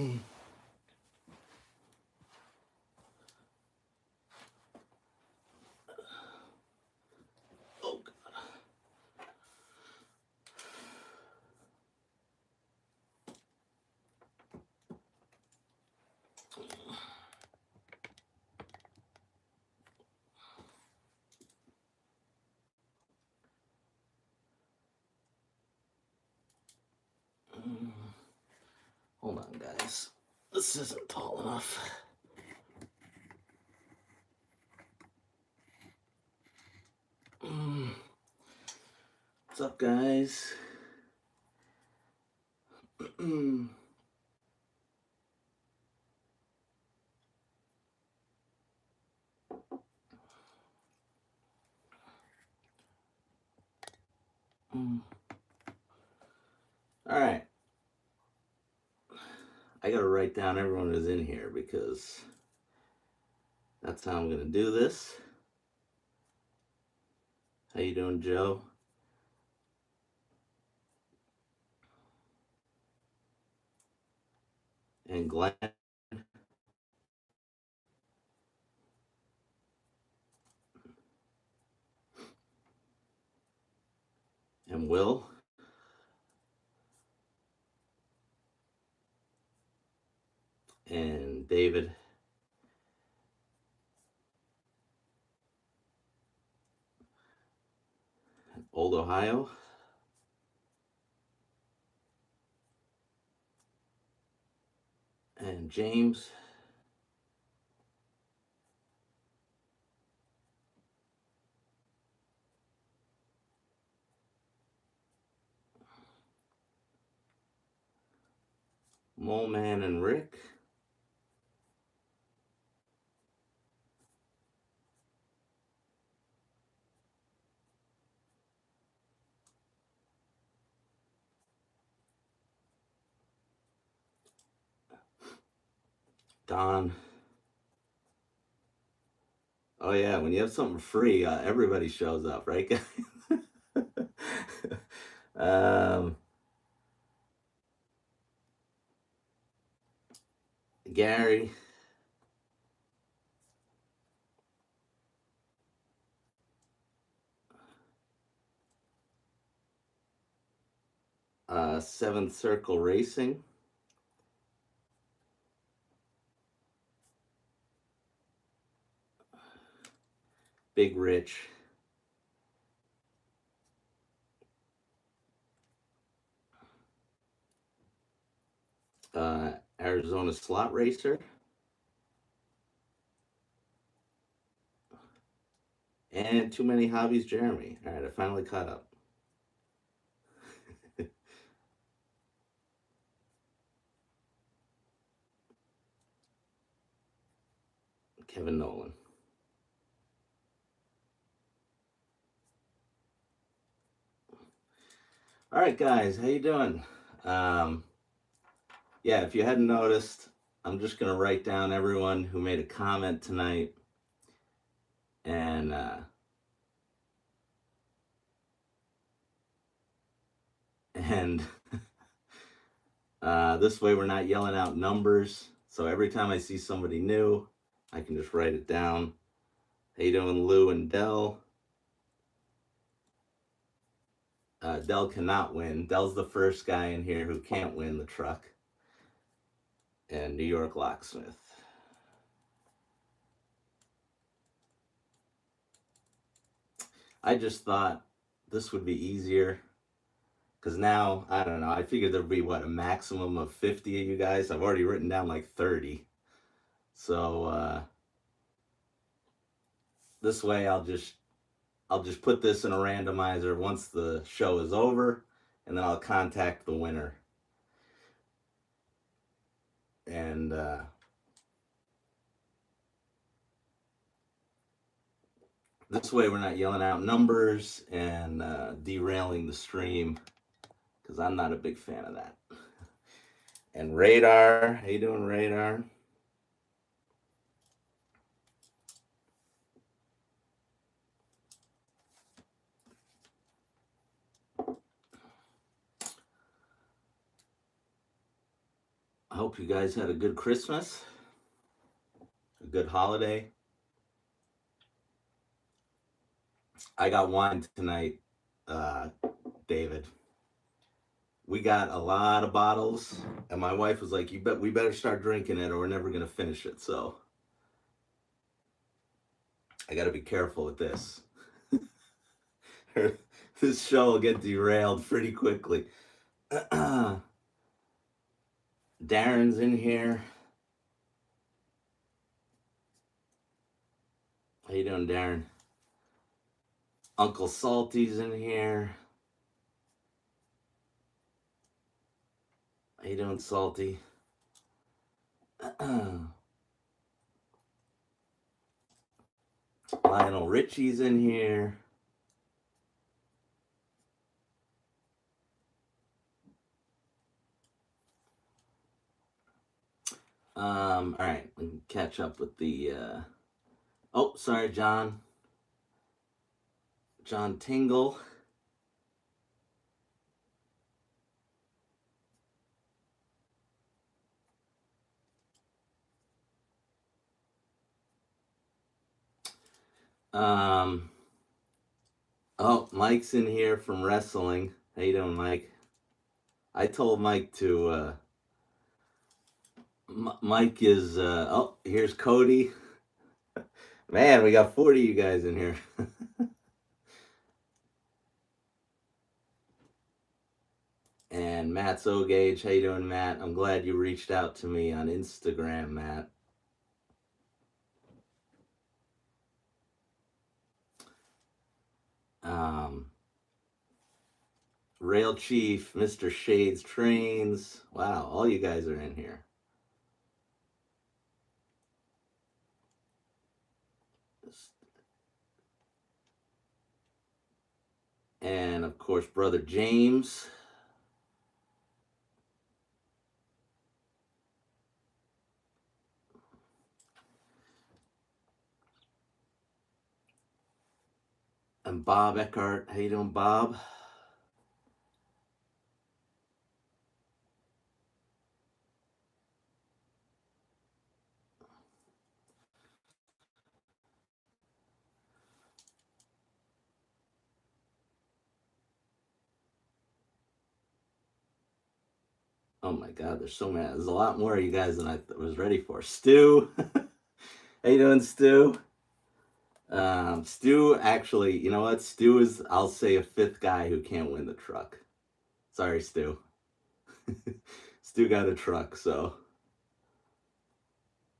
Oh, God. Hold on, guys. This isn't tall enough. What's up, guys? All right. I got to write down everyone who's in here because that's how I'm going to do this. How you doing, Joe? And Glenn? And Will? And David? Old Ohio? And James? Mole Man and Rick? Don? Oh yeah, when you have something free, everybody shows up, right, guys? um, Gary, Seventh Circle Racing, Big Rich, Arizona Slot Racer, and Too Many Hobbies Jeremy. All right, I finally caught up. Kevin Nolan. All right, guys, how you doing? Yeah, if you hadn't noticed, I'm just gonna write down everyone who made a comment tonight, and and this way we're not yelling out numbers. So every time I see somebody new, I can just write it down. How you doing, Lou and Dell? Dell cannot win. Dell's the first guy in here who can't win the truck. And New York Locksmith. I just thought this would be easier because now, I don't know, I figured there'd be, what, a maximum of 50 of you guys? I've already written down like 30. So this way I'll just put this in a randomizer once the show is over, and then I'll contact the winner. And this way we're not yelling out numbers and derailing the stream, because I'm not a big fan of that. And Radar, how you doing, Radar? I hope Hope you guys had a good Christmas, a good holiday. I got wine tonight, uh, David. We got a lot of bottles, and my wife was like, "You bet we better start drinking it, or we're never gonna finish it." So I got to be careful with this. This show will get derailed pretty quickly. Darren's in here. How you doing, Darren? Uncle Salty's in here. How you doing, Salty? Lionel Richie's in here. All right, we can catch up with the. Oh, sorry, John. John Tingle. Um. Oh, Mike's in here from wrestling. How you doing, Mike? I told Mike to. Mike is. Oh, here's Cody. Man, we got 40 of you guys in here. And Matt's Ogage. How you doing, Matt? I'm glad you reached out to me on Instagram, Matt. Um, Rail Chief, Mr. Shades Trains. Wow, all you guys are in here. And of course, Brother James. And Bob Eckhart. How you doing, Bob? Oh my God, there's so many. There's a lot more of you guys than I was ready for. Stu. How you doing, Stu? Stu, actually, you know what? Stu is, I'll say, a fifth guy who can't win the truck. Sorry, Stu. Stu got a truck, so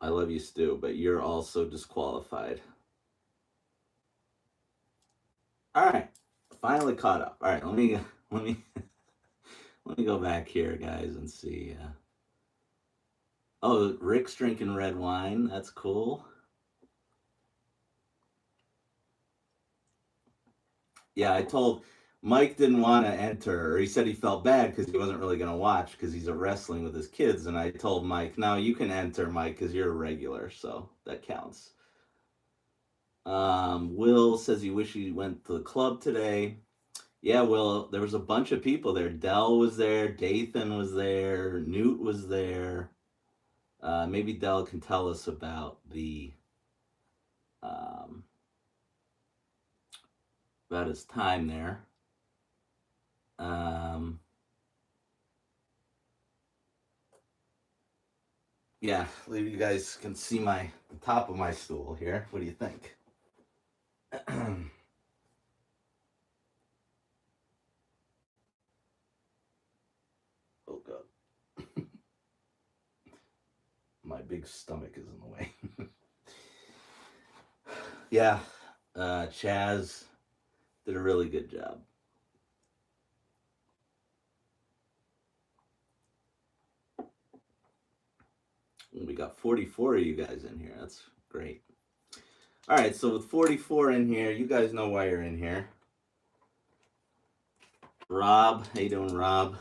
I love you, Stu, but you're also disqualified. All right, finally caught up. All right, let me let me go back here, guys, and see. Oh, Rick's drinking red wine. That's cool. Yeah, I told Mike didn't want to enter, or he said he felt bad because he wasn't really going to watch because he's at wrestling with his kids. And I told Mike, no, you can enter, Mike, because you're a regular, so that counts. Will says he wish he went to the club today. Yeah, Will, there was a bunch of people there. Dell was there, Dathan was there, Newt was there. Maybe Dell can tell us um, about his time there. Um, yeah, you guys can see the top of my stool here. What do you think? Oh God, my big stomach is in the way. Yeah, Chaz did a really good job. We got 44 of you guys in here. That's great. All right, so with 44 in here, you guys know why you're in here. Rob, how you doing, Rob?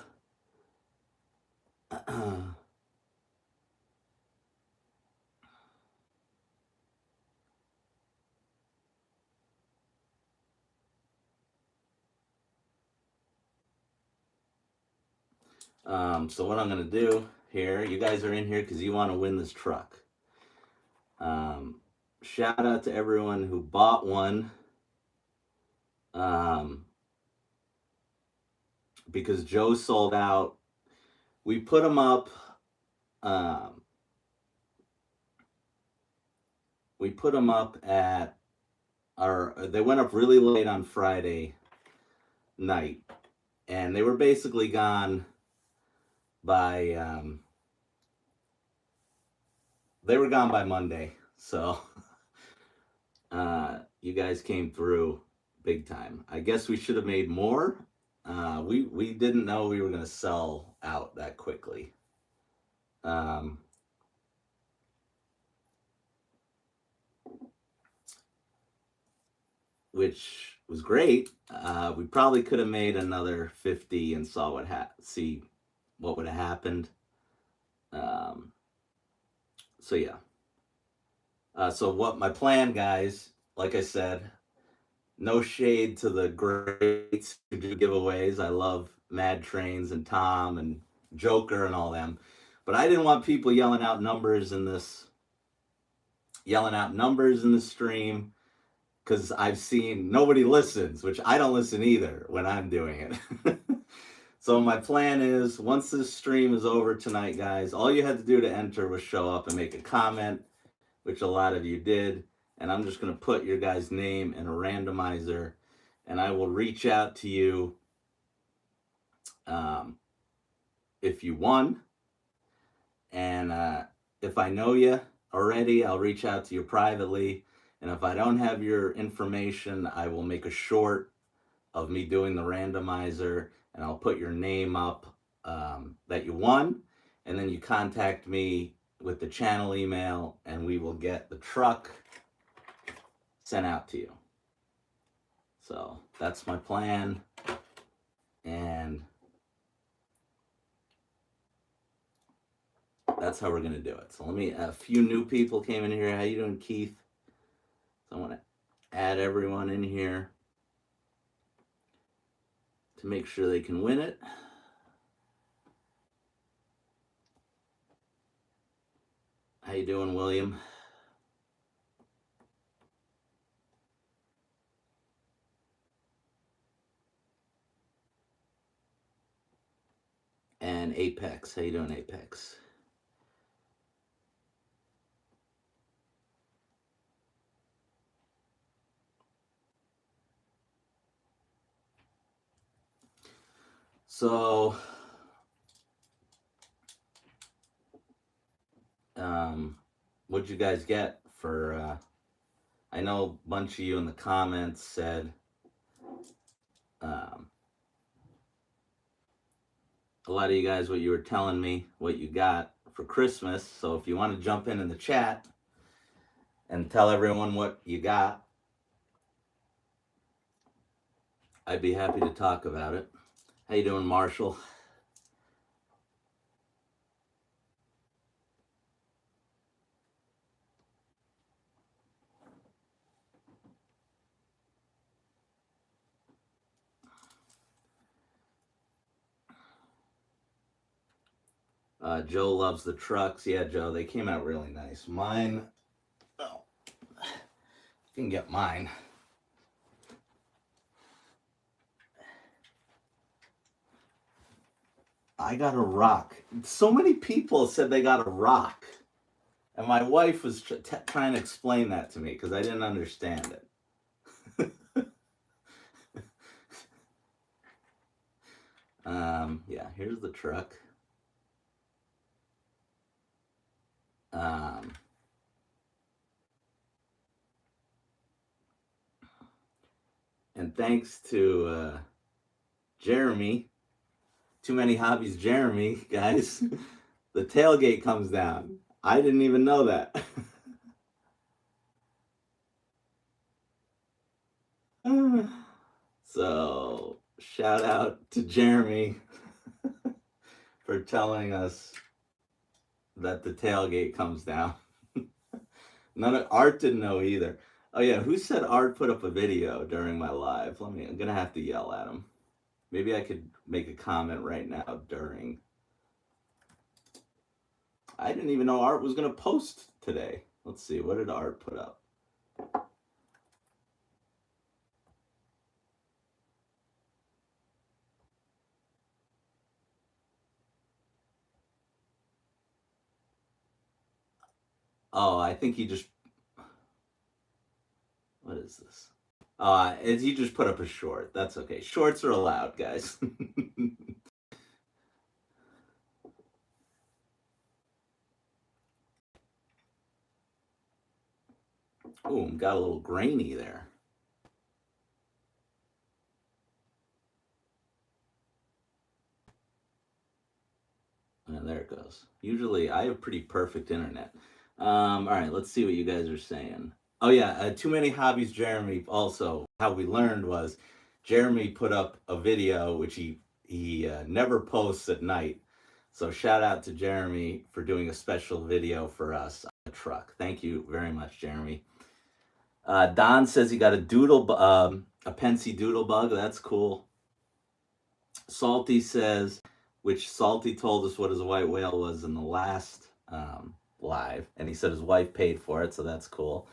So what I'm gonna do here. You guys are in here because you want to win this truck. Shout out to everyone who bought one. Because Joe sold out. We put them up. We put them up at they went up really late on Friday night, and they were basically gone by they were gone by Monday. So you guys came through big time. I guess we should have made more. We didn't know we were going to sell out that quickly. Which was great. We probably could have made another 50 and saw see what would have happened. So yeah. So what my plan, guys, like I said, no shade to the greats who do giveaways. I love Mad Trains and Tom and Joker and all them. But I didn't want people yelling out numbers in this stream, because I've seen nobody listens, which I don't listen either when I'm doing it. So my plan is, once this stream is over tonight, guys, all you had to do to enter was show up and make a comment, which a lot of you did. And I'm just going to put your guys' name in a randomizer, and I will reach out to you if you won. And if I know you already, I'll reach out to you privately. And if I don't have your information, I will make a short of me doing the randomizer, and I'll put your name up that you won. And then you contact me with the channel email, and we will get the truck sent out to you. So that's my plan. And that's how we're going to do it. So a few new people came in here. How you doing, Keith? So I want to add everyone in here to make sure they can win it. How you doing, William? And Apex. How you doing, Apex? So, what'd you guys get for, I know a bunch of you in the comments said, a lot of you guys, what you were telling me, what you got for Christmas. So if you want to jump in the chat and tell everyone what you got, I'd be happy to talk about it. How you doing, Marshall? Joe loves the trucks. Yeah, Joe, they came out really nice. Mine, oh, you can get mine. I got a rock. So many people said they got a rock. And my wife was trying to explain that to me because I didn't understand it. Yeah, here's the truck. And thanks to Jeremy, Too Many Hobbies Jeremy, guys, the tailgate comes down. I didn't even know that. So, shout out to Jeremy for telling us that the tailgate comes down. Art didn't know either. Oh yeah, who said Art put up a video during my live? I'm gonna have to yell at him. Maybe I could make a comment right now during. I didn't even know Art was going to post today. Let's see. What did Art put up? Oh, I think he just. What is this? He just put up a short. That's okay. Shorts are allowed, guys. Ooh, got a little grainy there. And there it goes. Usually, I have pretty perfect internet. All right, let's see what you guys are saying. Oh yeah, too many hobbies. Jeremy also. How we learned was, Jeremy put up a video which he never posts at night. So shout out to Jeremy for doing a special video for us on the truck. Thank you very much, Jeremy. Don says he got a Pensy doodle bug. That's cool. Salty says, which Salty told us what his white whale was in the last live, and he said his wife paid for it, so that's cool.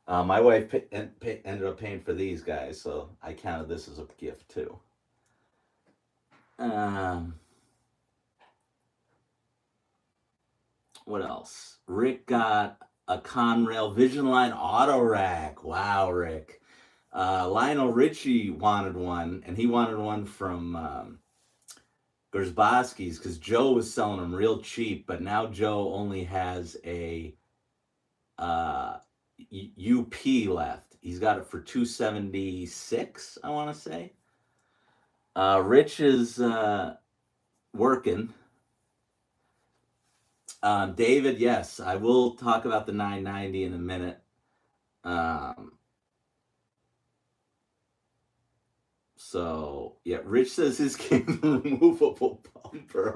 My wife ended up paying for these guys, so I counted this as a gift too. What else? Rick got a Conrail Vision Line auto rack. Wow, Rick. Lionel Richie wanted one, and he wanted one from Gersbowski's because Joe was selling them real cheap, but now Joe only has a UP left. He's got it for $276, I want to say. Rich is working. David, yes, I will talk about the 990 in a minute. So yeah, Rich says his game's a removable bumper.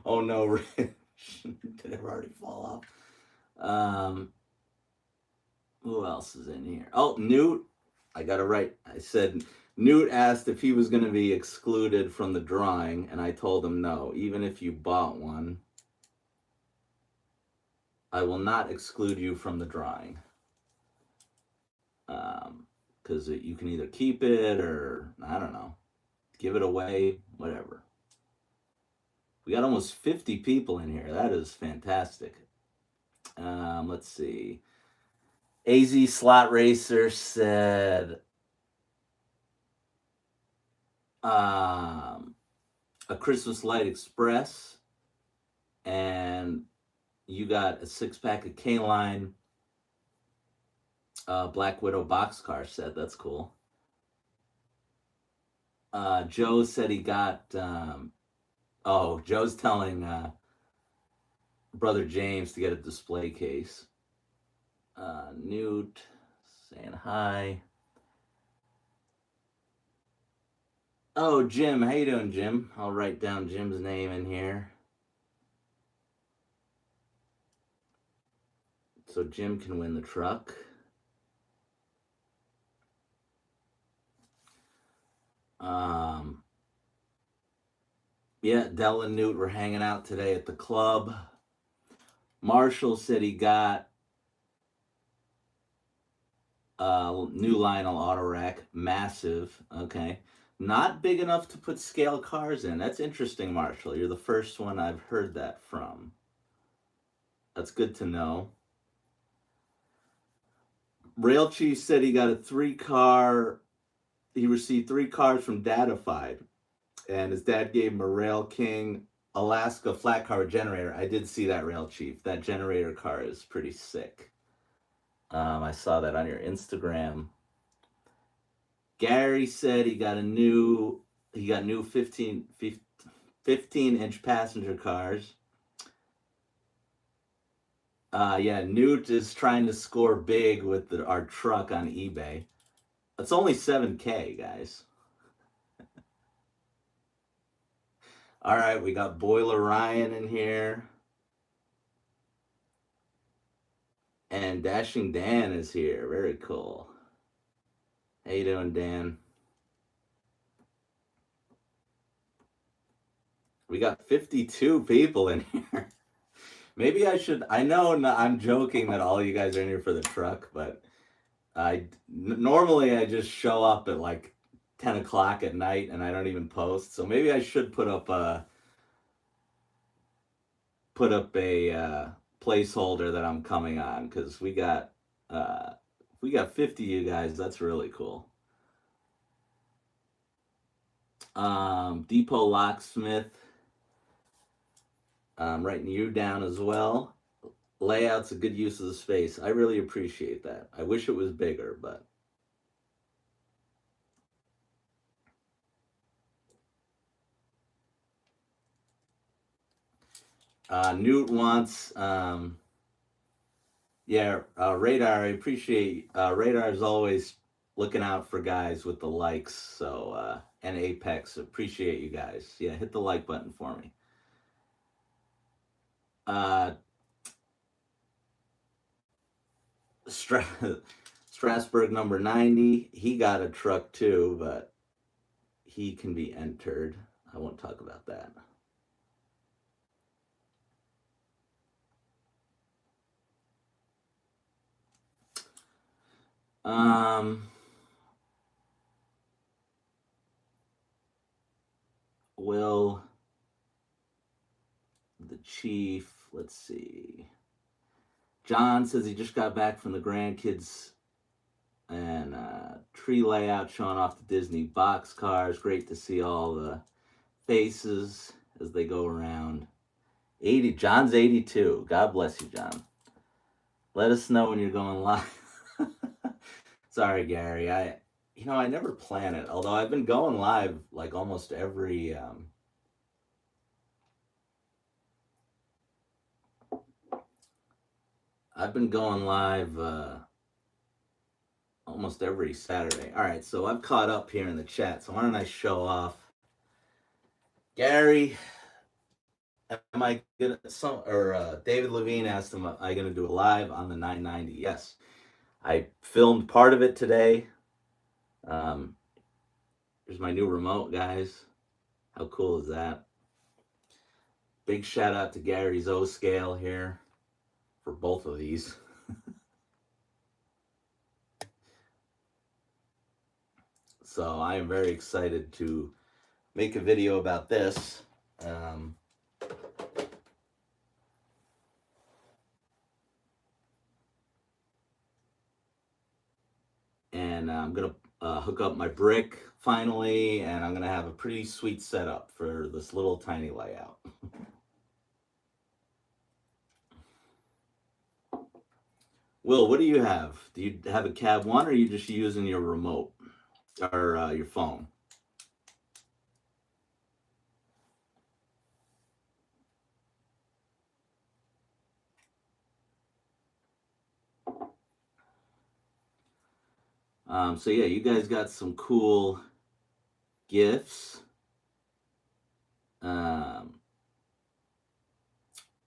Oh no, Rich, did it already fall off? Who else is in here? Oh, Newt. I got it right. I said Newt asked if he was going to be excluded from the drawing, and I told him no. Even if you bought one, I will not exclude you from the drawing. Because you can either keep it or, I don't know, give it away, whatever. We got almost 50 people in here. That is fantastic. Let's see. AZ Slot Racer said a Christmas Light Express, and you got a 6-pack of K-Line Black Widow boxcar set. That's cool. Joe said he got. Joe's telling brother James to get a display case. Newt saying hi. Oh, Jim, how you doing, Jim? I'll write down Jim's name in here, so Jim can win the truck. Yeah, Dell and Newt were hanging out today at the club. Marshall said he got new Lionel auto rack, massive. Okay, not big enough to put scale cars in. That's interesting, Marshall. You're the first one I've heard that from. That's good to know. Rail Chief said he got a 3-car. He received 3 cars from Datafied, and his dad gave him a Rail King Alaska flat car generator. I did see that, Rail Chief. That generator car is pretty sick. I saw that on your Instagram. Gary said he got new 15-inch passenger cars. Yeah, Newt is trying to score big with our truck on eBay. It's only $7K, guys. All right, we got Boiler Ryan in here. And Dashing Dan is here. Very cool. How you doing, Dan? We got 52 people in here. Maybe I should. I know I'm joking that all you guys are in here for the truck, but normally I just show up at like 10 o'clock at night and I don't even post. So maybe I should put up a placeholder that I'm coming on because we got 50 of you guys. That's really cool. Depot Locksmith, writing you down as well. Layout's a good use of the space. I really appreciate that. I wish it was bigger, but Newt wants, yeah, Radar. I appreciate Radar's always looking out for guys with the likes. So and Apex, appreciate you guys. Yeah, hit the like button for me. Uh, Strasburg number 90. He got a truck too, but he can be entered. I won't talk about that. Um, Will the Chief? Let's see. John says he just got back from the grandkids and tree layout showing off the Disney box cars. Great to see all the faces as they go around. 80. John's 82. God bless you, John. Let us know when you're going live. Sorry, Gary. I never plan it. Although I've been going live like almost every. I've been going live almost every Saturday. All right, so I've caught up here in the chat. So why don't I show off? Gary, am I gonna David Levine asked him, am I gonna do a live on the 990? Yes, I filmed part of it today. Um, Here's my new remote, guys. How cool is that? Big shout out to Gary's O scale here for both of these. So I am very excited to make a video about this. And I'm gonna hook up my brick finally, and I'm gonna have a pretty sweet setup for this little tiny layout. Will, what do you have? Do you have a cab one, or are you just using your remote or your phone? So yeah, you guys got some cool gifts. Um,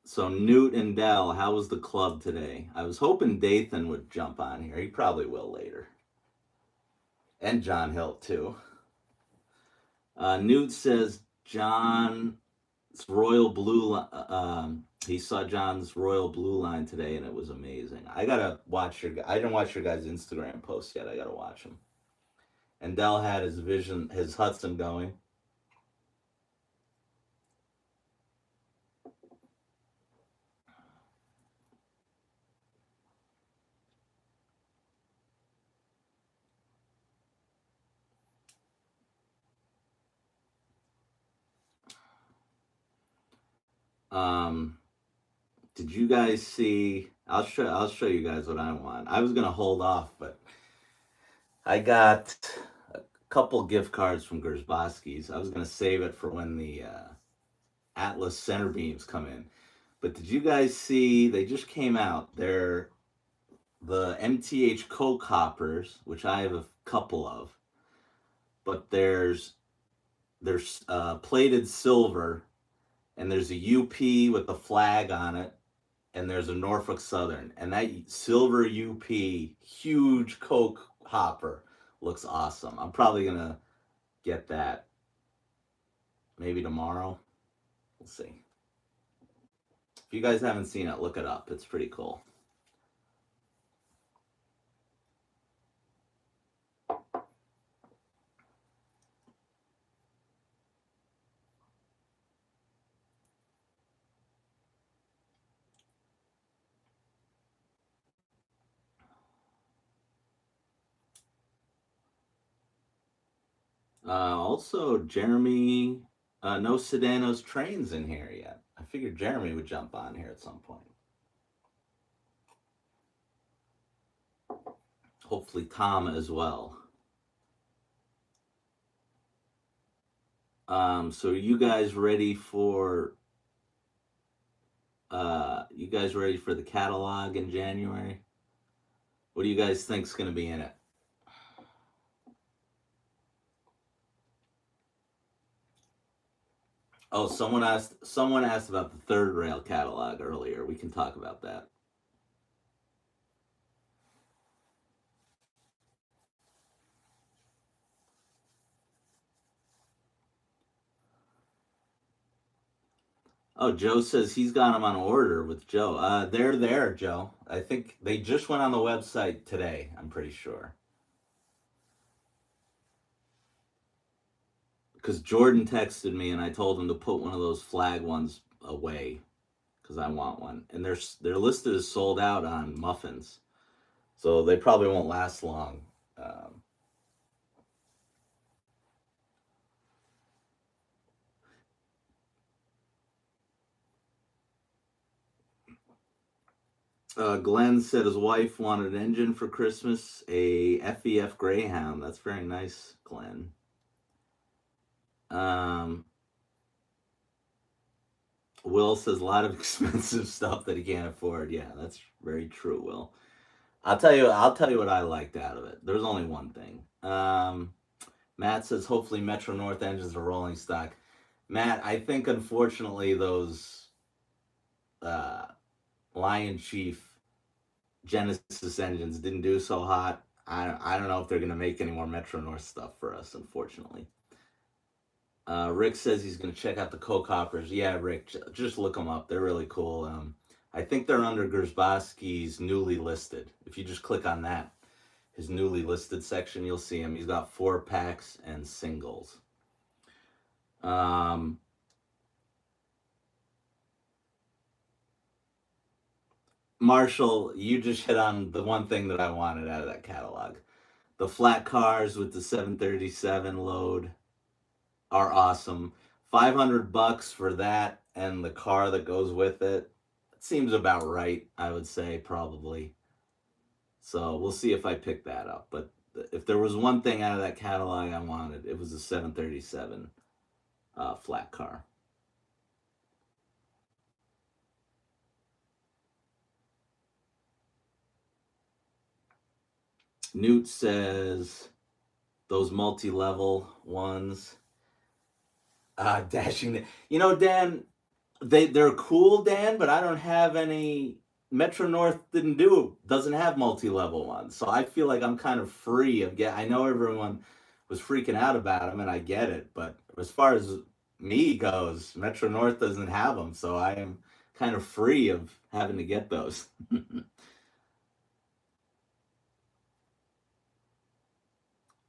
so Newt and Dell, how was the club today? I was hoping Dathan would jump on here. He probably will later. And John Hilt too. Newt says John's royal blue. He saw John's royal blue line today, and it was amazing. I gotta watch your. I didn't watch your guys' Instagram post yet. I gotta watch them. And Dell had his vision, his Hudson going. Um, did you guys see? I'll show you guys what I want. I was gonna hold off, but I got a couple gift cards from Gersbowski's. I was gonna save it for when the Atlas center beams come in. But did you guys see? They just came out. They're the MTH Coke hoppers, which I have a couple of. But there's plated silver, and there's a UP with the flag on it, and there's a Norfolk Southern, and that silver UP huge Coke hopper looks awesome. I'm probably gonna get that maybe tomorrow. We'll see. If you guys haven't seen it, look it up. It's pretty cool. Also, Jeremy, no Sedano's trains in here yet. I figured Jeremy would jump on here at some point. Hopefully, Tom as well. So you guys ready for? You guys ready for the catalog in January? What do you guys think's going to be in it? Oh, someone asked about the third rail catalog earlier. We can talk about that. Oh, Joe says he's got them on order with Joe. They're there, Joe. I think they just went on the website today, I'm pretty sure. Because Jordan texted me and I told him to put one of those flag ones away because I want one. And they're listed as sold out on muffins. So they probably won't last long. Um, Glenn said his wife wanted an engine for Christmas, a FEF Greyhound. That's very nice, Glenn. Um, Will says a lot of expensive stuff that he can't afford. Yeah, that's very true, Will. I'll tell you what I liked out of it. There's only one thing. Matt says hopefully Metro North engines are rolling stock. Matt, I think unfortunately those uh, Lion Chief Genesis engines didn't do so hot. I don't know if they're gonna make any more Metro North stuff for us, unfortunately. Rick says he's gonna check out the Coke Hoppers. Yeah, Rick, just look them up. They're really cool. I think they're under Gersbowski's newly listed. If you just click on that, his newly listed section, you'll see him. He's got 4-packs and singles. Marshall, you just hit on the one thing that I wanted out of that catalog. The flat cars with the 737 load are awesome. $500 for that and the car that goes with it. It seems about right, I would say, probably. So we'll see if I pick that up. But if there was one thing out of that catalog I wanted, it was a 737 flat car. Newt says those multi-level ones. Dashing. You know, Dan, they're cool, Dan, but I don't have any. Metro North doesn't have multi-level ones, so I feel like I'm kind of free of get. I know everyone was freaking out about them, and I get it, but as far as me goes, Metro North doesn't have them, so I am kind of free of having to get those.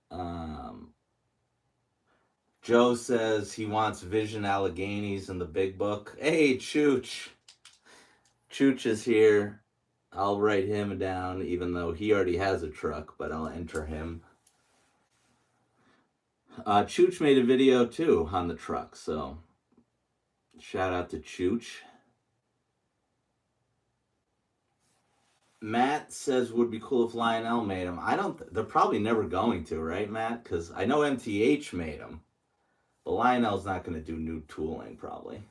um, Joe says he wants Vision Alleghenies in the big book. Hey, Chooch. Chooch is here. I'll write him down, even though he already has a truck, but I'll enter him. Chooch made a video too on the truck, so shout out to Chooch. Matt says would be cool if Lionel made them. I don't. They're probably never going to, right, Matt? Because I know MTH made them, but Lionel's not going to do new tooling, probably.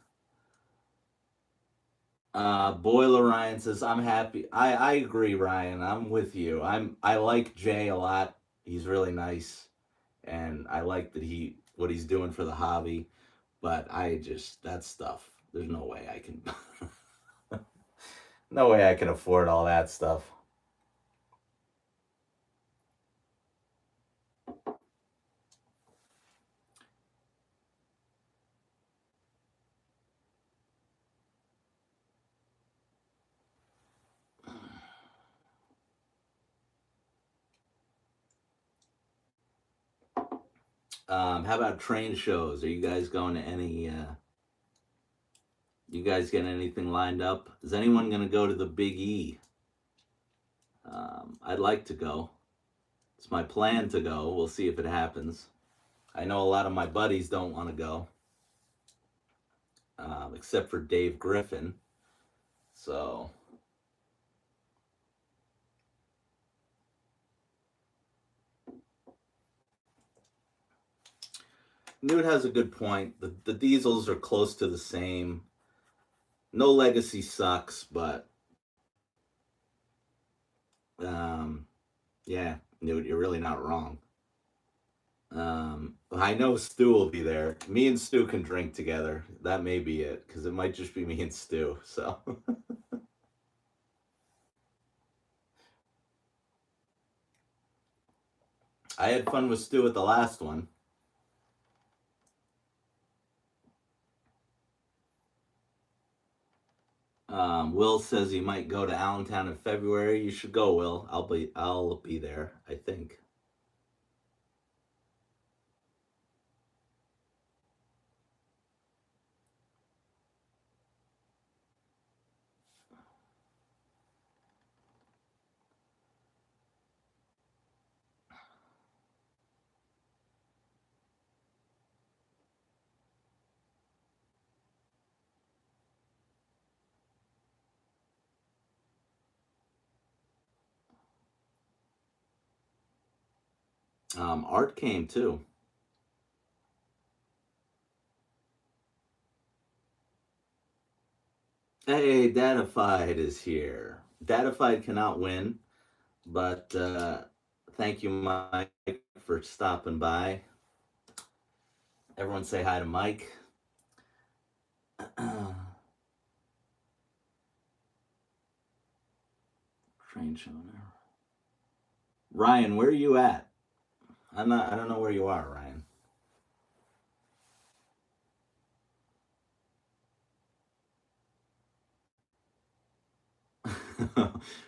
Boiler Ryan says I'm happy. I agree, Ryan. I'm with you. I like Jay a lot. He's really nice, and I like that what he's doing for the hobby. But I just that stuff. There's no way I can. No way I can afford all that stuff. How about train shows? Are you guys going to any? You guys get anything lined up? Is anyone going to go to the Big E? I'd like to go. It's my plan to go. We'll see if it happens. I know a lot of my buddies don't want to go, except for Dave Griffin. So Newt has a good point. The diesels are close to the same. No Legacy sucks, but um, yeah, Newt, you're really not wrong. I know Stu will be there. Me and Stu can drink together. That may be it, because it might just be me and Stu. So I had fun with Stu at the last one. Will says he might go to Allentown in February. You should go, Will. I'll be there, I think. Art came too. Hey, Datafied is here. Datafied cannot win, but thank you, Mike, for stopping by. Everyone say hi to Mike. Train show now. Ryan, where are you at? I don't know where you are, Ryan.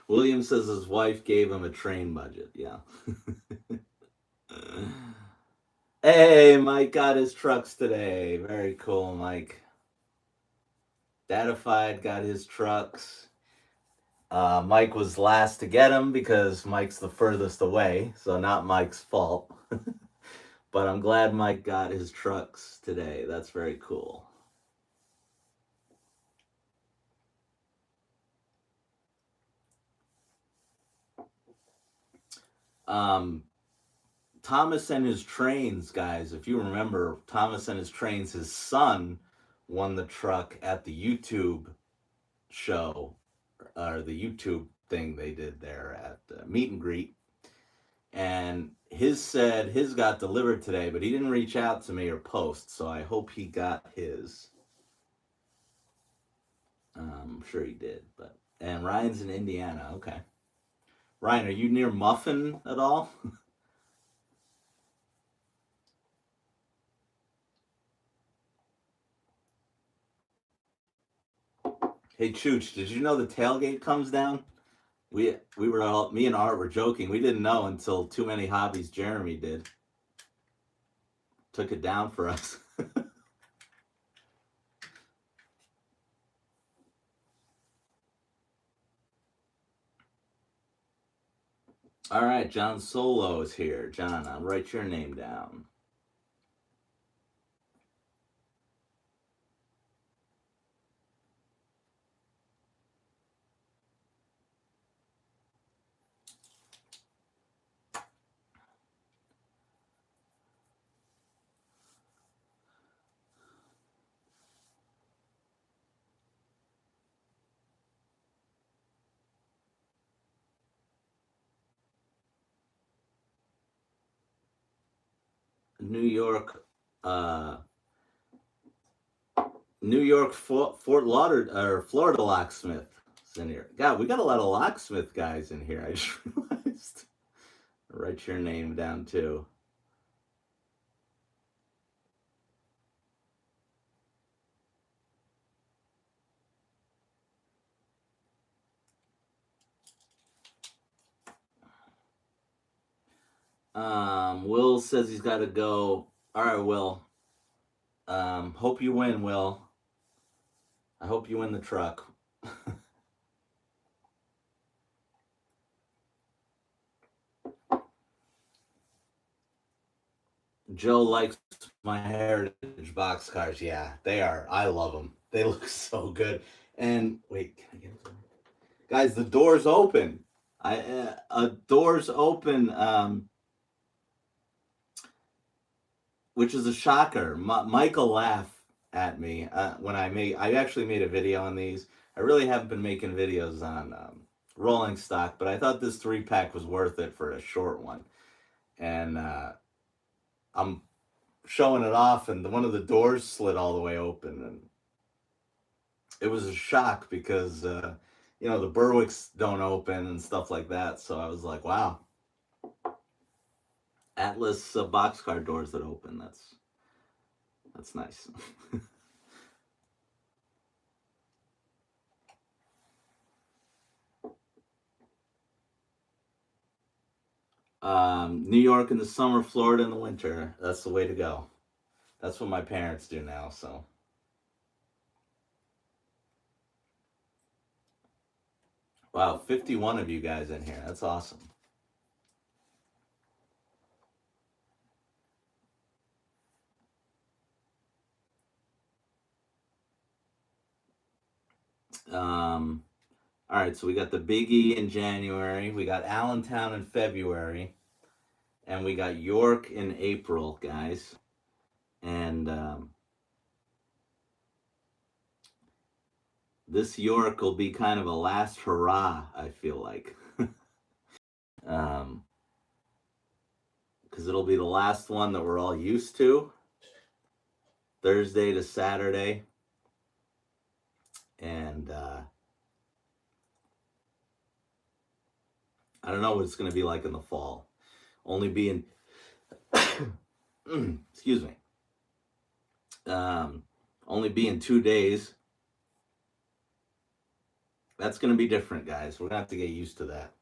William says his wife gave him a train budget. Yeah. Hey, Mike got his trucks today. Very cool, Mike. Datafied got his trucks. Mike was last to get him because Mike's the furthest away, so not Mike's fault. But I'm glad Mike got his trucks today. That's very cool. Um, Thomas and his trains, guys. If you remember, Thomas and his trains, his son won the truck at the YouTube show, or the YouTube thing they did there at meet and greet. And his said his got delivered today, but he didn't reach out to me or post, so I hope he got his. I'm sure he did, but and Ryan's in Indiana. Okay, Ryan, are you near Muffin at all? Hey, Chooch, did you know the tailgate comes down? We were all, me and Art were joking. We didn't know until Too Many Hobbies Jeremy did. Took it down for us. All right, John Solo is here. John, I'll write your name down. New York, uh, New York, Fort Lauderdale, or Florida locksmith is in here. God, we got a lot of locksmith guys in here. I just realized. Write your name down too. Will says he's got to go. All right, Will. Hope you win, Will. I hope you win the truck. Joe likes my Heritage box cars. Yeah, they are. I love them. They look so good. And wait, can I get it? Guys, the door's open. A door's open, which is a shocker. Michael laughed at me when I actually made a video on these. I really haven't been making videos on rolling stock, but I thought this 3-pack was worth it for a short one. And I'm showing it off, and one of the doors slid all the way open, and it was a shock because the Berwicks don't open and stuff like that. So I was like, wow, Atlas boxcar doors that open. That's nice. New York in the summer, Florida in the winter. That's the way to go. That's what my parents do now. So, wow, 51 of you guys in here. That's awesome. Um, all right, so we got the Big E in January. We got Allentown in February. And we got York in April, guys. And this York will be kind of a last hurrah, I feel like. Because it'll be the last one that we're all used to. Thursday to Saturday. And I don't know what it's going to be like in the fall. Only being, excuse me, only being 2 days. That's going to be different, guys. We're going to have to get used to that.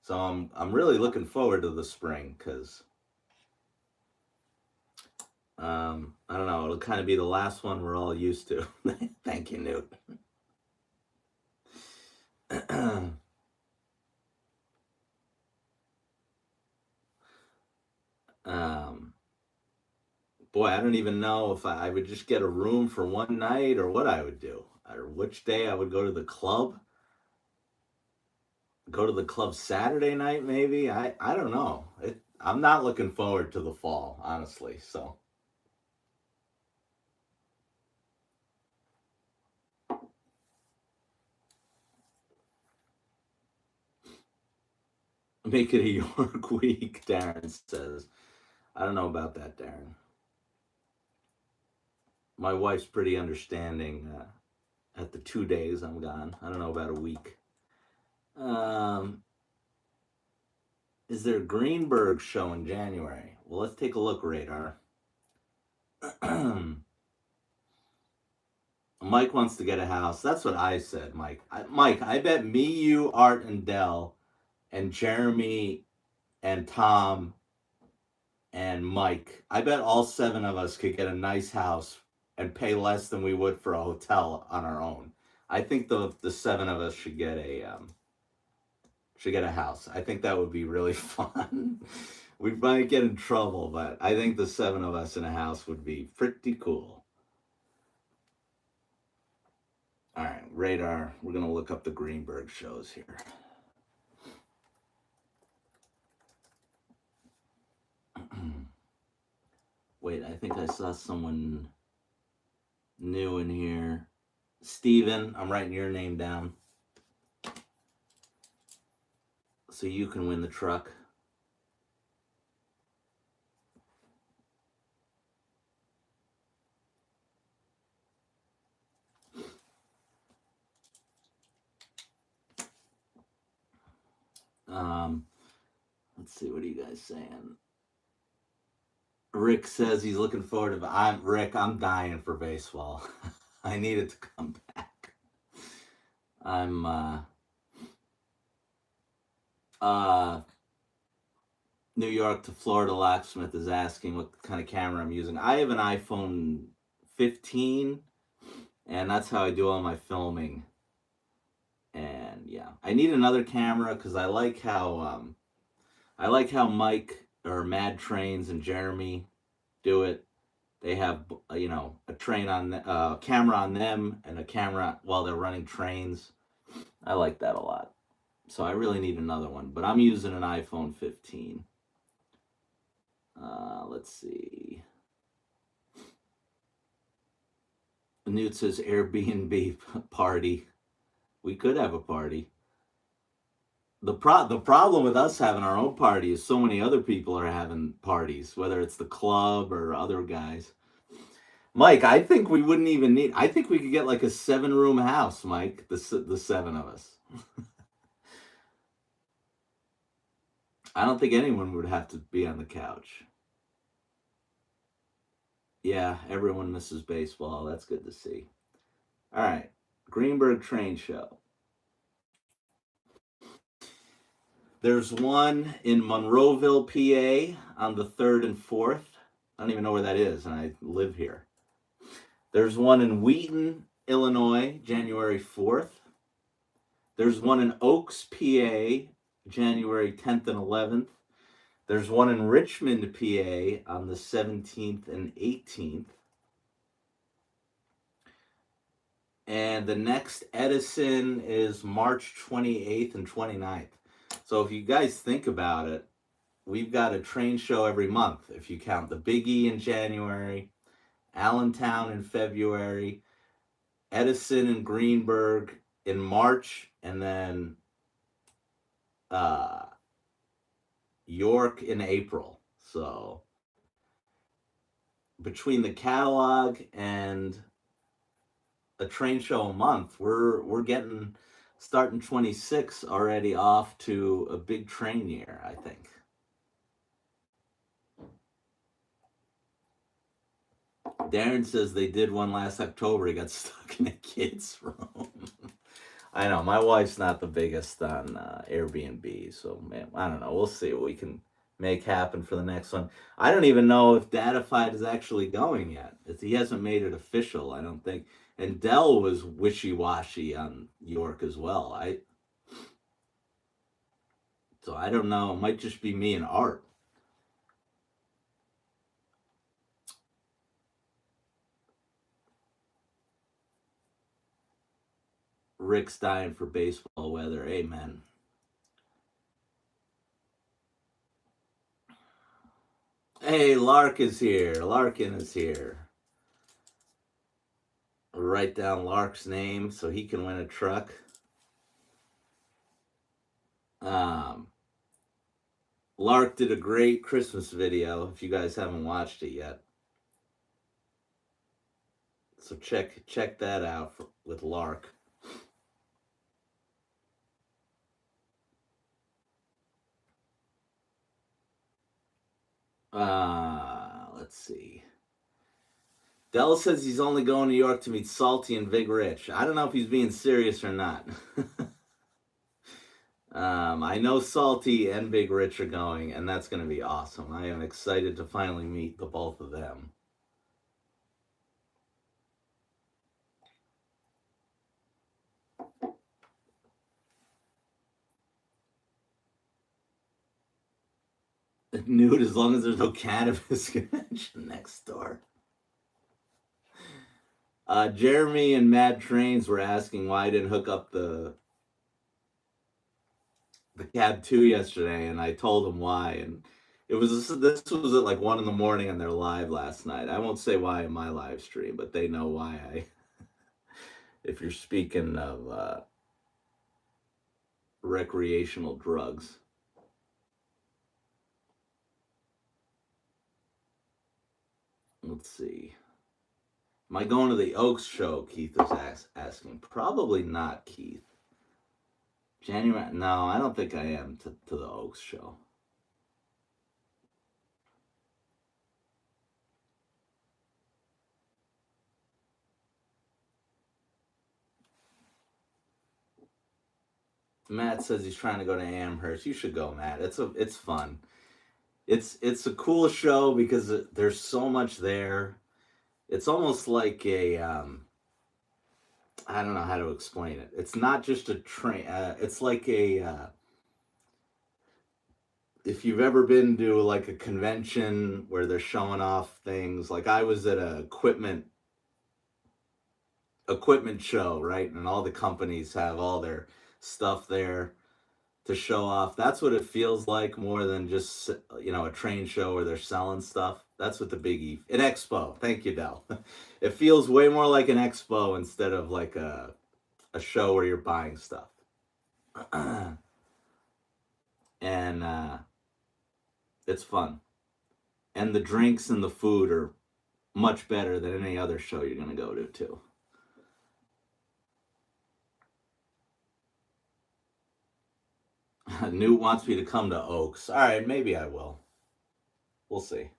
So I'm really looking forward to the spring because I don't know. It'll kind of be the last one we're all used to. Thank you, Newt. um, Boy, I don't even know if I would just get a room for one night or what I would do or which day I would go to the club. Go to the club Saturday night, maybe. I don't know. I'm not looking forward to the fall, honestly. So make it a York week, Darren says. I don't know about that, Darren. My wife's pretty understanding at the 2 days I'm gone. I don't know about a week. Um, is there a Greenberg show in January? Well, let's take a look, Radar. Mike wants to get a house. That's what I said, Mike. Mike, I bet me, you, Art, and Dell, and Jeremy, and Tom, and Mike, I bet all 7 of us could get a nice house and pay less than we would for a hotel on our own. I think the 7 of us should get a house. I think that would be really fun. We might get in trouble, but I think the 7 of us in a house would be pretty cool. All right, Radar. We're gonna look up the Greenberg shows here. Wait, I think I saw someone new in here. Steven, I'm writing your name down so you can win the truck. Let's see, what are you guys saying? Rick says he's looking forward to. I'm dying for baseball. I need it to come back. I'm uh New York to Florida locksmith is asking what kind of camera I'm using. I have an iPhone 15, and that's how I do all my filming. And yeah, I need another camera because I like how Mike or Mad Trains and Jeremy do it. They have a train on camera on them and a camera while they're running trains. I like that a lot. So I really need another one, but I'm using an iPhone 15. Let's see. Newt says Airbnb party. We could have a party. The problem with us having our own party is so many other people are having parties, whether it's the club or other guys. Mike, I think we wouldn't even need. I think we could get like a 7 room house, Mike. The seven of us. I don't think anyone would have to be on the couch. Yeah, everyone misses baseball. That's good to see. All right, Greenberg Train Show. There's one in Monroeville, PA, on the 3rd and 4th. I don't even know where that is, and I live here. There's one in Wheaton, Illinois, January 4th. There's one in Oaks, PA, January 10th and 11th. There's one in Richmond, PA, on the 17th and 18th. And the next Edison is March 28th and 29th. So if you guys think about it, we've got a train show every month. If you count the Big E in January, Allentown in February, Edison and Greenberg in March, and then uh, York in April. So between the catalog and a train show a month, we're getting starting 26 already off to a big train year, I think. Darren says they did one last October. He got stuck in a kid's room. I know my wife's not the biggest on Airbnb, so man, I don't know. We'll see what we can make happen for the next one. I don't even know if Datafied is actually going yet. He hasn't made it official, I don't think. And Dell was wishy washy on York as well. So I don't know. It might just be me and Art. Rick's dying for baseball weather. Amen. Hey, Lark is here. Larkin is here. Write down Lark's name so he can win a truck. Um, Lark did a great Christmas video. If you guys haven't watched it yet, so check that out with Lark. Let's see. Dell says he's only going to New York to meet Salty and Big Rich. I don't know if he's being serious or not. I know Salty and Big Rich are going, and that's going to be awesome. I am excited to finally meet the both of them. Nude, as long as there's no cannabis convention next door. Jeremy and Mad Trains were asking why I didn't hook up the cab 2 yesterday, and I told them why. And this was at like 1 in the morning on their live last night. I won't say why in my live stream, but they know why I. If you're speaking of recreational drugs. Let's see. Am I going to the Oaks show? Keith is asking. Probably not, Keith. January? No, I don't think I am to the Oaks show. Matt says he's trying to go to Amherst. You should go, Matt. It's fun. It's a cool show because there's so much there. It's almost like a I don't know how to explain it. It's not just a train. It's like a if you've ever been to like a convention where they're showing off things. Like I was at a equipment show, right? And all the companies have all their stuff there to show off. That's what it feels like more than just a train show where they're selling stuff. That's what the biggie an expo. Thank you, Dell. It feels way more like an expo instead of like a show where you're buying stuff. And it's fun. And the drinks and the food are much better than any other show you're gonna go to too. Newt wants me to come to Oaks. All right, maybe I will. We'll see.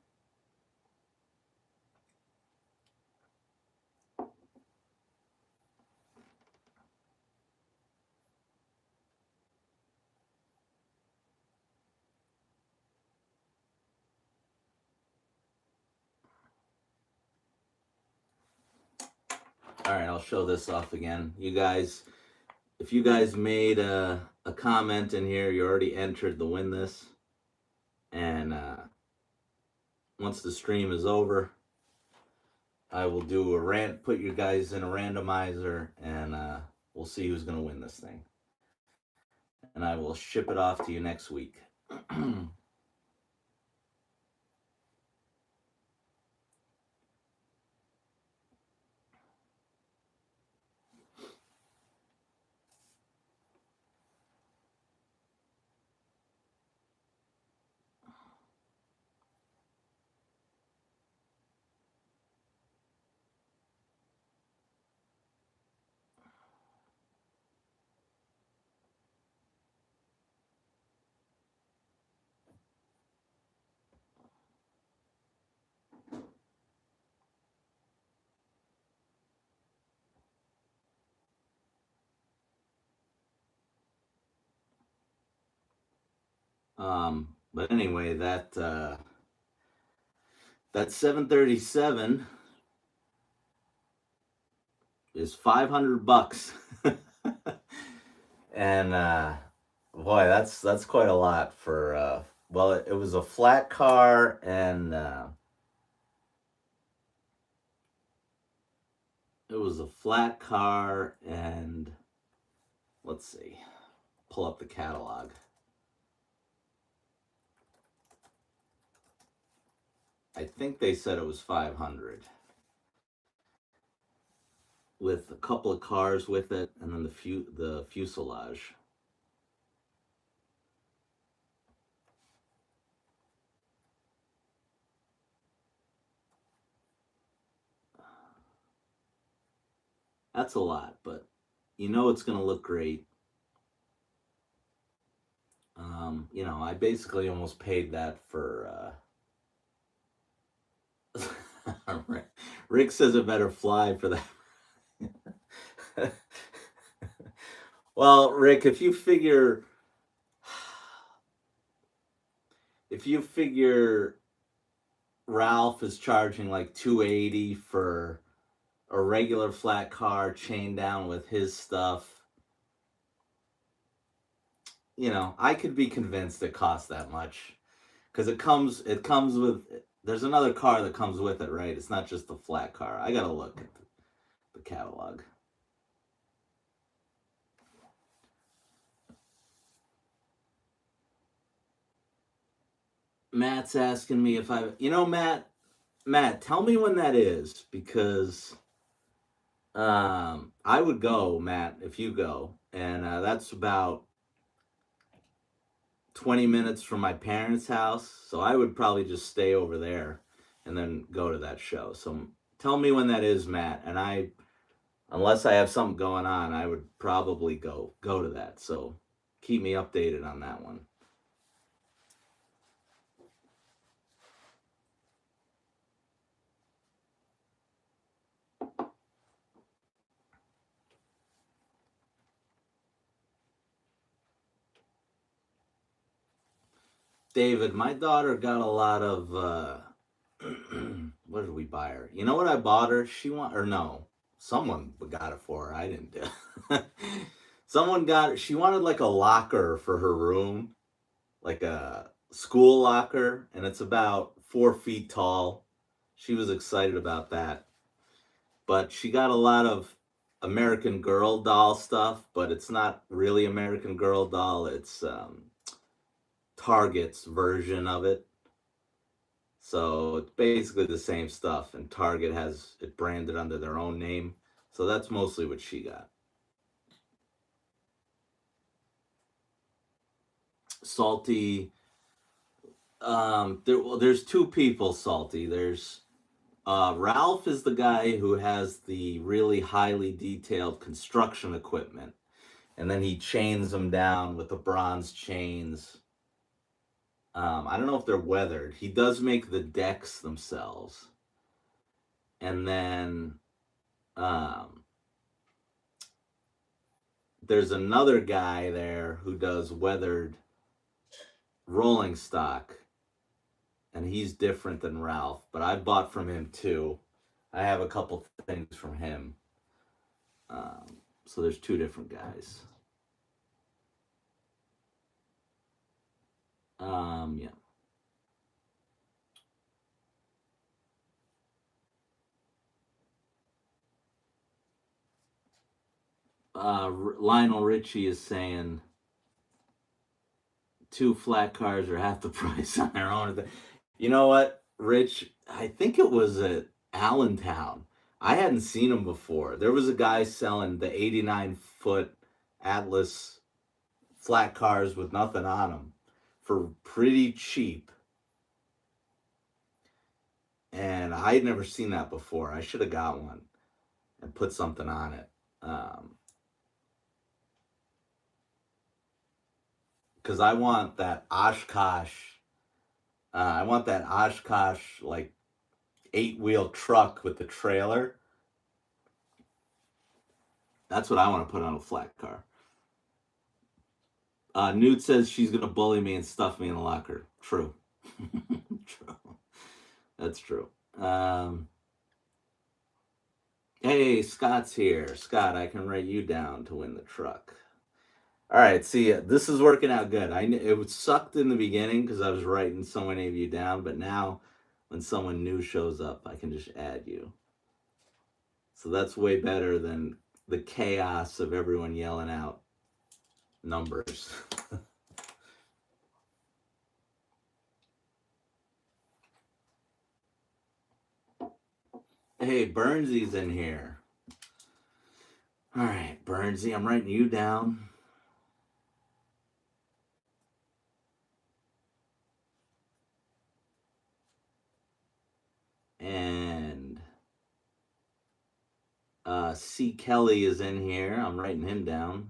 All right, I'll show this off again. You guys, if you guys made a comment in here, you already entered the win this. And once the stream is over, I will do a put you guys in a randomizer, and we'll see who's going to win this thing. And I will ship it off to you next week. But anyway, that 737 is $500. And boy, that's quite a lot for well, it was a flat car, and it was a flat car, and let's see, pull up the catalog. I think they said it was 500 with a couple of cars with it, and then the fuselage. That's a lot, but it's going to look great. I basically almost paid that for. Rick says it better fly for that. Well, Rick, if you figure Ralph is charging like 280 for a regular flat car chained down with his stuff, I could be convinced it costs that much because it comes with there's another car that comes with it, right? It's not just the flat car. I gotta look at the catalog. Matt's asking me if Matt, tell me when that is because I would go, Matt, if you go, and that's about 20 minutes from my parents' house, so I would probably just stay over there and then go to that show. So tell me when that is, Matt, and unless I have something going on, I would probably go to that. So keep me updated on that one. David, my daughter got a lot of what did we buy her? You know what I bought her? She want or no, someone got it for her. I didn't do it. Someone got it. She wanted like a locker for her room, like a school locker, and it's about 4 feet tall. She was excited about that, but she got a lot of American Girl doll stuff, but it's not really American Girl doll. It's Target's version of it. So it's basically the same stuff, and Target has it branded under their own name. So that's mostly what she got. Salty. There's two people. Salty. There's Ralph is the guy who has the really highly detailed construction equipment, and then he chains them down with the bronze chains. I don't know if they're weathered. He does make the decks themselves, and then um, there's another guy there who does weathered rolling stock, and he's different than Ralph. But I bought from him too. I have a couple things from him. So there's two different guys. Yeah. Lionel Richie is saying two flat cars are half the price on their own. You know what, Rich? I think it was at Allentown. I hadn't seen him before. There was a guy selling the 89-foot Atlas flat cars with nothing on them for pretty cheap. And I had never seen that before. I should have got one and put something on it. Because I want that Oshkosh. I want that Oshkosh like 8-wheel truck with the trailer. That's what I want to put on a flat car. Newt says she's gonna bully me and stuff me in the locker. True. True. That's true. Hey, Scott's here. Scott, I can write you down to win the truck. All right, see, this is working out good. It sucked in the beginning because I was writing so many of you down, but now when someone new shows up, I can just add you. So that's way better than the chaos of everyone yelling out numbers. Hey, Burnsy's in here. All right, Burnsy, I'm writing you down. And C. Kelly is in here. I'm writing him down.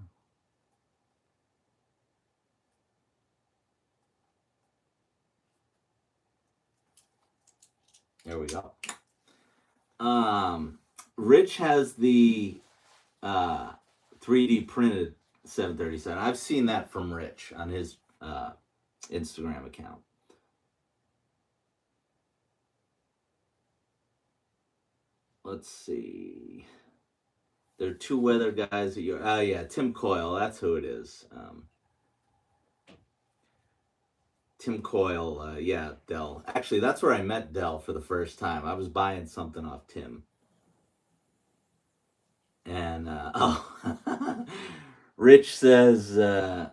There we go. Rich has the 3D printed 737. I've seen that from Rich on his Instagram account. Let's see. There are two weather guys that you're. Oh, yeah, Tim Coyle. That's who it is. Tim Coyle. Yeah, Dell. Actually, that's where I met Dell for the first time. I was buying something off Tim. And, Rich says, I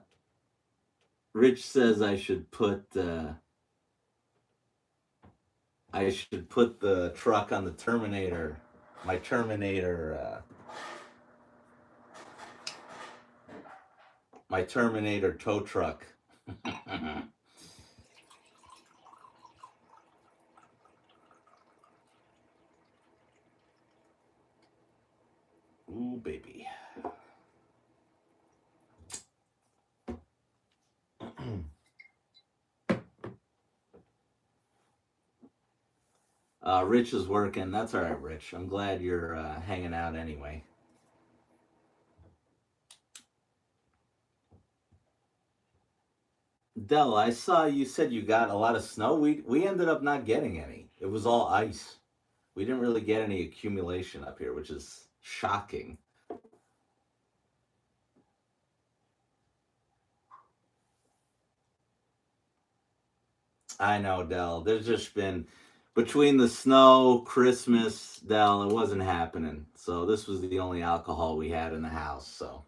should put the truck on the Terminator, my Terminator tow truck. Ooh, baby. Rich is working. That's all right, Rich. I'm glad you're hanging out anyway. Dell, I saw you said you got a lot of snow. We ended up not getting any. It was all ice. We didn't really get any accumulation up here, which is shocking. I know, Dell. There's just been between the snow, Christmas, Dell, it wasn't happening. So this was the only alcohol we had in the house. So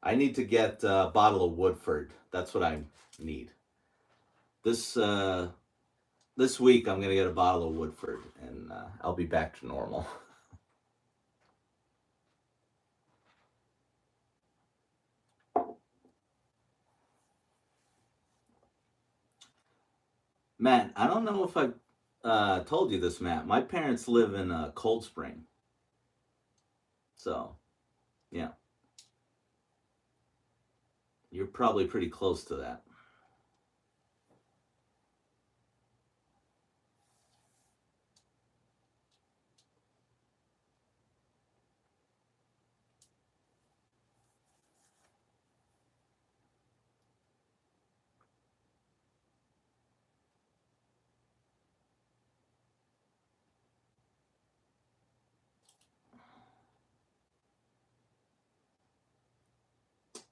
I need to get a bottle of Woodford. That's what I need. This this week I'm gonna get a bottle of Woodford, and I'll be back to normal. Matt, I don't know if I told you this, Matt. My parents live in Cold Spring, so yeah, you're probably pretty close to that.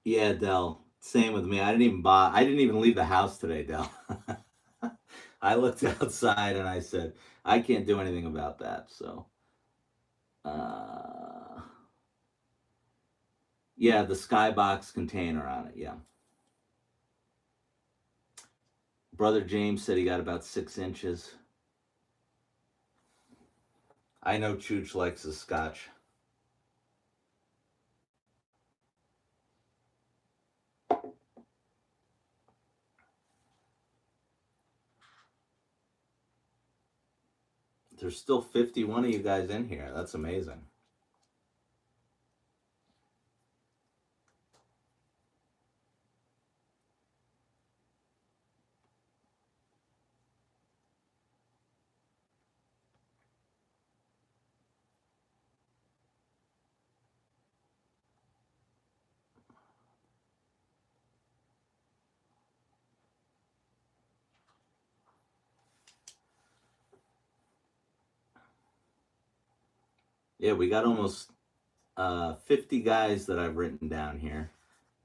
Yeah, Dell. Same with me. I didn't even leave the house today, Dell. I looked outside and I said, I can't do anything about that. So, uh, yeah, the skybox container on it. Yeah. Brother James said he got about 6 inches. I know Chooch likes his scotch. There's still 51 of you guys in here. That's amazing. Yeah, we got almost 50 guys that I've written down here.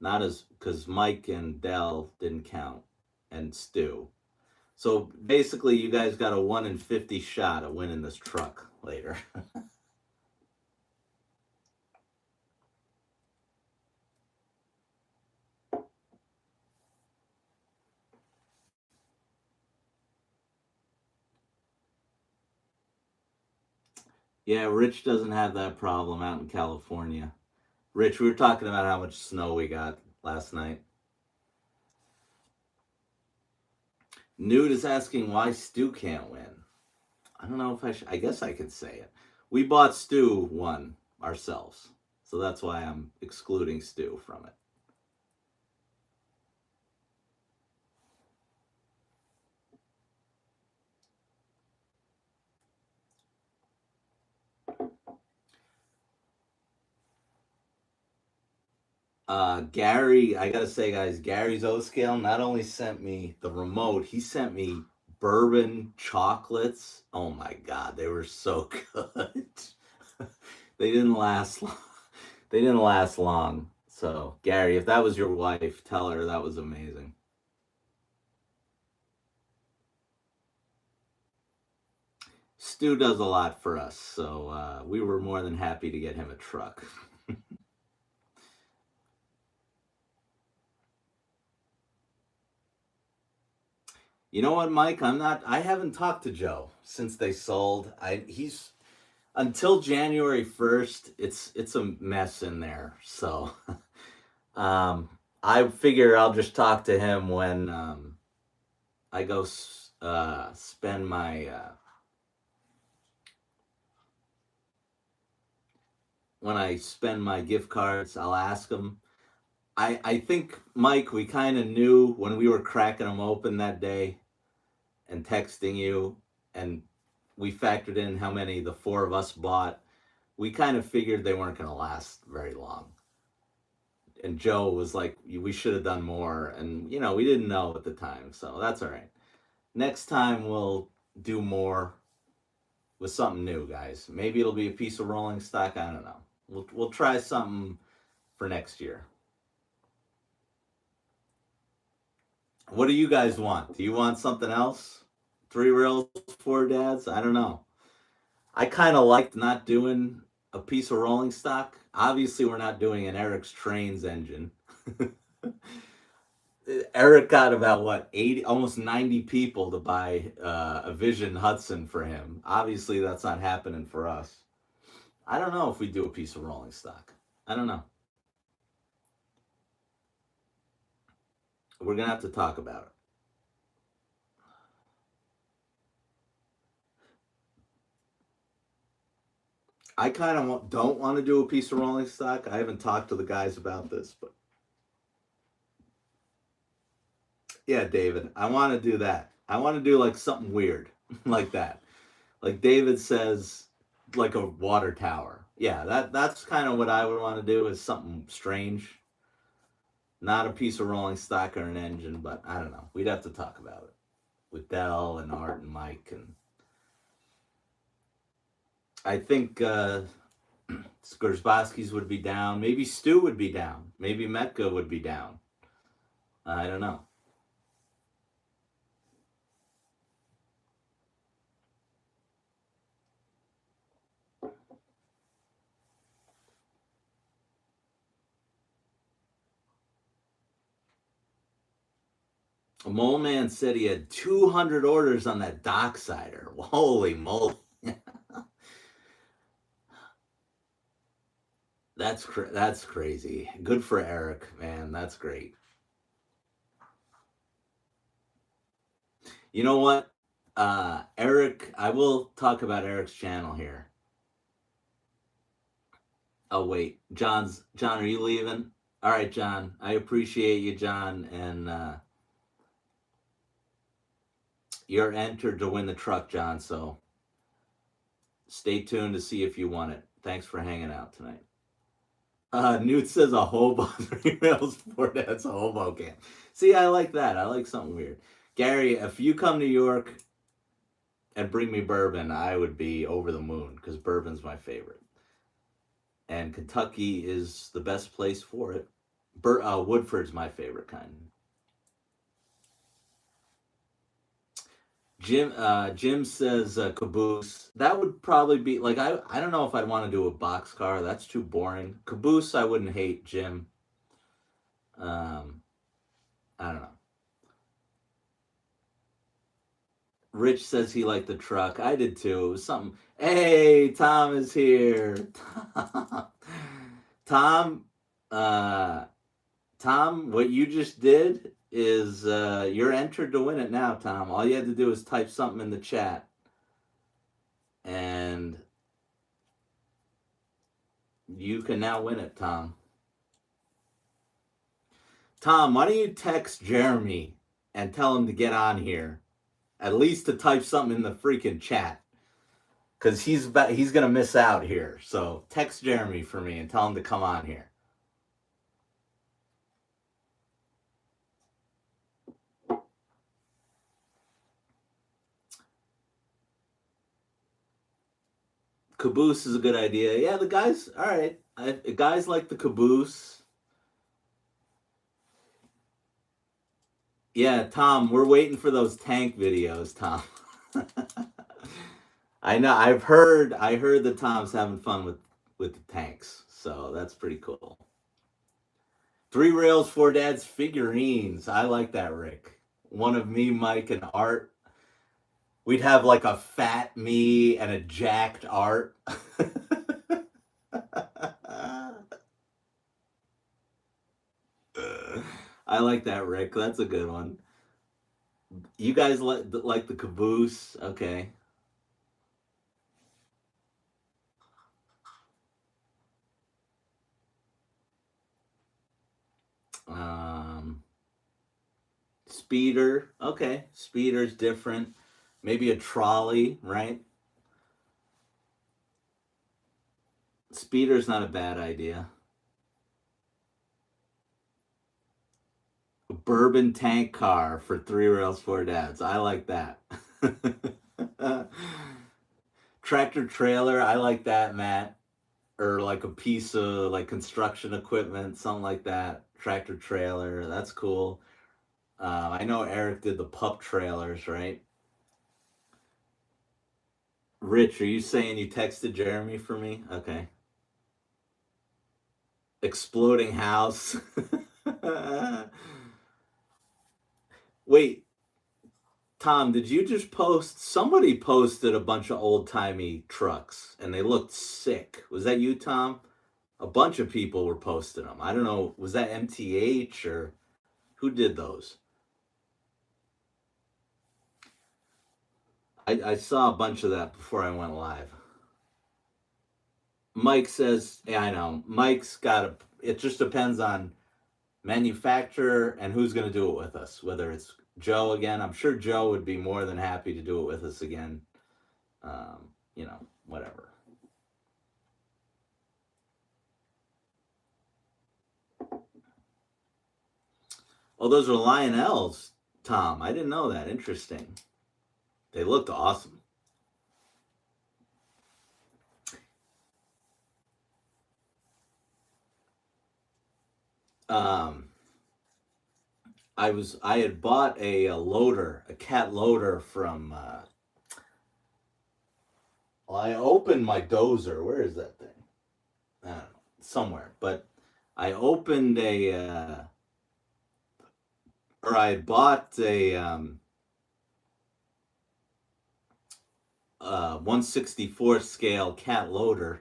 Not as because Mike and Dell didn't count, and Stu. So basically, you guys got a 1 in 50 shot at winning this truck later. Yeah, Rich doesn't have that problem out in California. Rich, we were talking about how much snow we got last night. Nude is asking why Stu can't win. I don't know if I should. I guess I could say it. We bought Stu one ourselves. So that's why I'm excluding Stu from it. Gary, I gotta say, guys, Gary's O Scale not only sent me the remote, he sent me bourbon chocolates. Oh my god, they were so good. They didn't last long. They didn't last long. So, Gary, if that was your wife, tell her that was amazing. Stu does a lot for us, so we were more than happy to get him a truck. You know what, Mike? I haven't talked to Joe since they sold. He's until January 1st, it's a mess in there. So, I figure I'll just talk to him when I go spend my when I spend my gift cards. I'll ask him. I think, Mike, we kind of knew when we were cracking them open that day and texting you, and we factored in how many the four of us bought. We kind of figured they weren't going to last very long. and Joe was like, we should have done more, and we didn't know at the time, so that's all right. Next time we'll do more with something new, guys. Maybe it'll be a piece of rolling stock. I don't know. We'll try something for next year. What do you guys want? Do you want something else? Three reels, four dads? I don't know. I kind of liked not doing a piece of rolling stock. Obviously, we're not doing an Eric's Trains engine. Eric got about what 80, almost 90 people to buy a Vision Hudson for him. Obviously, that's not happening for us. I don't know if we do a piece of rolling stock. I don't know. We're gonna have to talk about it. I kind of don't want to do a piece of rolling stock. I haven't talked to the guys about this, but yeah, David, I want to do that. I want to do like something weird like that. Like David says, like a water tower. Yeah, that's kind of what I would want to do is something strange. Not a piece of rolling stock or an engine, but I don't know. We'd have to talk about it with Dell and Art and Mike, and I think Skurzbowski's would be down. Maybe Stu would be down. Maybe Metka would be down. I don't know. Mole Man said he had 200 orders on that Docksider. Holy moly. That's crazy. Good for Eric, man. That's great. You know what? Eric, I will talk about Eric's channel here. Oh wait, John, are you leaving? All right, John. I appreciate you, John, and you're entered to win the truck, John. So stay tuned to see if you won it. Thanks for hanging out tonight. Newt says a hobo 3 rails 4 dads a hobo camp. See, I like that. I like something weird. Gary, if you come to New York and bring me bourbon, I would be over the moon because bourbon's my favorite. And Kentucky is the best place for it. Woodford's my favorite kind. Jim says caboose. That would probably be like I don't know if I'd want to do a box car. That's too boring. Caboose I wouldn't hate, Jim. I don't know. Rich says he liked the truck. I did too. It was something. Hey, Tom is here. Tom, Tom, what you just did is you're entered to win it now, Tom. All you had to do is type something in the chat, and you can now win it, Tom. Tom, why don't you text Jeremy and tell him to get on here, at least to type something in the freaking chat, because he's gonna miss out here. So text Jeremy for me and tell him to come on here. Caboose is a good idea. Yeah, the guys. All right, guys like the caboose. Yeah, Tom, we're waiting for those tank videos, Tom. I know. I heard that Tom's having fun with the tanks, so that's pretty cool. 3 rails 4 dads figurines. I like that, Rick. One of me, Mike, and Art. We'd have like a fat me and a jacked Art. I like that, Rick. That's a good one. You guys like the caboose? Okay. Um, Speeder. Okay, speeder's different. Maybe a trolley, right? Speeder's not a bad idea. bourbon tank car for three rails, four dads. I like that. Tractor trailer. I like that, Matt. Or like a piece of like construction equipment, something like that. Tractor trailer. That's cool. I know Eric did the pup trailers, right? Rich, are you saying you texted Jeremy for me? Okay. Exploding house. Wait, Tom, did you just post? Somebody posted a bunch of old timey trucks and they looked sick. Was that you, Tom? A bunch of people were posting them. I don't know. Was that MTH or who did those? I saw a bunch of that before I went live. Mike says, yeah, I know. Mike's got a, it just depends on manufacturer and who's going to do it with us. Whether it's Joe again, I'm sure Joe would be more than happy to do it with us again. Whatever. Oh, those are Lionels, Tom. I didn't know that. Interesting. They looked awesome. Um, I had bought a loader, a cat loader from. Well, I opened my dozer. Where is that thing? I don't know, somewhere. But I opened a, or I bought a 164 scale cat loader,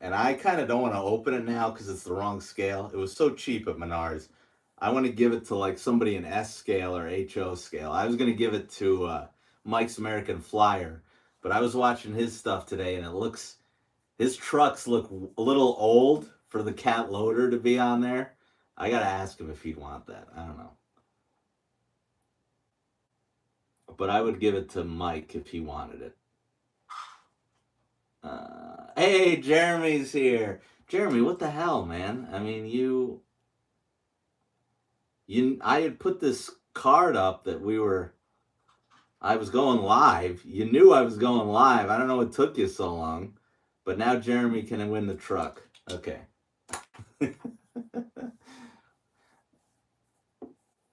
and I kind of don't want to open it now because it's the wrong scale. It was so cheap at Menards. I want to give it to like somebody in S scale or HO scale. I was going to give it to Mike's American Flyer, but I was watching his stuff today, and his trucks look a little old for the cat loader to be on there. I gotta ask him if he'd want that. I don't know, but I would give it to Mike if he wanted it. Hey, Jeremy's here. Jeremy, what the hell, man? I mean, I had put this card up that I was going live. You knew I was going live. I don't know what took you so long, but now Jeremy can win the truck. Okay.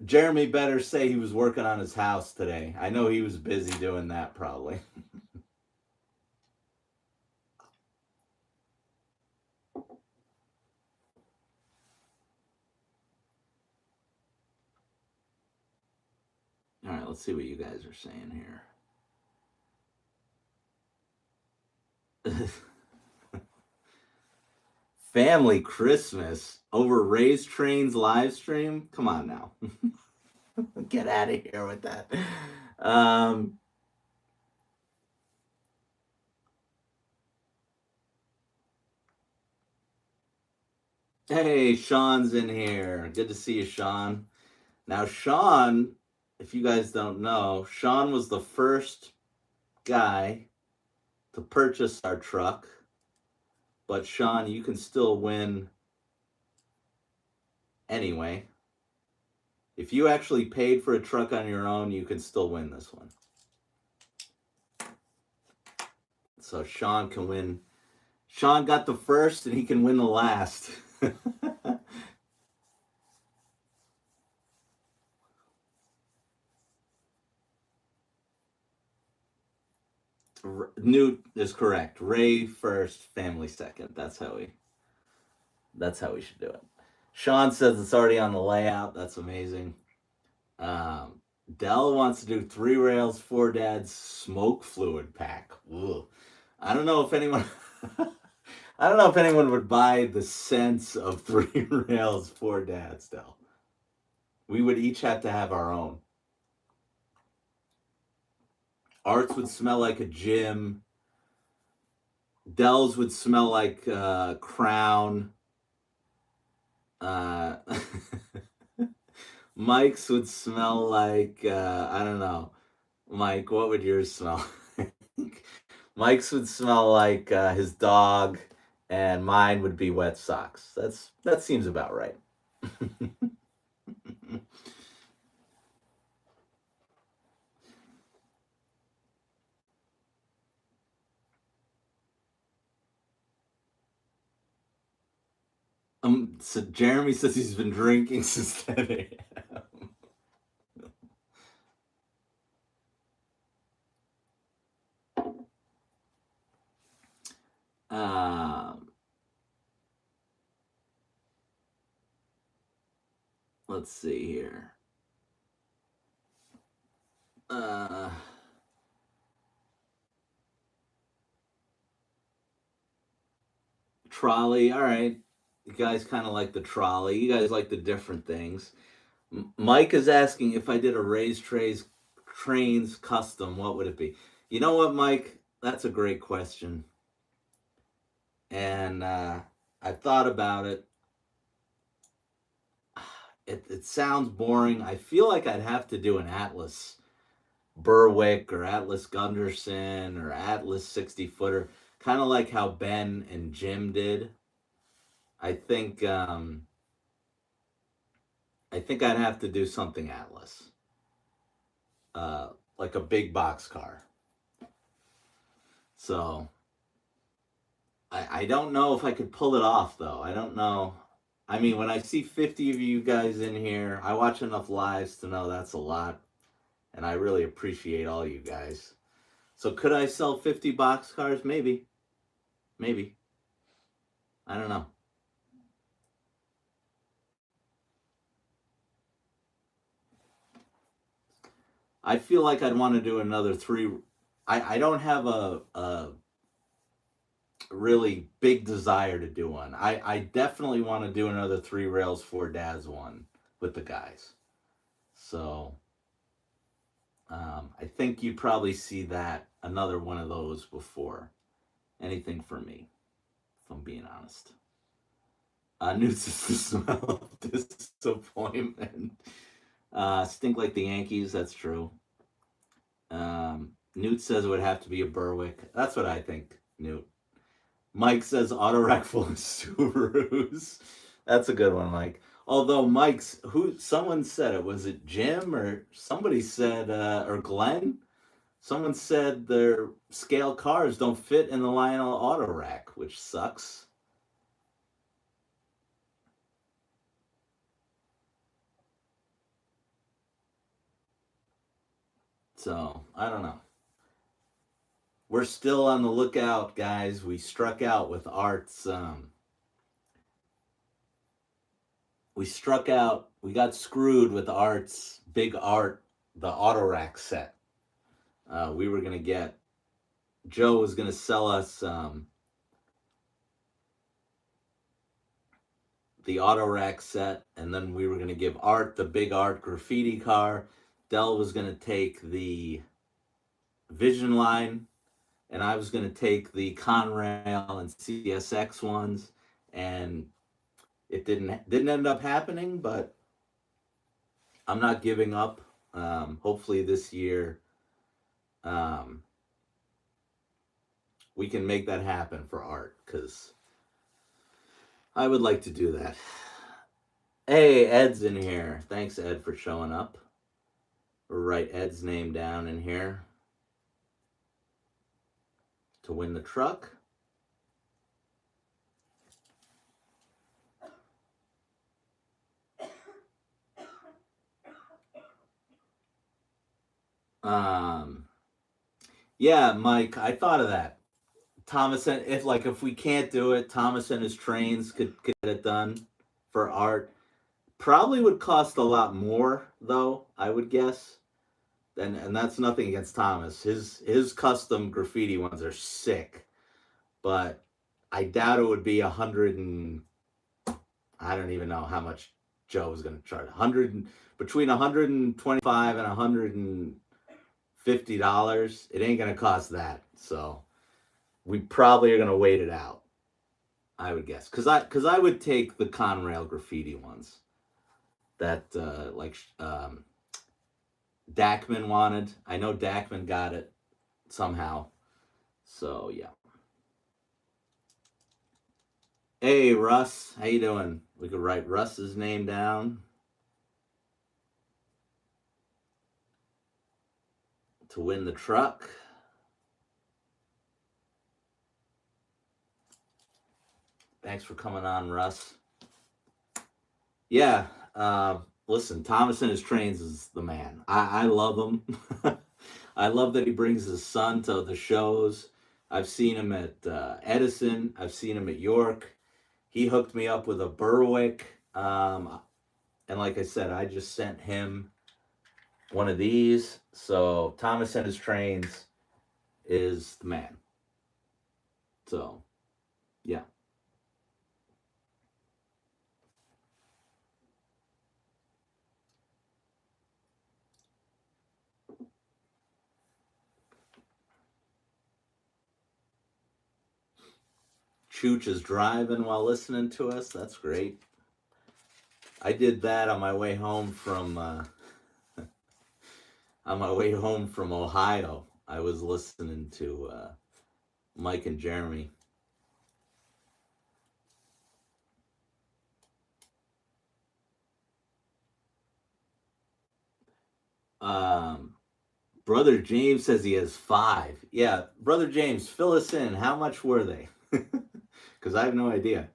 Jeremy better say he was working on his house today. I know he was busy doing that probably. All right, let's see what you guys are saying here. Family Christmas over Raised Trains live stream? Come on now. Get out of here with that. Hey, Sean's in here. Good to see you, Sean. Now, Sean, if you guys don't know, Sean was the first guy to purchase our truck. But, Sean, you can still win anyway. If you actually paid for a truck on your own, you can still win this one. So, Sean can win. Sean got the first, and he can win the last. Newt is correct. Ray first, family second. That's how we should do it. Sean says it's already on the layout. That's amazing. Dell wants to do three rails, four dads, smoke fluid pack. Ugh. I don't know if anyone. I don't know if anyone would buy the sense of three rails, four dads. Dell. We would each have to have our own. Arts would smell like a gym. Dell's would smell like Crown. Uh, Mike's would smell like I don't know. Mike, what would yours smell like? Mike's would smell like his dog, and mine would be wet socks. That seems about right. So Jeremy says he's been drinking since 10 a.m. Um, let's see here. Uh, trolley. All right. You guys kind of like the trolley. You guys like the different things. Mike is asking if I did a raised trains custom, what would it be? You know what, Mike? That's a great question. And I thought about it. It sounds boring. I feel like I'd have to do an Atlas Berwick or Atlas Gunderson or Atlas 60 footer, kind of like how Ben and Jim did. I think I think I'd have to do something Atlas, like a big box car. So I don't know if I could pull it off though. I don't know. I mean, when I see 50 of you guys in here, I watch enough lives to know that's a lot, and I really appreciate all you guys. So could I sell 50 box cars? Maybe. Maybe. I don't know. I feel like I'd want to do another three. I don't have a really big desire to do one. I definitely want to do another three rails four dads one with the guys. So I think you'd probably see that another one of those before anything for me, if I'm being honest. News is the smell of disappointment. Stink like the Yankees. That's true. Newt says it would have to be a Berwick. That's what I think, Newt. Mike says auto rack full of Subarus. That's a good one, Mike. Although Mike's who someone said it, was it Jim or somebody said or Glenn? Someone said their scale cars don't fit in the Lionel auto rack, which sucks. So I don't know. We're still on the lookout, guys. We struck out with Art's. We struck out. We got screwed with Art's big Art, the auto rack set. We were gonna get. Joe was gonna sell us the auto rack set, and then we were gonna give Art the big Art graffiti car. Dell was gonna take the Vision line, and I was going to take the Conrail and CSX ones, and it didn't end up happening. But I'm not giving up. Hopefully this year, um, we can make that happen for Art because I would like to do that. Hey, Ed's in here. Thanks, Ed, for showing up. We'll write Ed's name down in here to win the truck. Um, yeah, Mike, I thought of that. Thomas and if we can't do it, Thomas and his trains could get it done for Art. Probably would cost a lot more though, I would guess. And that's nothing against Thomas. His custom graffiti ones are sick, but I doubt it would be 100 and I don't even know how much Joe was going to charge. 100 between 125 and $150. It ain't going to cost that. So we probably are going to wait it out. I would guess because I would take the Conrail graffiti ones that Dackman wanted. I know Dackman got it somehow. So yeah. Hey Russ, how you doing? We could write Russ's name down to win the truck. Thanks for coming on, Russ. Yeah. Listen, Thomas and his trains is the man. I love him. I love that he brings his son to the shows. I've seen him at Edison. I've seen him at York. He hooked me up with a Berwick. And like I said, I just sent him one of these. So Thomas and his trains is the man. So yeah. Chooch is driving while listening to us. That's great. I did that on my way home from Ohio. I was listening to Mike and Jeremy. Um, Brother James says he has 5. Yeah, Brother James, fill us in. How much were they? Because I have no idea.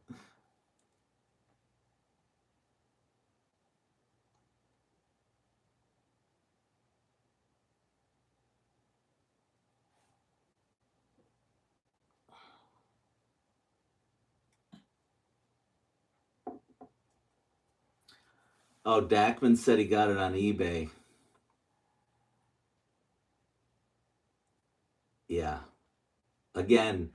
Oh, Dackman said he got it on eBay. Yeah. Again,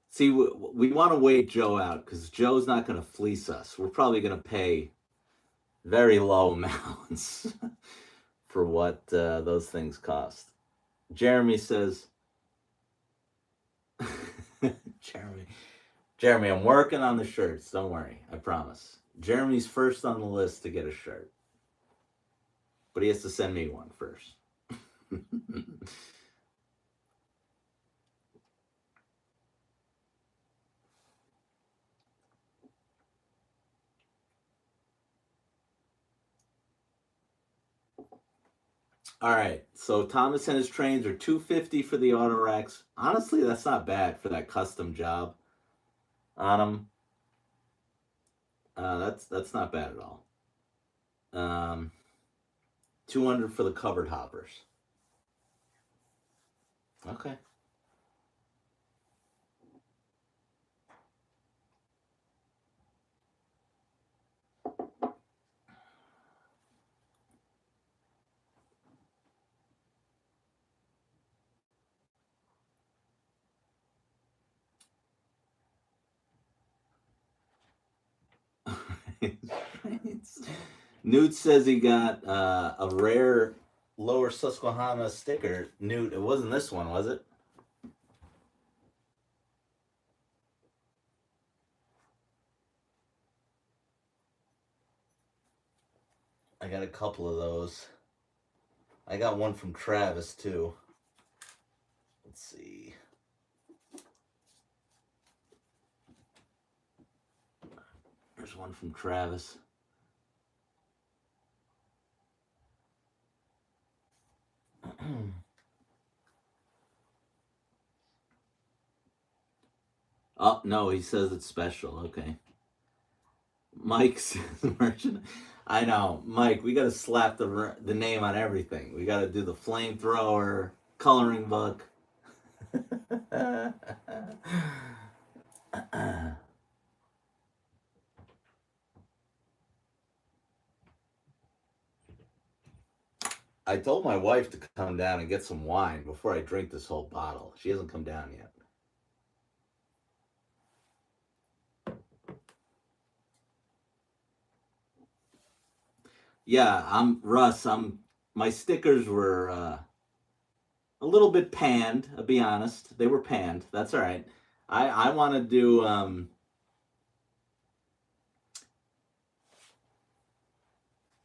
see, we want to wait Joe out because Joe's not going to fleece us. We're probably going to pay very low amounts for what those things cost. Jeremy says, Jeremy, Jeremy, I'm working on the shirts. Don't worry, I promise. Jeremy's first on the list to get a shirt, but he has to send me one first. All right, so Thomas and his trains are 250 for the auto racks. Honestly, that's not bad for that custom job on them. That's not bad at all. 200 for the covered hoppers. Okay. Newt says he got a rare Lower Susquehanna sticker. Newt, it wasn't this one, was it? I got a couple of those. I got one from Travis too. Let's see. There's one from Travis. Oh no, he says it's special. Okay. Mike says merchant. I know, Mike. We got to slap the name on everything. We got to do the flamethrower, coloring book. I told my wife to come down and get some wine before I drink this whole bottle. She hasn't come down yet. Yeah, I'm Russ. I'm my stickers were a little bit panned. I'll be honest, they were panned. That's all right. I want to do.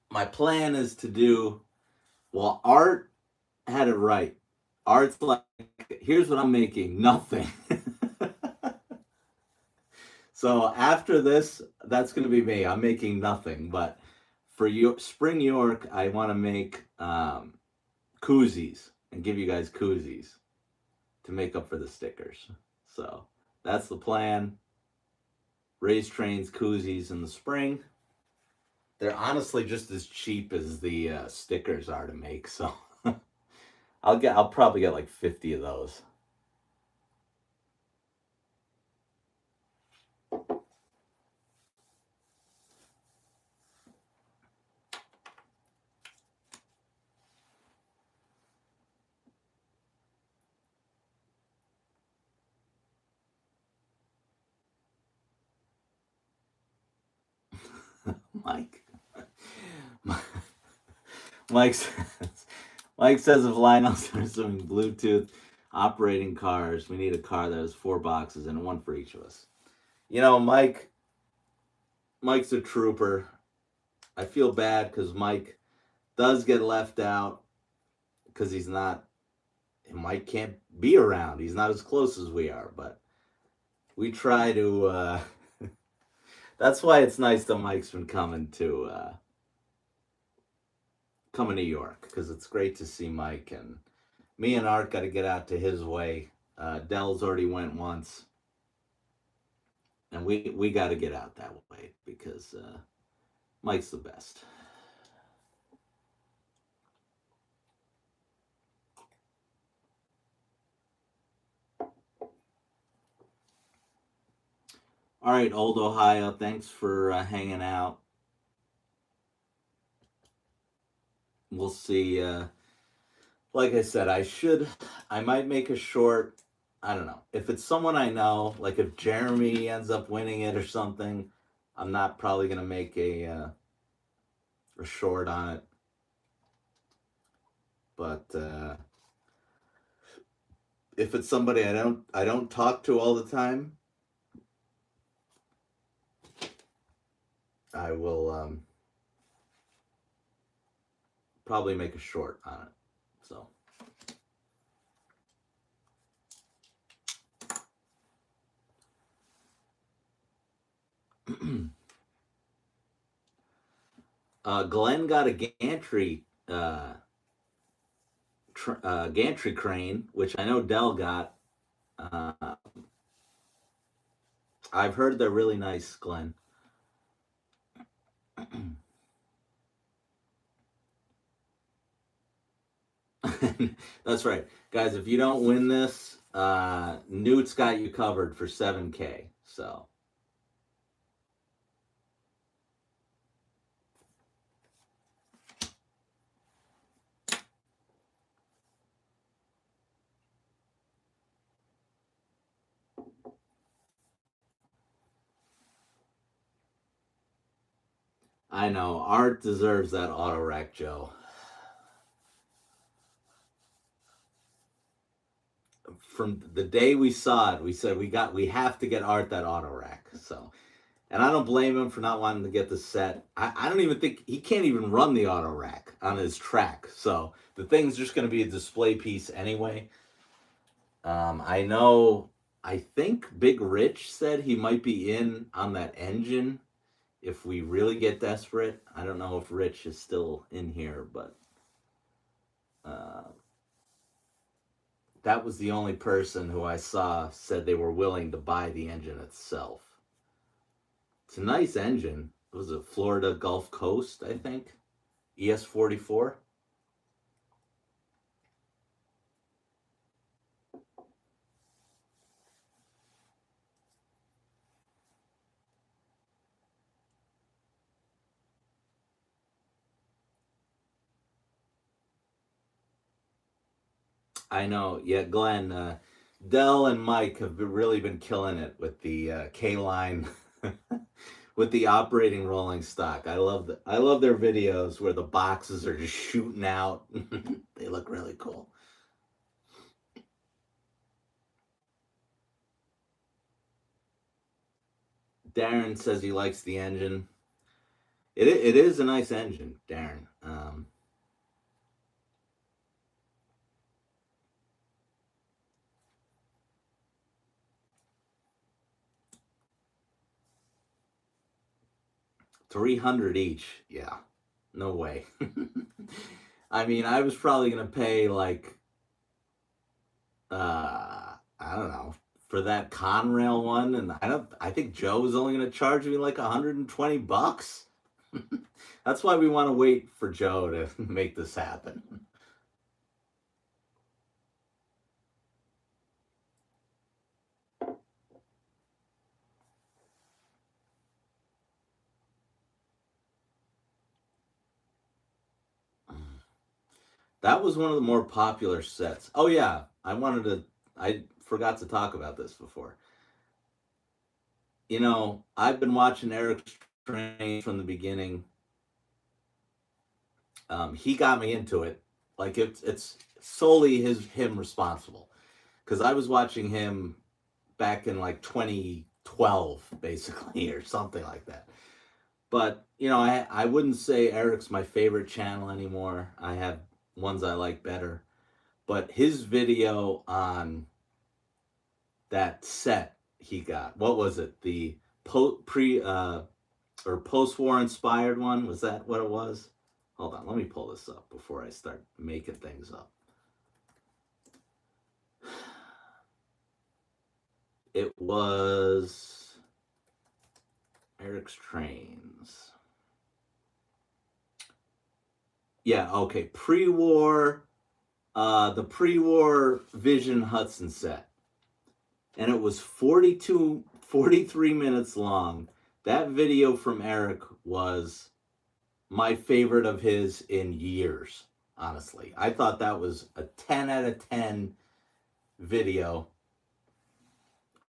My plan is to do. Well, Art had it right. Art's like, here's what I'm making, nothing. So after this, that's going to be me. I'm making nothing. But for Spring York, I want to make koozies and give you guys koozies to make up for the stickers. So that's the plan. Race trains, koozies in the spring. they're honestly just as cheap as the stickers are to make. So I'll probably get like 50 of those. Mike, Mike says, Mike says if Lionel's doing Bluetooth operating cars, we need a car that has 4 boxes and one for each of us. You know, Mike's a trooper. I feel bad because Mike does get left out because Mike can't be around. He's not as close as we are, but we try to. That's why it's nice that Mike's been coming to York, because it's great to see Mike, and me and Art got to get out to his way. Dell's already went once, and we got to get out that way because Mike's the best. All right, old Ohio, thanks for hanging out. We'll see. Like I said, I might make a short. I don't know. If it's someone I know, like if Jeremy ends up winning it or something, I'm not probably gonna make a short on it. But if it's somebody I don't talk to all the time, I will probably make a short on it. So. Glenn got a gantry crane, which I know Dell got. Uh, I've heard they're really nice, Glenn. That's right, guys. If you don't win this, Newt's got you covered for 7K. So. I know Art deserves that auto rack, Joe. From the day we saw it, we said we have to get Art that auto rack. So, and I don't blame him for not wanting to get the set. I don't even think he can't even run the auto rack on his track. So the thing's just going to be a display piece anyway. I know. I think Big Rich said he might be in on that engine if we really get desperate. I don't know if Rich is still in here, but uh, that was the only person who I saw said they were willing to buy the engine itself. It's a nice engine. It was a Florida Gulf Coast, I think. ES44. I know. Yeah, Glenn, Dell and Mike have really been killing it with the K line, with the operating rolling stock. I love their videos where the boxes are just shooting out. They look really cool. Darren says he likes the engine. It is a nice engine, Darren. 300 each. Yeah, no way. I mean, I was probably gonna pay like I don't know for that Conrail one, and I think Joe was only gonna charge me like $120. That's why we want to wait for Joe to make this happen. That was one of the more popular sets. Oh yeah, I forgot to talk about this before. I've been watching Eric's train from the beginning. He got me into it. Like it's solely him responsible. Because I was watching him back in like 2012, basically, or something like that. But I wouldn't say Eric's my favorite channel anymore. I have ones I like better. But his video on that set he got, what was it? The pre or post war inspired one? Was that what it was? Hold on, let me pull this up before I start making things up. It was Eric's Trains. Yeah, okay. Pre-war, the pre-war Vision Hudson set. And it was 43 minutes long. That video from Eric was my favorite of his in years, honestly. I thought that was a 10 out of 10 video.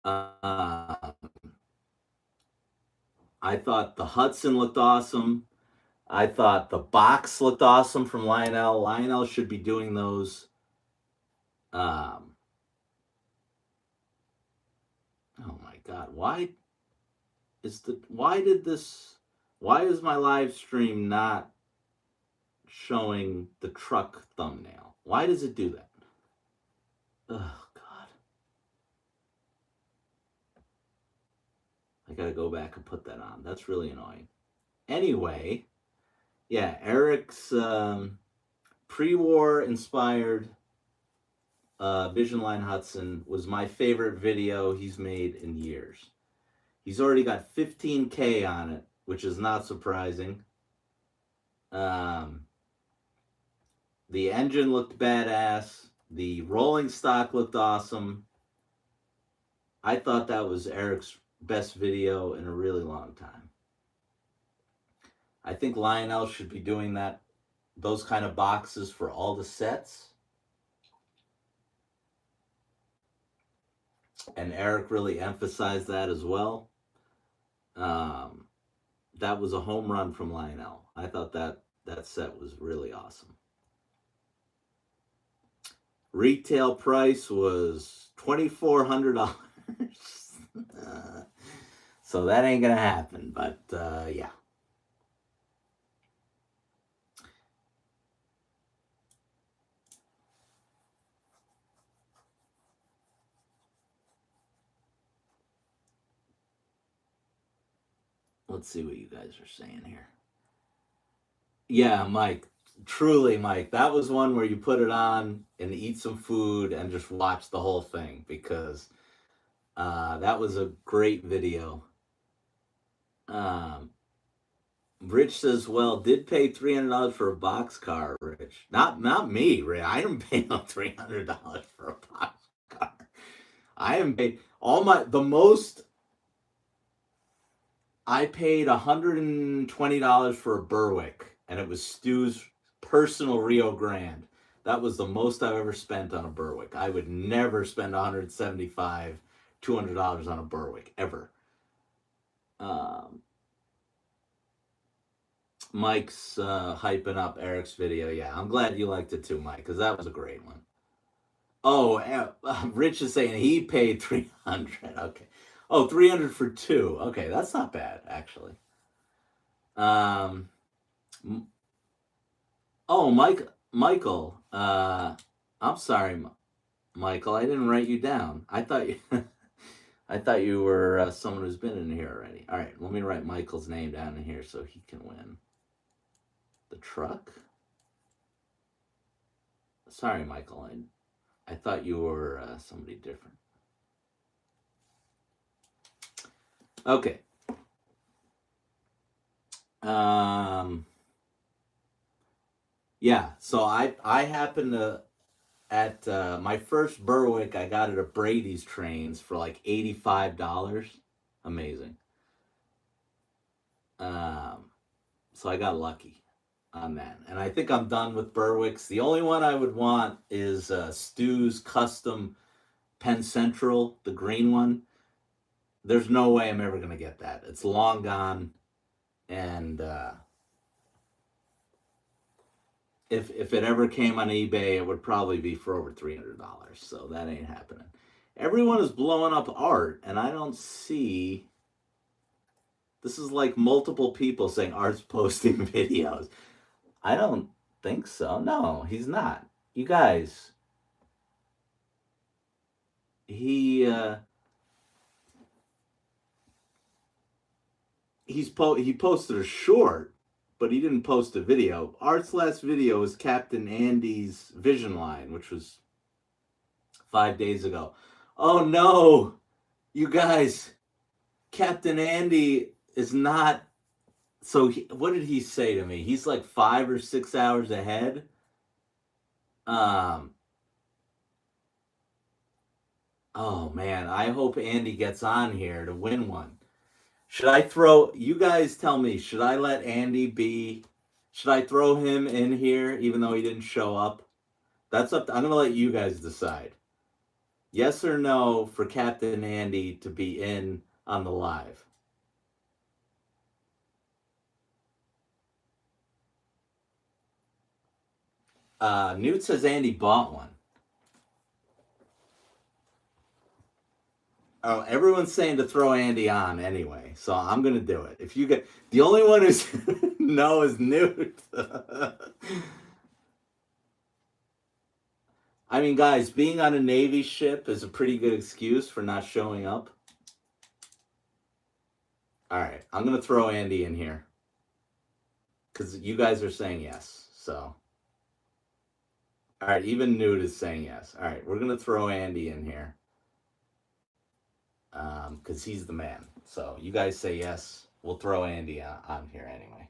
I thought the Hudson looked awesome. I thought the box looked awesome from Lionel. Lionel should be doing those. Um, oh my God, why is my live stream not showing the truck thumbnail? Why does it do that? Oh God. I gotta go back and put that on. That's really annoying. Anyway, yeah, Eric's pre-war inspired Vision Line Hudson was my favorite video he's made in years. He's already got 15K on it, which is not surprising. The engine looked badass. The rolling stock looked awesome. I thought that was Eric's best video in a really long time. I think Lionel should be doing those kind of boxes for all the sets. And Eric really emphasized that as well. That was a home run from Lionel. I thought that set was really awesome. Retail price was $2,400. So that ain't gonna happen, but yeah. Let's see what you guys are saying here. Yeah, Mike. Truly, Mike. That was one where you put it on and eat some food and just watch the whole thing because that was a great video. Um, Rich says, "Well, did pay $300 for a box car, Rich? Not me, Rich. I didn't pay no $300 for a box car. I haven't paid the most. I paid $120 for a Berwick, and it was Stu's personal Rio Grande. That was the most I've ever spent on a Berwick. I would never spend $175, $200 on a Berwick ever." Um, Mike's hyping up Eric's video. Yeah, I'm glad you liked it too, Mike, because that was a great one. Oh, Rich is saying he paid 300. Okay. Oh, 300 for two. Okay, that's not bad actually. Um, oh, Michael. I'm sorry, Michael. I didn't write you down. I thought you, I thought you were someone who's been in here already. All right, let me write Michael's name down in here so he can win. The truck. Sorry, Michael. I thought you were somebody different. Okay. Um, yeah. So I happened to at my first Berwick, I got it at Brady's Trains for like $85. Amazing. Um, so I got lucky on that, and I think I'm done with Berwicks. The only one I would want is Stu's custom Penn Central, the green one. There's no way I'm ever gonna get that. It's long gone, and if it ever came on eBay, it would probably be for over $300. So that ain't happening. Everyone is blowing up art, and I don't see. This is like multiple people saying Art's posting videos. I don't think so. No, he's not. You guys, he he posted a short, but he didn't post a video. Art's last video was Captain Andy's Vision Line, which was 5 days ago. Oh no, you guys, Captain Andy is not. So what did he say to me? He's like 5 or 6 hours ahead. Um. Oh man, I hope Andy gets on here to win one. Should I throw? You guys tell me. Should I let Andy be? Should I throw him in here even though he didn't show up? That's up. I'm gonna let you guys decide. Yes or no for Captain Andy to be in on the live. Newt says Andy bought one. Oh, everyone's saying to throw Andy on anyway, so I'm gonna do it. If you get the only one who's no is Newt. I mean, guys, being on a Navy ship is a pretty good excuse for not showing up. All right, I'm gonna throw Andy in here because you guys are saying yes. So, all right, even Newt is saying yes. All right, we're gonna throw Andy in here because he's the man. So you guys say yes. We'll throw Andy on here anyway.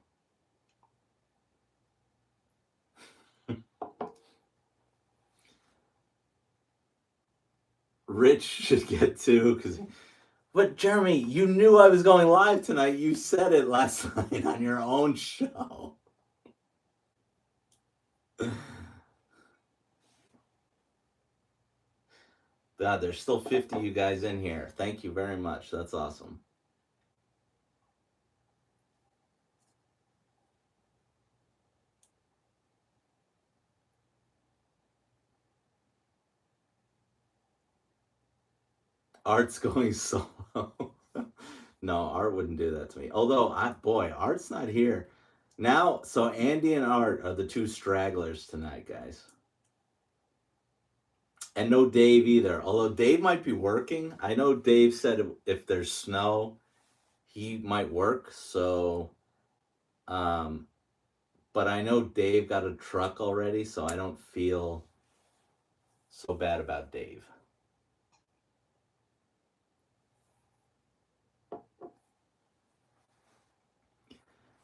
Rich should get two because. But Jeremy, you knew I was going live tonight. You said it last night on your own show. God, there's still 50 you guys in here. Thank you very much. That's awesome. Art's going solo. No, Art wouldn't do that to me. Although, Art's not here. Now, so Andy and Art are the two stragglers tonight, guys. And no Dave either. Although Dave might be working. I know Dave said if there's snow, he might work. So, um, but I know Dave got a truck already, so I don't feel so bad about Dave.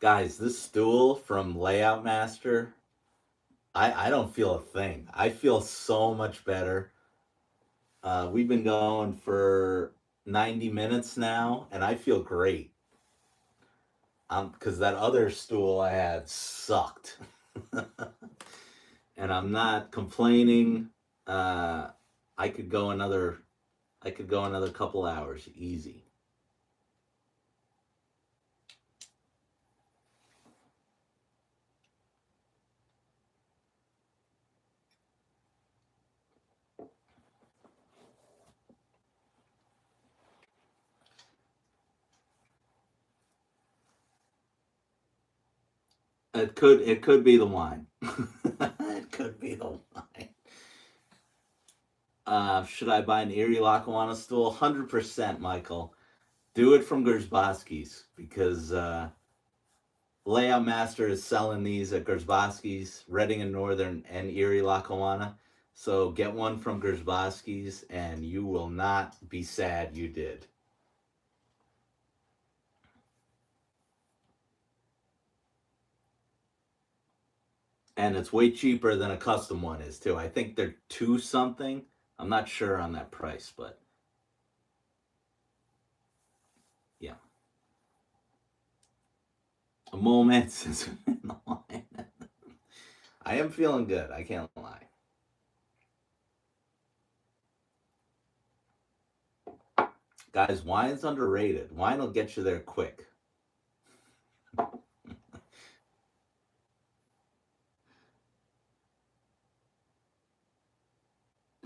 Guys, this stool from Layout Master, I don't feel a thing. I feel so much better. We've been going for 90 minutes now, and I feel great. Because that other stool I had sucked. And I'm not complaining. Uh, I could go another couple hours easy. It could be the wine. It could be the wine. Should I buy an Erie Lackawanna stool? 100%, Michael. Do it from Gerzbowski's because Layout Master is selling these at Gerzbowski's, Reading and Northern, and Erie Lackawanna. So get one from Gerzbowski's, and you will not be sad you did. and it's way cheaper than a custom one is too. I think they're two something. I'm not sure on that price, but yeah. A moment since we've been online. I am feeling good. I can't lie. Guys, wine's underrated. Wine will get you there quick.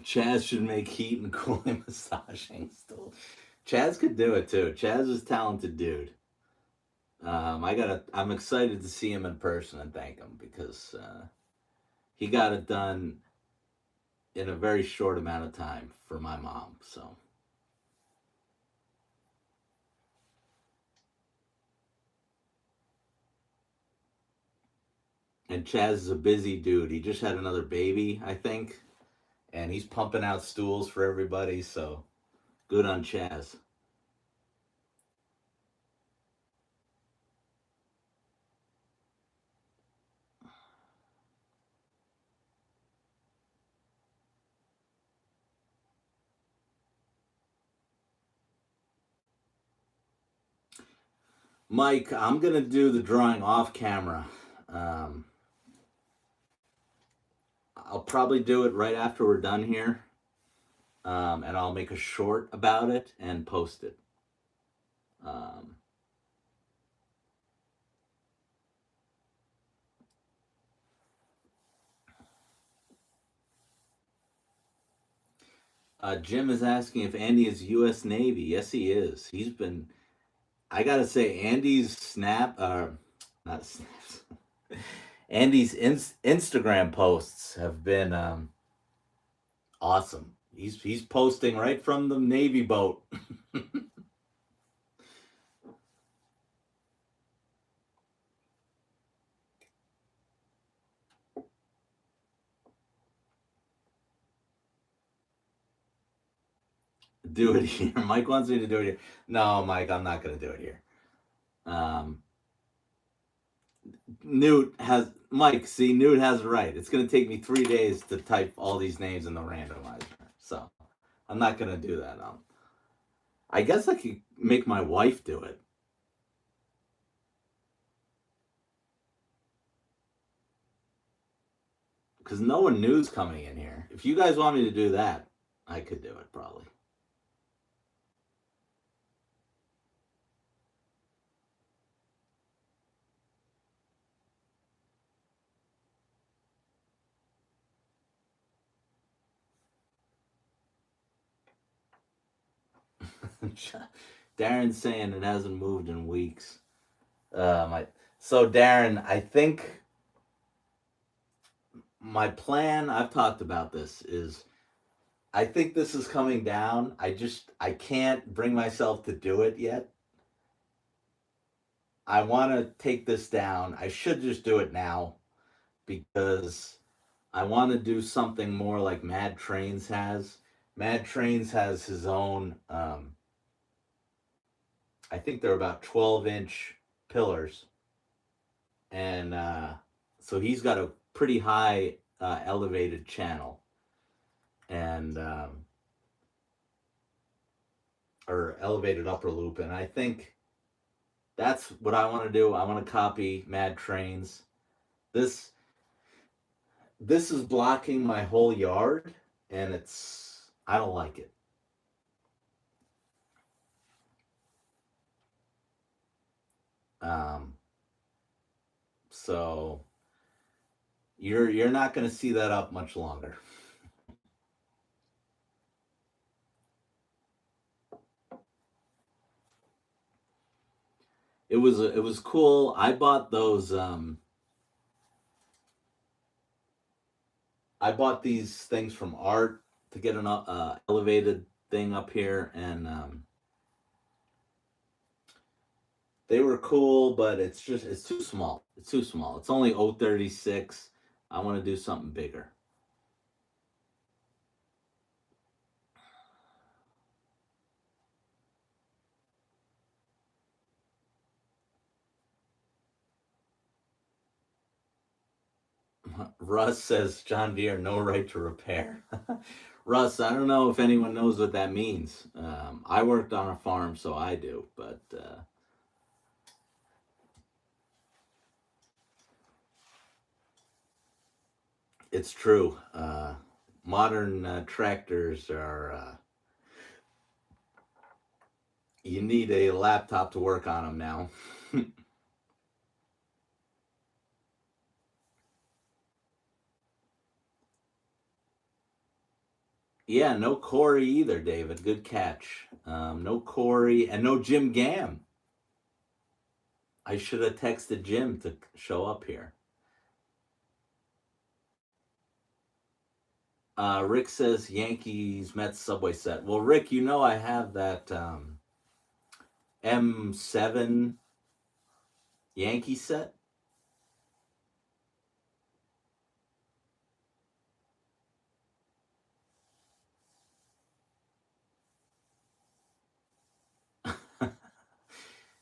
Chaz should make heat and cooling massaging still. Chaz could do it too. Chaz is a talented dude. I'm excited to see him in person and thank him because he got it done in a very short amount of time for my mom. So, and Chaz is a busy dude. He just had another baby, I think, and he's pumping out stools for everybody. So, good on Chaz. Mike, I'm gonna do the drawing off camera. Um, I'll probably do it right after we're done here, and I'll make a short about it and post it. Um, Jim is asking if Andy is U.S. Navy. Yes, he is. He's been. I gotta say, Andy's not snaps. Andy's Instagram posts have been awesome. He's posting right from the Navy boat. Do it here. Mike wants me to do it here. No, Mike, I'm not gonna do it here. Um, Newt has Mike. See, Newt has it right. It's gonna take me 3 days to type all these names in the randomizer. So I'm not gonna do that. I guess I could make my wife do it because no one knew's coming in here. If you guys want me to do that, I could do it probably. Darren's saying it hasn't moved in weeks. My so Darren, I think my plan. I've talked about this. Is I think this is coming down. I can't bring myself to do it yet. I want to take this down. I should just do it now because I want to do something more like Mad Trains has. Mad Trains has his own. I think they're about 12-inch pillars, and so he's got a pretty high elevated channel, and or elevated upper loop, and I think that's what I want to do. I want to copy Mad Trains. This this is blocking my whole yard, and it's I don't like it. Um, so you're not going to see that up much longer. It was cool. I bought these things from Art to get an elevated thing up here, and they were cool, but it's too small. It's too small. It's only 036. I want to do something bigger. Russ says John Deere no right to repair. Russ, I don't know if anyone knows what that means. I worked on a farm, so I do, but it's true. Modern tractors are, you need a laptop to work on them now. Yeah, no Corey either, David. Good catch. No Corey and no Jim Gam. I should have texted Jim to show up here. Rick says Yankees Mets Subway set. Well, Rick, you know I have that M7 Yankee set.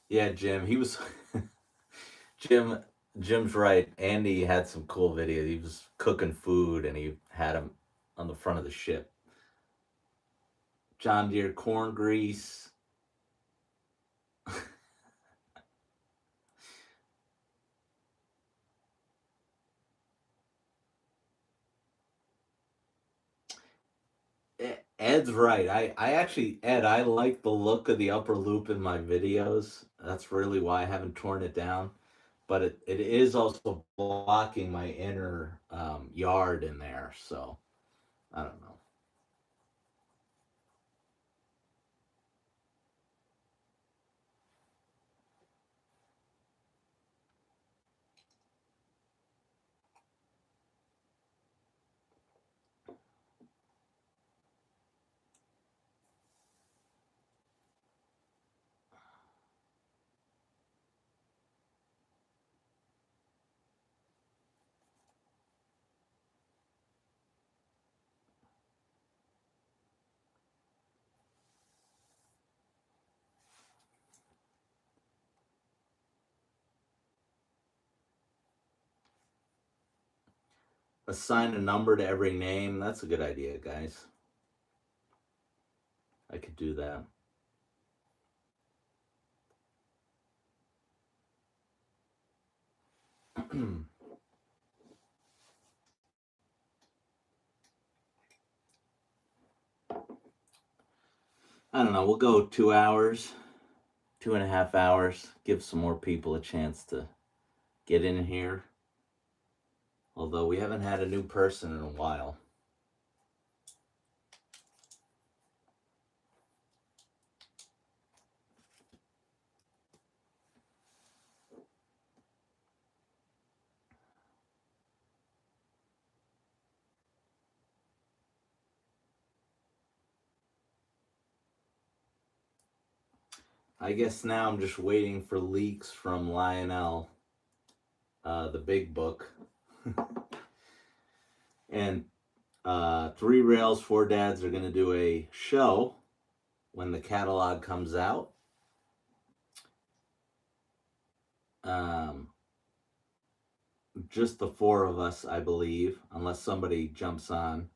Yeah, Jim. He was Jim. Jim's right. Andy had some cool videos. He was cooking food and he had him on the front of the ship. John Deere corn grease. Ed's right. I actually, Ed, I like the look of the upper loop in my videos. That's really why I haven't torn it down. But it is also blocking my inner yard in there. So I don't know. Assign a number to every name. That's a good idea, guys. I could do that. I don't know. We'll go 2 hours, 2.5 hours. Give some more people a chance to get in here. Although we haven't had a new person in a while. I guess now I'm just waiting for leaks from Lionel, the big book. And Three Rails, Four Dads are going to do a show when the catalog comes out. Um, just the four of us, I believe, unless somebody jumps on.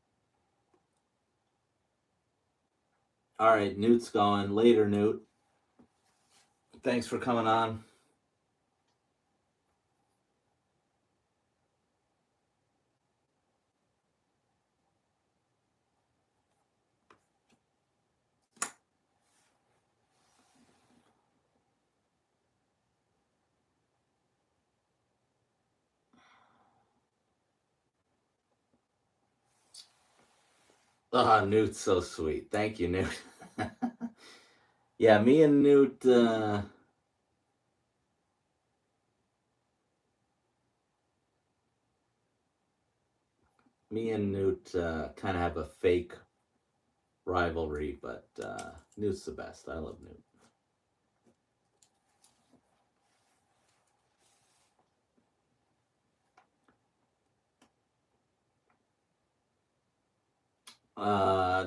All right, Newt's going. Later, Newt. Thanks for coming on. Oh, Newt's so sweet. Thank you, Newt. Yeah, me and Newt. Me and Newt kind of have a fake rivalry, but Newt's the best. I love Newt. Uh,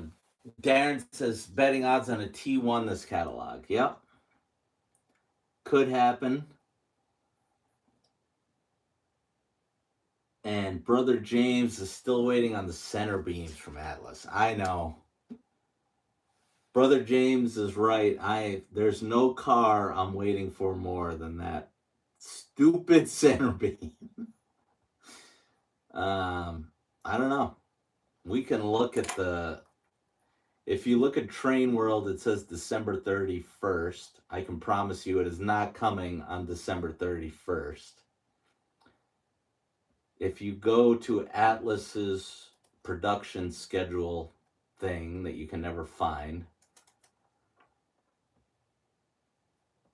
Darren says betting odds on a T1 this catalog. Yep. Could happen. And Brother James is still waiting on the center beams from Atlas. I know. Brother James is right. There's no car I'm waiting for more than that stupid center beam. I don't know. We can look at if you look at Train World, it says December 31st. I can promise you it is not coming on December 31st. If you go to Atlas's production schedule thing that you can never find,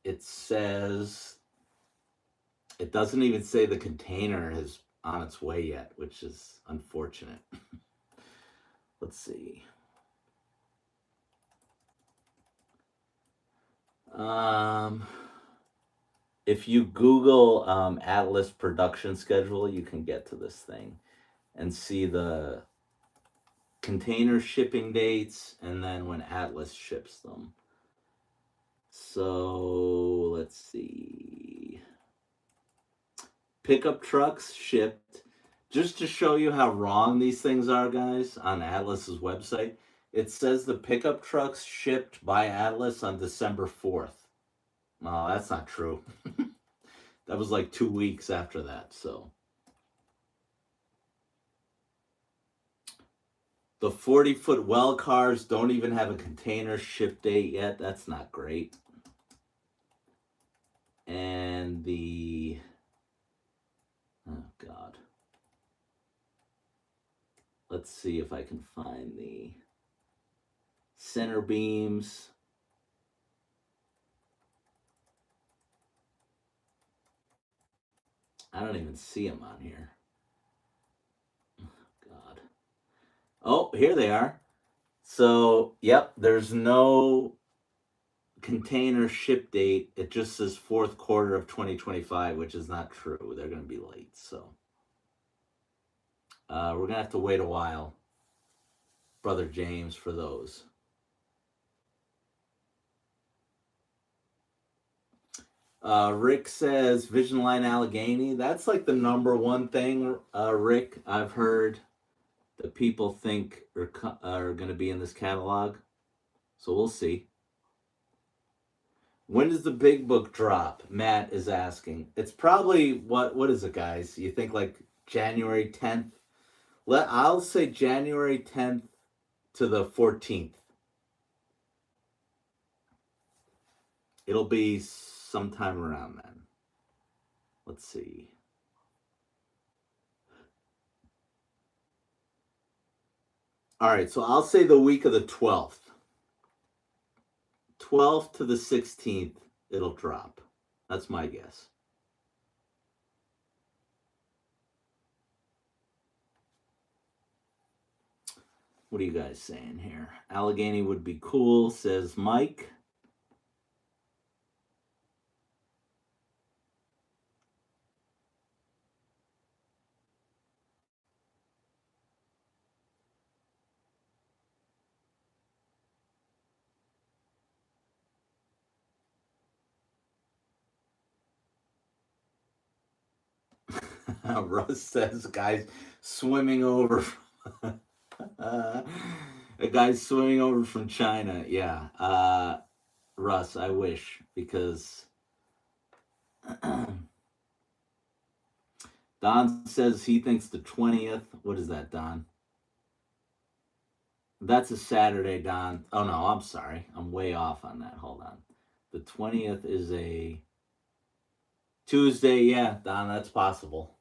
it says, it doesn't even say the container is on its way yet, which is unfortunate. Let's see. If you Google Atlas production schedule, you can get to this thing and see the container shipping dates and then when Atlas ships them. So let's see. Pickup trucks shipped. Just to show you how wrong these things are, guys, on Atlas's website, it says the pickup trucks shipped by Atlas on December 4th. Oh, that's not true. That was like 2 weeks after that, so. The 40-foot well cars don't even have a container ship date yet. That's not great. And oh God. Let's see if I can find the center beams. I don't even see them on here. Oh, God. Oh, here they are. So, yep, there's no container ship date. It just says fourth quarter of 2025, which is not true. They're going to be late. So, we're going to have to wait a while, Brother James, for those. Rick says Vision Line Allegheny. That's like the number one thing, Rick, I've heard that people think are going to be in this catalog. So we'll see. When does the big book drop? Matt is asking. It's probably, what is it, guys? You think like January 10th? I'll say January 10th to the 14th. It'll be sometime around then. Let's see. All right, so I'll say the week of the 12th. 12th to the 16th, it'll drop. That's my guess. What are you guys saying here? Allegheny would be cool, says Mike. Russ says, guys swimming over. A guy's swimming over from China. Yeah. Russ, I wish, because Don says he thinks the 20th. What is that, Don? That's a Saturday, Don. Oh, no, I'm sorry. I'm way off on that. Hold on. The 20th is a Tuesday. Yeah, Don, that's possible.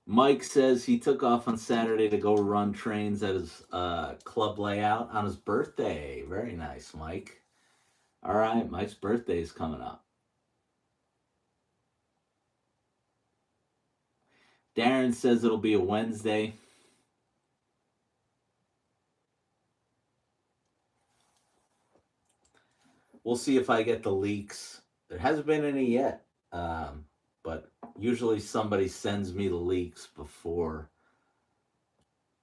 Mike says he took off on Saturday to go run trains at his club layout on his birthday. Very nice, Mike. All right, Mike's birthday is coming up. Darren says it'll be a Wednesday. We'll see if I get the leaks. There hasn't been any yet, but usually somebody sends me the leaks before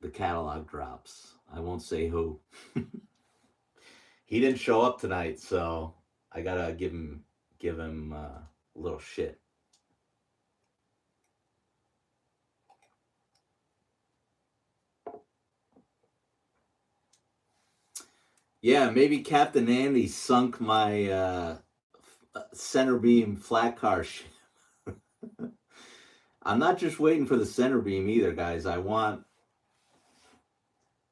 the catalog drops. I won't say who. He didn't show up tonight, so I gotta give him give him a little shit. Yeah, maybe Captain Andy sunk my center beam flat car ship. I'm not just waiting for the center beam either, guys. I want,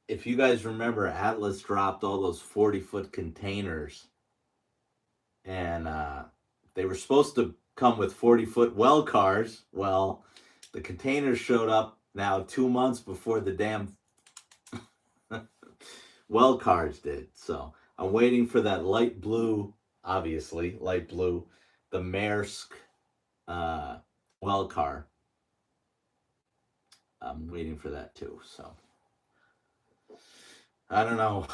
if you guys remember, Atlas dropped all those 40-foot containers, and they were supposed to come with 40-foot well cars. Well, the containers showed up now 2 months before the damn well cars did. So I'm waiting for that light blue, obviously, light blue, the Maersk uh, well car. I'm waiting for that too. So I don't know.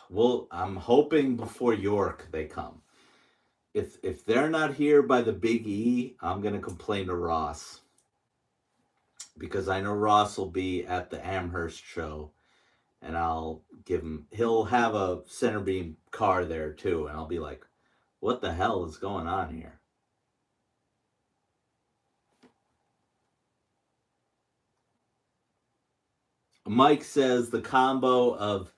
Well, I'm hoping before York they come. If they're not here by the Big E, I'm gonna complain to Ross, because I know Ross will be at the Amherst show, and I'll give him. He'll have a center beam car there too, and I'll be like, "What the hell is going on here?" Mike says the combo of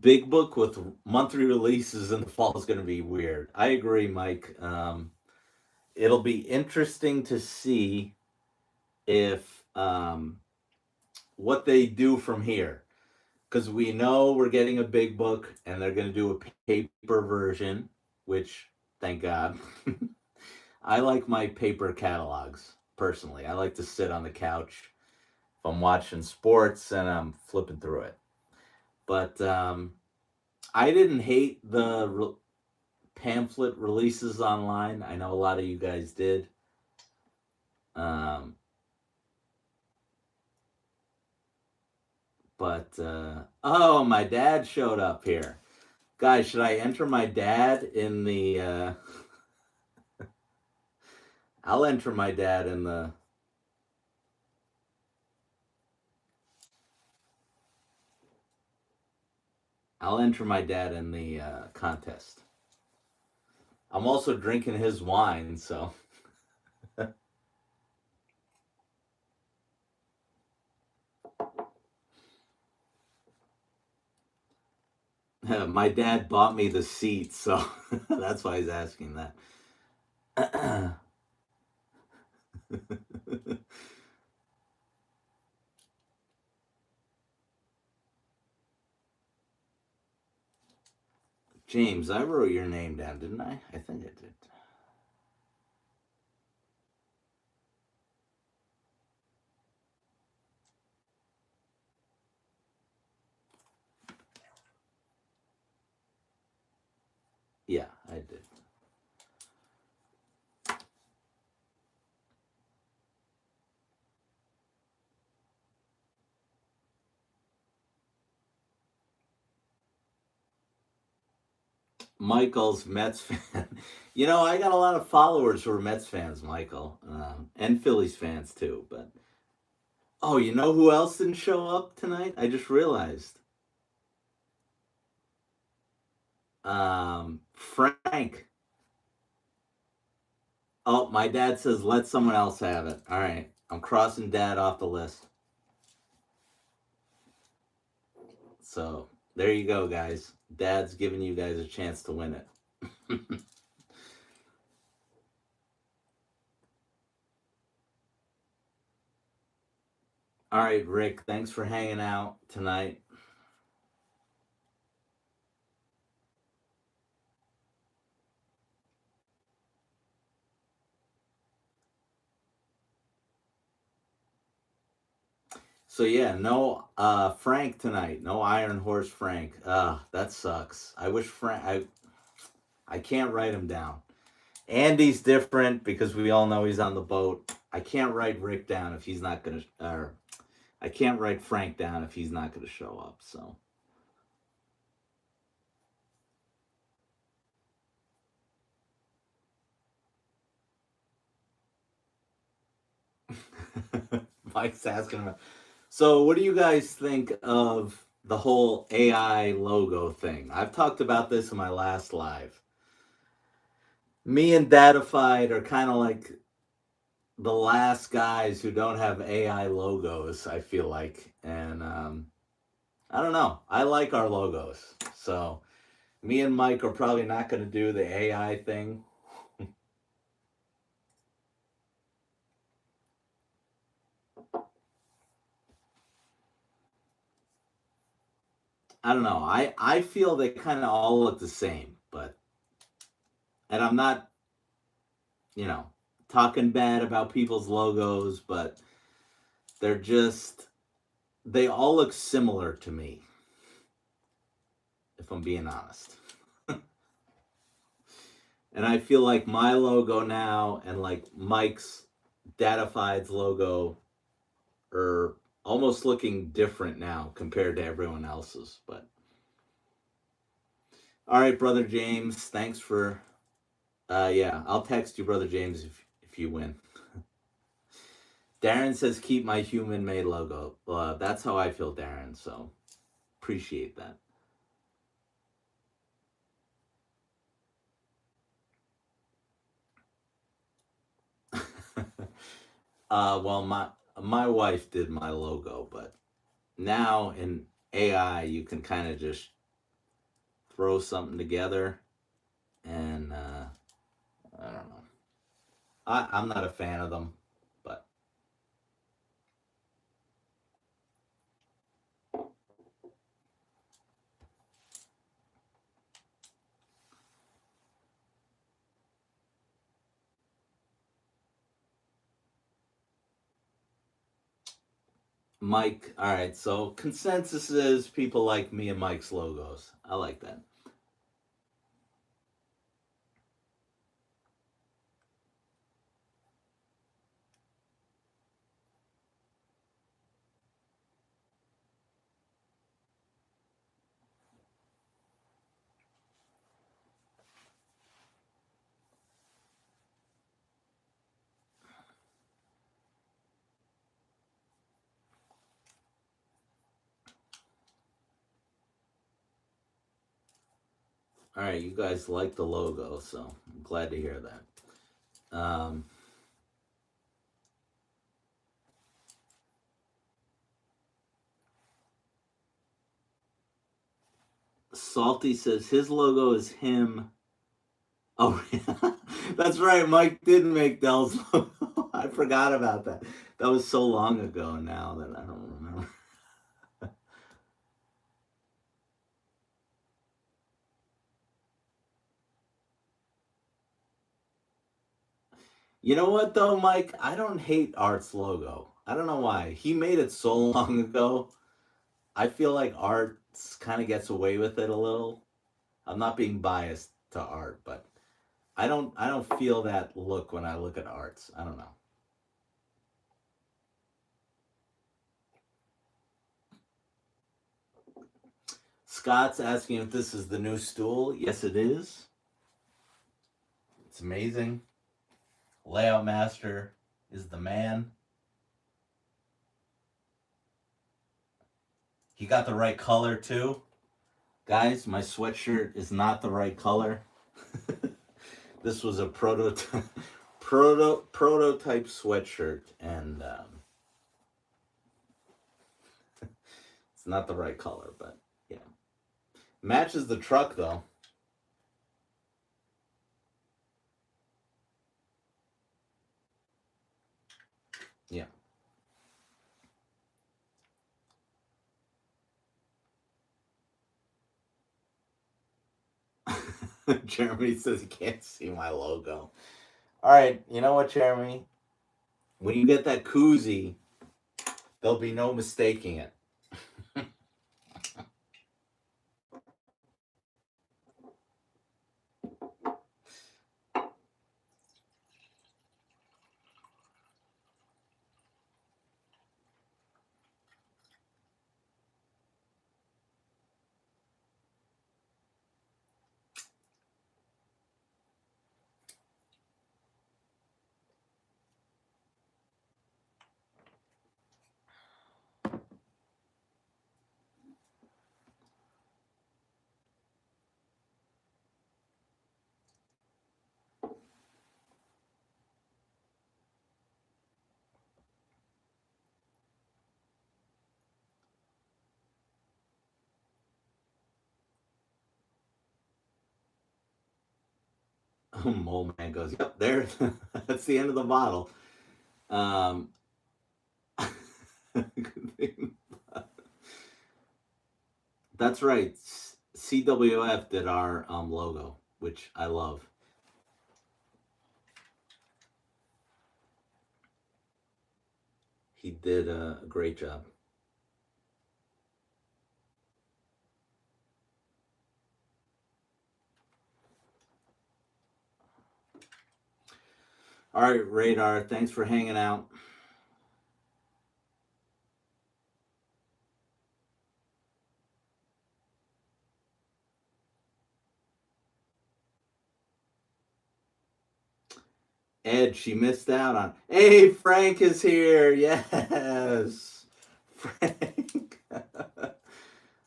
big book with monthly releases in the fall is going to be weird. I agree, Mike. It'll be interesting to see if what they do from here, because we know we're getting a big book and they're going to do a paper version, which, thank God. I like my paper catalogs personally. I like to sit on the couch if I'm watching sports and I'm flipping through it. But I didn't hate the pamphlet releases online. I know a lot of you guys did. But oh, my dad showed up here. Guys, should I enter my dad in the I'll enter my dad in the contest. I'm also drinking his wine, so my dad bought me the seat, so that's why he's asking that. James, I wrote your name down, didn't I? I think I did. Yeah, I did. Michael's Mets fan. You know, I got a lot of followers who are Mets fans, Michael, and Phillies fans too. But oh, you know who else didn't show up tonight? I just realized. Frank. Oh, my dad says let someone else have it. All right, I'm crossing Dad off the list. So there you go, guys. Dad's giving you guys a chance to win it. All right, Rick, thanks for hanging out tonight. So yeah, no Frank tonight. No Iron Horse Frank. That sucks. I wish I can't write him down. Andy's different because we all know he's on the boat. I can't write Rick down if he's not gonna, or I can't write Frank down if he's not gonna show up. So Mike's asking about. So what do you guys think of the whole AI logo thing? I've talked about this in my last live. Me and Datafied are kind of like the last guys who don't have AI logos, I feel like. And I don't know. I like our logos. So me and Mike are probably not going to do the AI thing. I don't know. I feel they kind of all look the same, but and I'm not, you know, talking bad about people's logos, but they're just they all look similar to me, if I'm being honest. And I feel like my logo now and like Mike's Datafied's logo are almost looking different now compared to everyone else's. But all right, brother James, thanks for yeah, I'll text you, brother James, if you win. Darren says keep my human made logo. That's how I feel, Darren. So appreciate that. Well, my wife did my logo, but now in AI you can kind of just throw something together, and I don't know. I'm not a fan of them, but Mike. All right, so consensus is people like me and Mike's logos. I like that. All right, you guys like the logo, so I'm glad to hear that. Salty says his logo is him. Oh, yeah. That's right. Mike did make Dell's logo. I forgot about that. That was so long ago now that I don't remember. You know what though, Mike? I don't hate Art's logo. I don't know why. He made it so long ago. I feel like Art's kind of gets away with it a little. I'm not being biased to Art, but I don't feel that look when I look at Art's. I don't know. Scott's asking if this is the new stool. Yes, it is. It's amazing. Layout Master is the man. He got the right color too. Guys, my sweatshirt is not the right color. This was a prototype sweatshirt, and it's not the right color, but yeah, matches the truck though. Yeah. Jeremy says he can't see my logo. All right, you know what, Jeremy? When you get that koozie, there'll be no mistaking it. Mole Man goes, yep, there. That's the end of the bottle. Um, that's right. CWF did our logo, which I love. He did a great job. All right, Radar. Thanks for hanging out. Ed, she missed out on. Hey, Frank is here. Yes, Frank.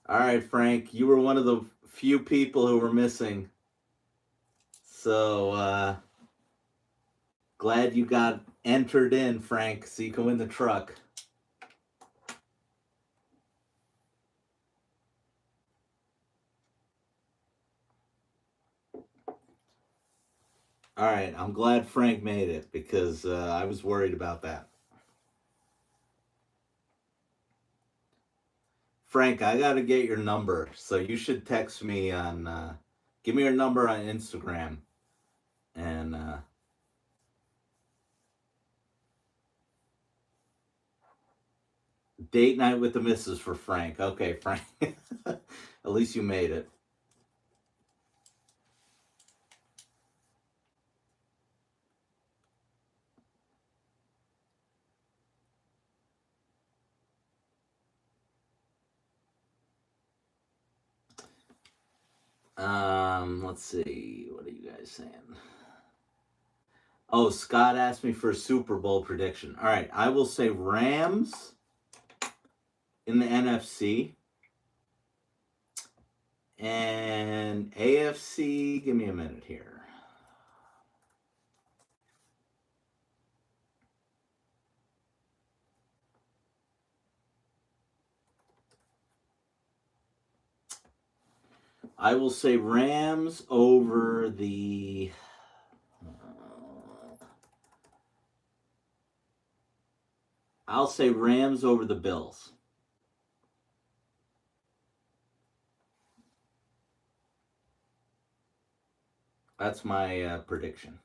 All right, Frank. You were one of the few people who were missing. So glad you got entered in, Frank, so you can win the truck. All right, I'm glad Frank made it because I was worried about that. Frank, I got to get your number, so you should text me on. Give me your number on Instagram, and date night with the missus for Frank. Okay, Frank. At least you made it. Let's see. What are you guys saying? Oh, Scott asked me for a Super Bowl prediction. All right, I will say Rams in the NFC and AFC. Give me a minute here. I will say Rams over the. I'll say Rams over the Bills. That's my prediction.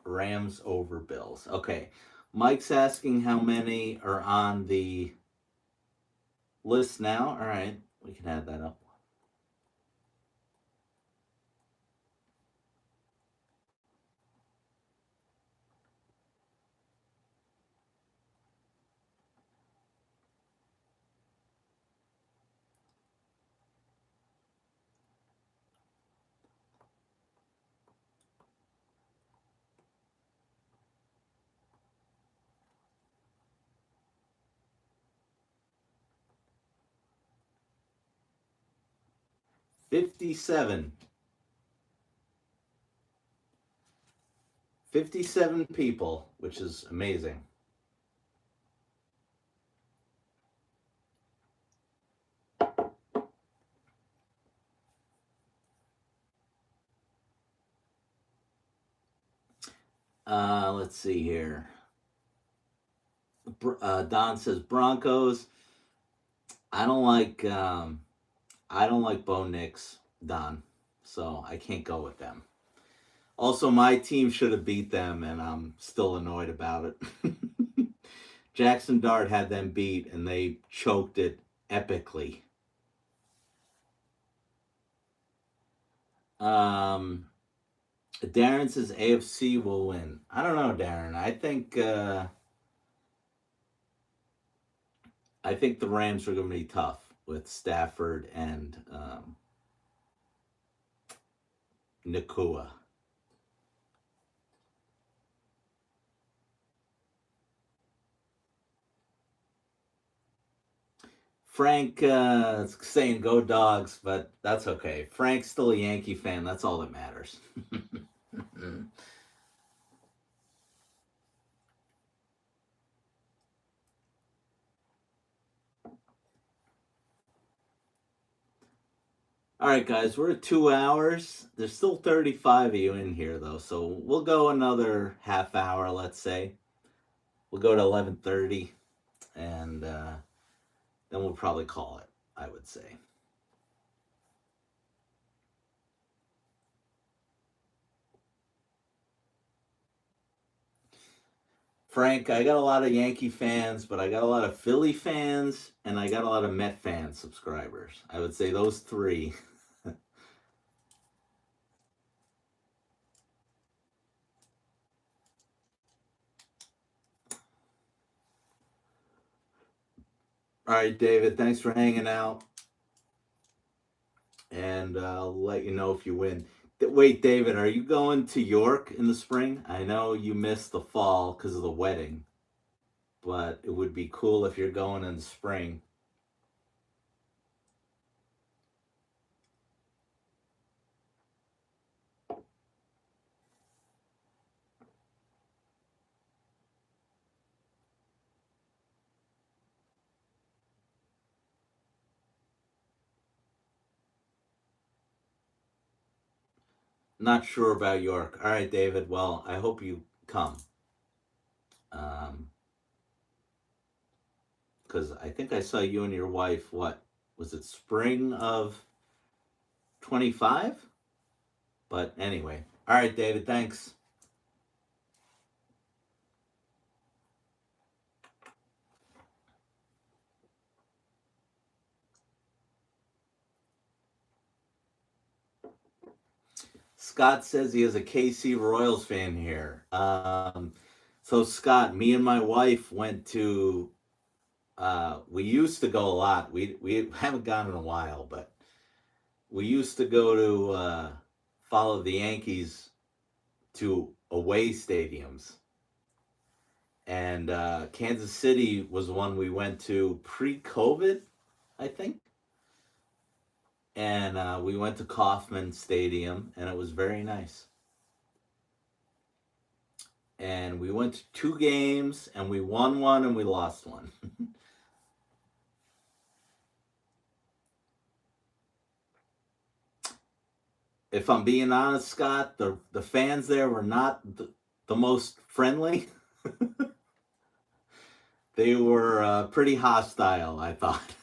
Rams over Bills. Okay. Mike's asking how many are on the list now. All right. We can add that up. $57. 57 people, which is amazing. Let's see here. Don says Broncos. I don't like Bo Nix, Don, so I can't go with them. Also, my team should have beat them, and I'm still annoyed about it. Jackson Dart had them beat, and they choked it epically. Darren says AFC will win. I don't know, Darren. I think the Rams are going to be tough with Stafford and Nakua. Frank saying go dogs, but that's okay. Frank's still a Yankee fan. That's all that matters. All All right, guys, we're at 2 hours. There's still 35 of you in here, though, so we'll go another half hour, let's say. We'll go to 11:30, and then we'll probably call it, I would say. Frank, I got a lot of Yankee fans, but I got a lot of Philly fans, and I got a lot of Met fan subscribers. I would say those three. All right, David, thanks for hanging out, and I'll let you know if you win. Wait, David, are you going to York in the spring? I know you missed the fall because of the wedding, but it would be cool if you're going in the spring. Not sure about York. All right, David. Well, I hope you come. Because I think I saw you and your wife, what, was it spring of 25? But anyway. All right, David. Thanks. Scott says he is a KC Royals fan here. So Scott, me and my wife went to. We used to go a lot. We haven't gone in a while, but we used to go to follow the Yankees to away stadiums. And Kansas City was one we went to pre-COVID, I think. And we went to Kauffman Stadium, and it was very nice. And we went to two games, and we won one and we lost one. If I'm being honest, Scott, the fans there were not the most friendly. They were pretty hostile, I thought.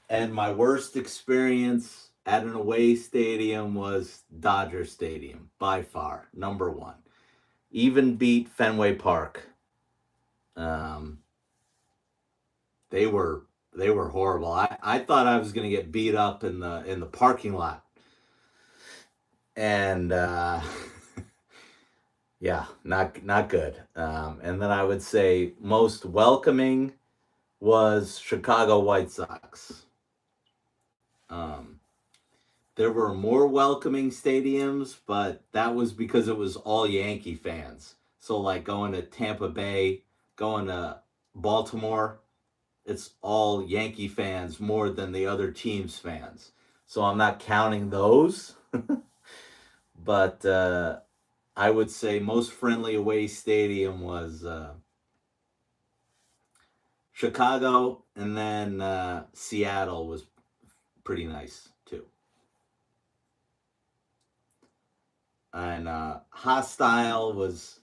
And my worst experience at an away stadium was Dodger Stadium, by far, number one. Even beat Fenway Park. Um, they were they were horrible. I thought I was going to get beat up in the parking lot, and yeah, not good. And then I would say most welcoming was Chicago White Sox. Um, there were more welcoming stadiums, but that was because it was all Yankee fans. So like going to Tampa Bay, going to Baltimore, it's all Yankee fans more than the other team's fans. So I'm not counting those, but I would say most friendly away stadium was Chicago, and then Seattle was pretty nice too. And hostile was,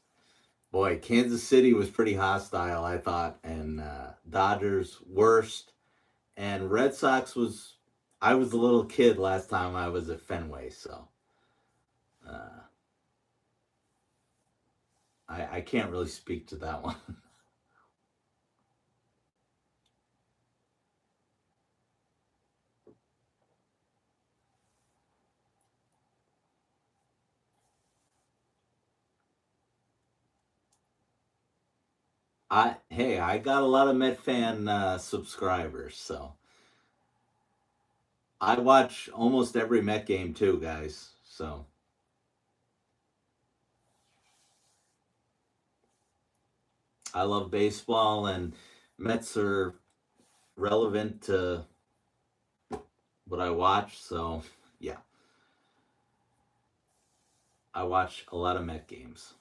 boy, Kansas City was pretty hostile, I thought, and Dodgers worst, and Red Sox was. I was a little kid last time I was at Fenway, so uh, I can't really speak to that one. I got a lot of Met fan subscribers, so I watch almost every Met game too, guys. So I love baseball, and Mets are relevant to what I watch. So yeah, I watch a lot of Met games.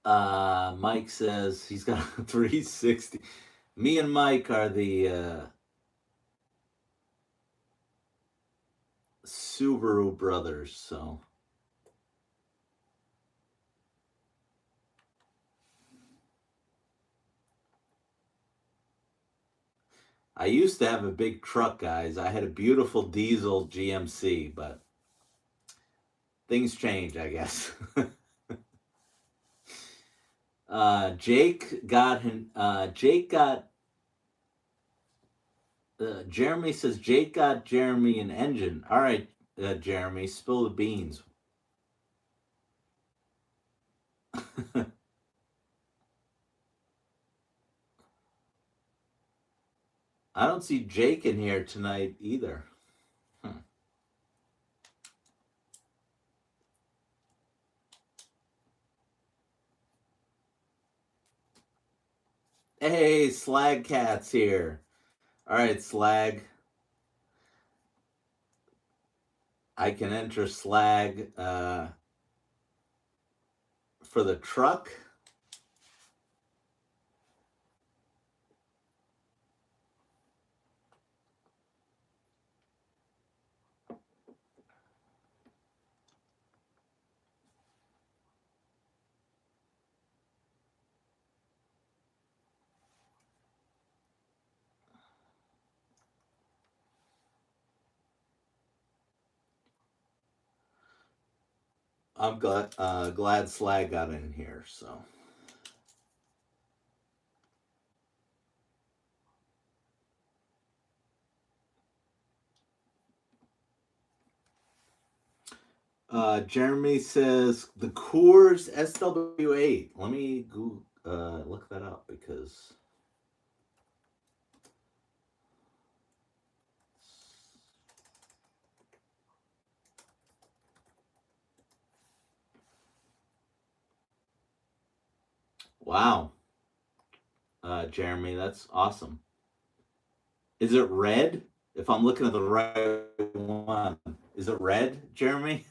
Mike says he's got a 360. Me and Mike are the Subaru brothers, so. I used to have a big truck, guys. I had a beautiful diesel GMC, but things change, I guess. Jake got him. Jake got. Jeremy says Jake got Jeremy an engine. All right, Jeremy, spill the beans. I don't see Jake in here tonight either. Hmm. Hey, Slag Cat's here. All right, Slag. I can enter Slag for the truck. I'm glad Slag got in here. So, Jeremy says the Coors SW8. Let me look that up because. Wow, Jeremy, that's awesome. Is it red? If I'm looking at the right one, is it red, Jeremy?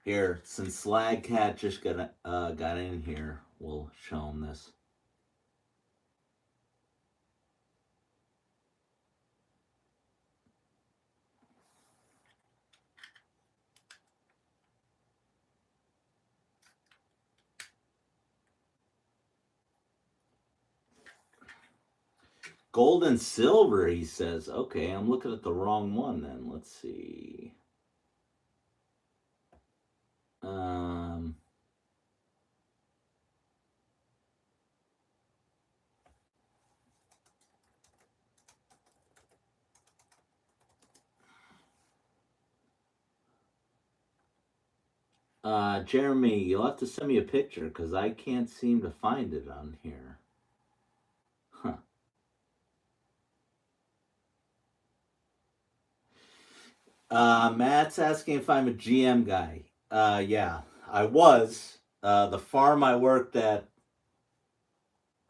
Here, since Slag Cat just got in here, we'll show him this. Gold and silver, he says. Okay, I'm looking at the wrong one then. Let's see. Um, Jeremy, you'll have to send me a picture because I can't seem to find it on here. Huh. Matt's asking if I'm a GM guy. Yeah, I was. The farm I worked at,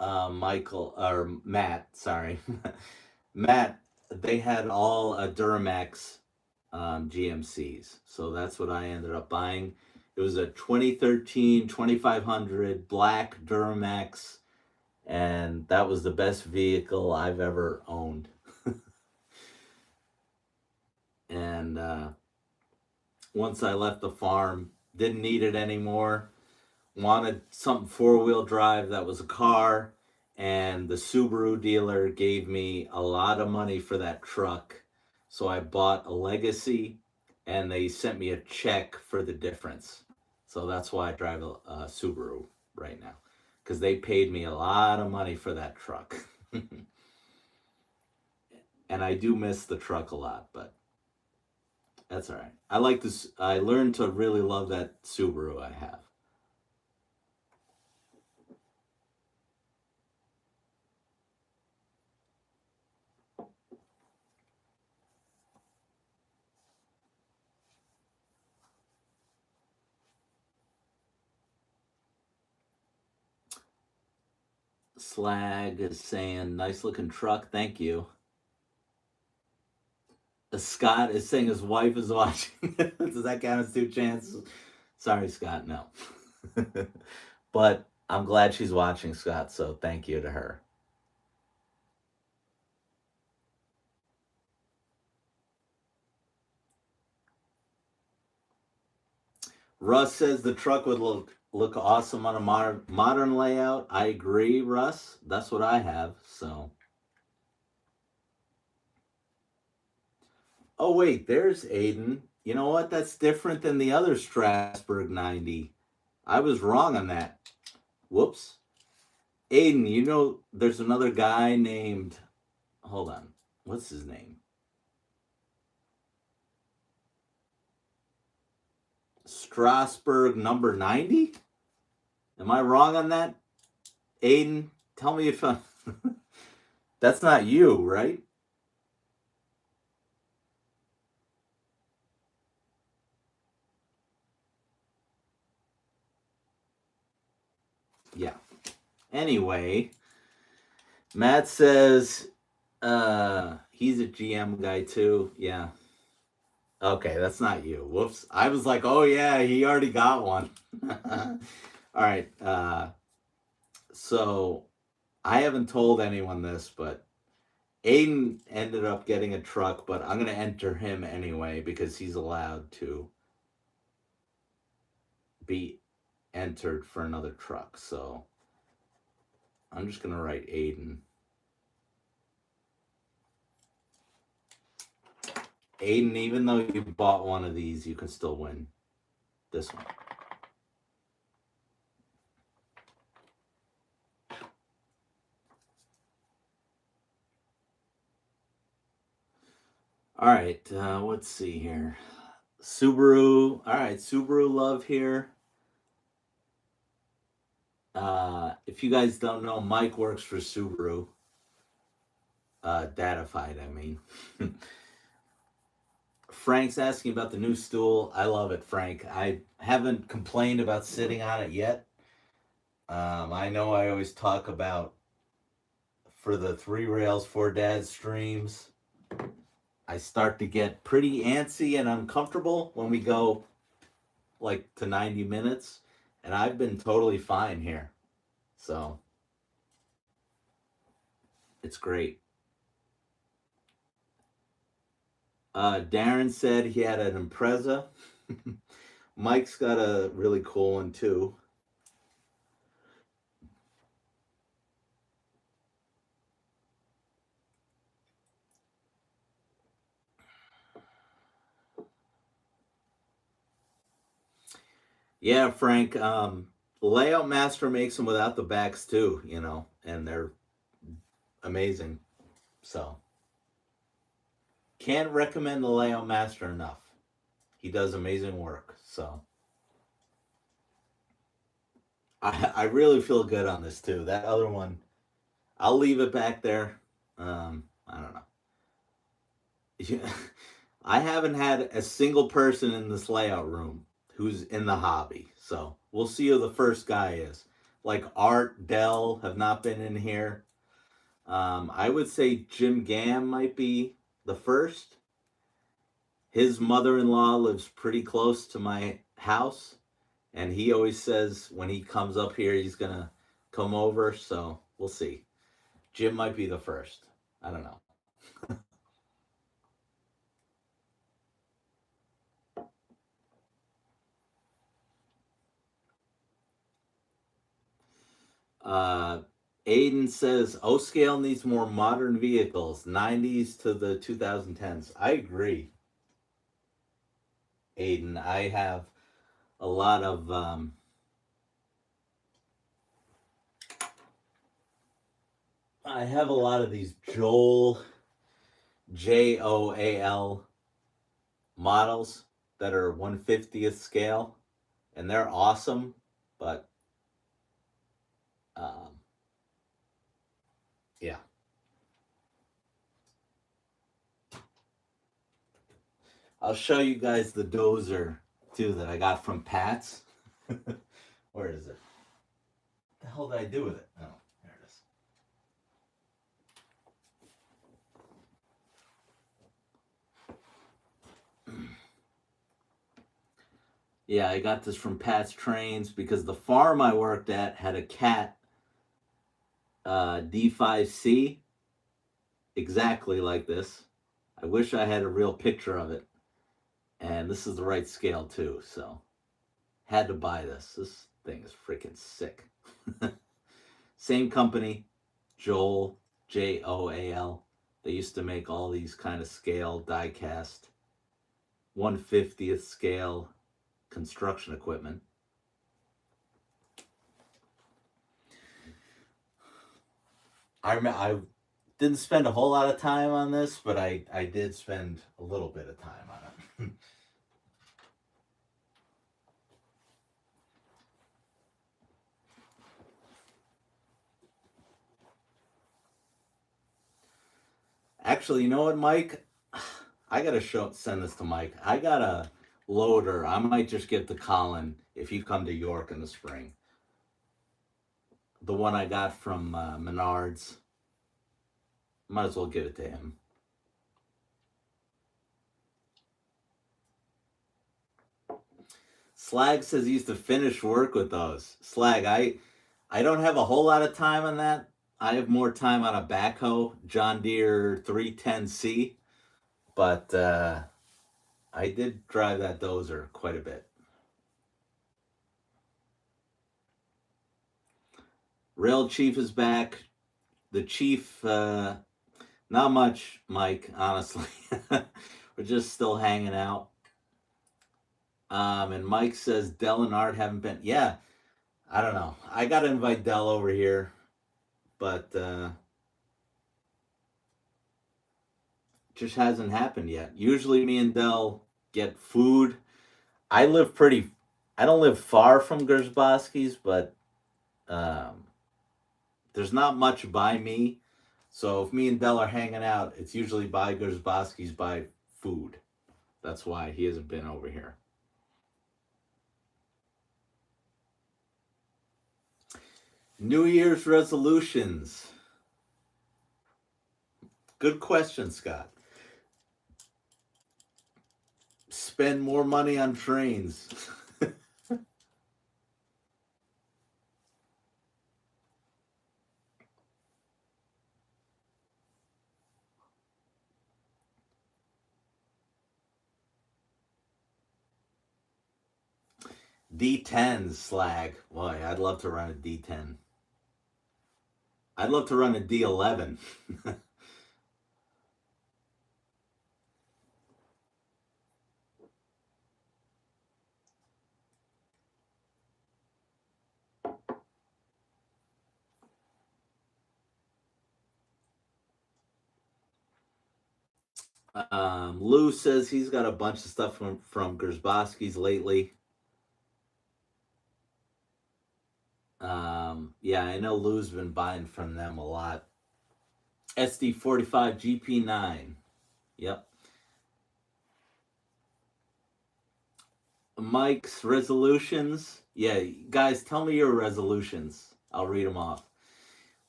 Michael or Matt, sorry, Matt, they had all Duramax GMCs, so that's what I ended up buying. It was a 2013 2500 black Duramax, and that was the best vehicle I've ever owned. And once I left the farm, didn't need it anymore. Wanted something four-wheel drive that was a car, and the Subaru dealer gave me a lot of money for that truck. So I bought a Legacy, and they sent me a check for the difference. So that's why I drive a Subaru right now, because they paid me a lot of money for that truck. And I do miss the truck a lot, but that's all right. I like this. I learned to really love that Subaru I have. Slag is saying, nice looking truck. Thank you. Scott is saying his wife is watching. Does that count as two chances? Sorry, Scott. No. But I'm glad she's watching, Scott. So thank you to her. Russ says the truck would look awesome on a modern layout. I agree, Russ. That's what I have. So. Oh wait, there's Aiden. You know what? That's different than the other Strasburg 90. I was wrong on that. Whoops. Aiden, you know there's another guy named, hold on. What's his name? Strasburg number 90? Am I wrong on that? Aiden, tell me if I That's not you, right? Yeah. Anyway, Matt says he's a GM guy too. Yeah. Okay, that's not you. Whoops. I was like, oh yeah, he already got one. All right. So I haven't told anyone this, but Aiden ended up getting a truck, but I'm gonna enter him anyway because he's allowed to be entered for another truck. So I'm just gonna write Aiden. Aiden, even though you bought one of these, you can still win this one. All right, let's see here. Subaru. All right, Subaru love here. If you guys don't know, Mike works for Subaru. Datafied, I mean. Frank's asking about the new stool. I love it, Frank. I haven't complained about sitting on it yet. I know I always talk about for the Three Rails for Dad streams. I start to get pretty antsy and uncomfortable when we go like to 90 minutes, and I've been totally fine here. So it's great. Darren said he had an Impreza. Mike's got a really cool one too. Yeah, Frank. Layout Master makes them without the backs too, you know, and they're amazing. So can't recommend the Layout Master enough. He does amazing work. So I really feel good on this too. That other one, I'll leave it back there. I don't know. Yeah, I haven't had a single person in this layout room who's in the hobby. So we'll see who the first guy is. Like Art, Dell have not been in here. I would say Jim Gam might be the first. His mother in law lives pretty close to my house, and he always says when he comes up here, he's going to come over. So we'll see. Jim might be the first. I don't know. Uh, Aiden says O Scale needs more modern vehicles, 90s to the 2010s. I agree, Aiden. I have a lot of these Joal models that are 1/50th scale, and they're awesome. But um, yeah, I'll show you guys the dozer too that I got from Pat's. Where is it? What the hell did I do with it? Oh, there it is. Yeah, I got this from Pat's Trains because the farm I worked at had a cat D5C exactly like this. I wish I had a real picture of it. And this is the right scale too, so had to buy this. This thing is freaking sick. Same company, Joel, Joal. They used to make all these kind of scale die cast 1/50th scale construction equipment. I didn't spend a whole lot of time on this, but I did spend a little bit of time on it. Actually, you know what, Mike? I gotta send this to Mike. I got a loader. I might just get the Colin if you come to York in the spring. The one I got from Menards. Might as well give it to him. Slag says he used to finish work with those. Slag, I don't have a whole lot of time on that. I have more time on a backhoe, John Deere 310C, but I did drive that dozer quite a bit. Rail Chief is back. The Chief, not much, Mike, honestly. We're just still hanging out. And Mike says Dell and Art haven't been. Yeah, I don't know. I got to invite Dell over here, but just hasn't happened yet. Usually, me and Dell get food. I live pretty. I don't live far from Gersbowski's, but um, there's not much by me. So if me and Dell are hanging out, it's usually by Gersbowski's by food. That's why he hasn't been over here. New Year's resolutions. Good question, Scott. Spend more money on trains. D10 slag. Boy, I'd love to run a D10. I'd love to run a D11. Lou says he's got a bunch of stuff from Gersbowski's lately. Yeah, I know Lou's been buying from them a lot. SD45 GP9. Yep. Mike's resolutions. Yeah, guys, tell me your resolutions. I'll read them off.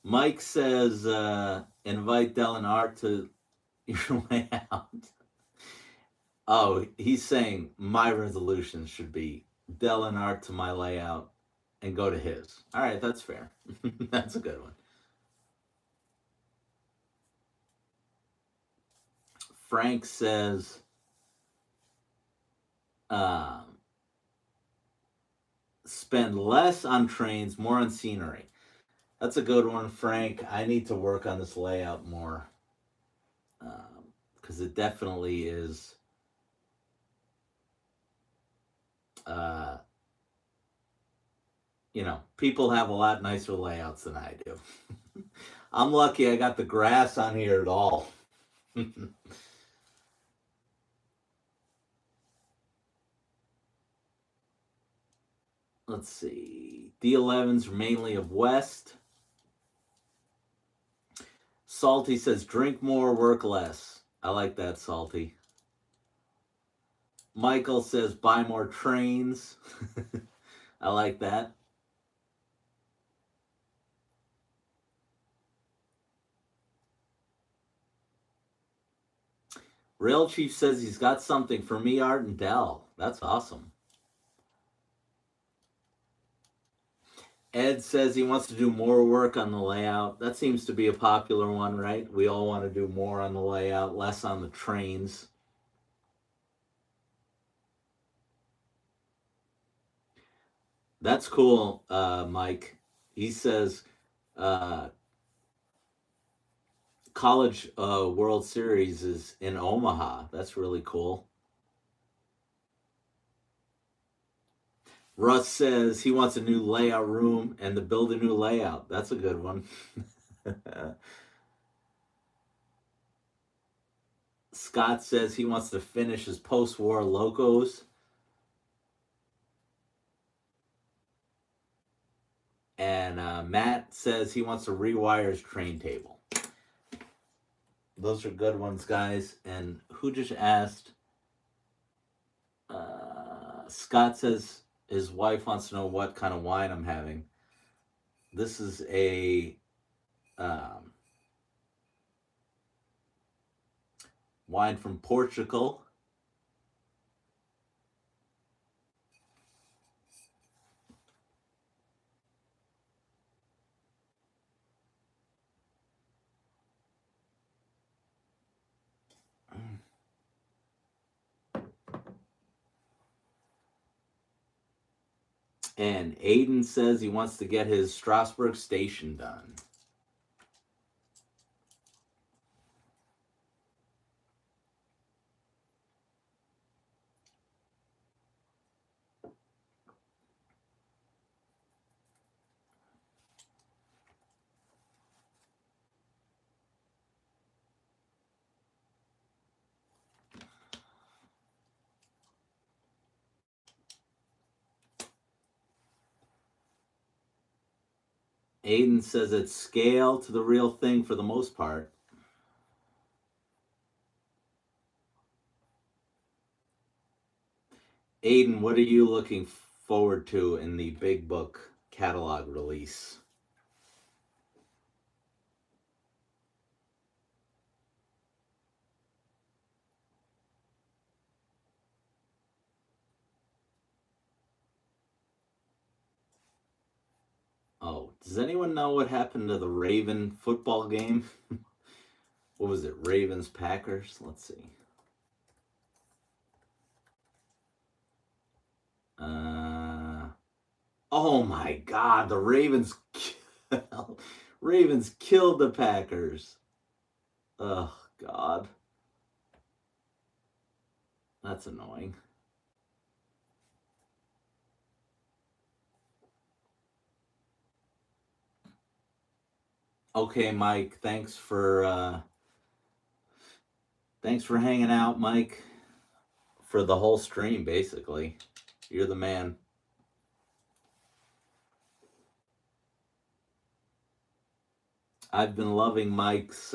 Mike says, invite Dell and Art to your way out. Oh, he's saying my resolution should be Dell and Art to my layout and go to his. All right, that's fair. That's a good one. Frank says, um, spend less on trains, more on scenery. That's a good one, Frank. I need to work on this layout more because it definitely is. Uh, people have a lot nicer layouts than I do. I'm lucky I got the grass on here at all. Let's see. D11s are mainly of West. Salty says drink more, work less. I like that, Salty. Michael says buy more trains. I like that. Rail Chief says he's got something for me, Art, and Dell. That's awesome. Ed says he wants to do more work on the layout. That seems to be a popular one, right? We all want to do more on the layout, less on the trains. That's cool, Mike. He says uh, College World Series is in Omaha. That's really cool. Russ says he wants a new layout room and to build a new layout. That's a good one. Scott says he wants to finish his post war logos. And Matt says he wants to rewire his train table. Those are good ones, guys. And who just asked? Scott says his wife wants to know what kind of wine I'm having. This is a wine from Portugal. And Aiden says he wants to get his Strasbourg station done. Aiden says it's scale to the real thing for the most part. Aiden, what are you looking forward to in the Big Book catalog release? Oh, does anyone know what happened to the Raven football game? What was it? Ravens Packers? Let's see. Oh my God, the Ravens killed the Packers. Oh God, that's annoying. Okay, Mike, thanks for hanging out, Mike, for the whole stream. Basically, you're the man. I've been loving Mike's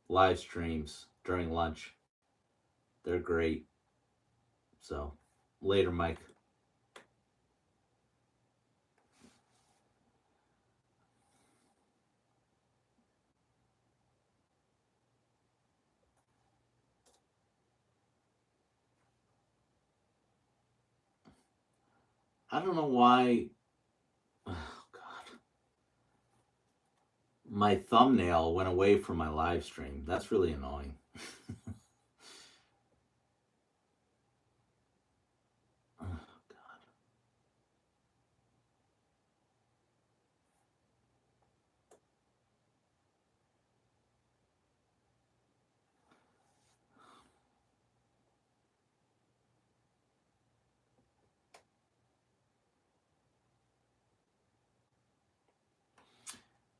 live streams during lunch. They're great. So, later, Mike. I don't know why. Oh God, my thumbnail went away from my live stream. That's really annoying. Oh God.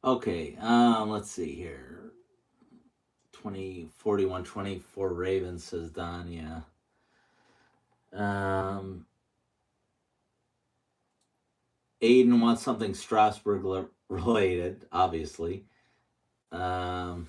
Okay, let's see here. 204124 Ravens says Don, yeah. Aiden wants something Strasbourg related, obviously. Um,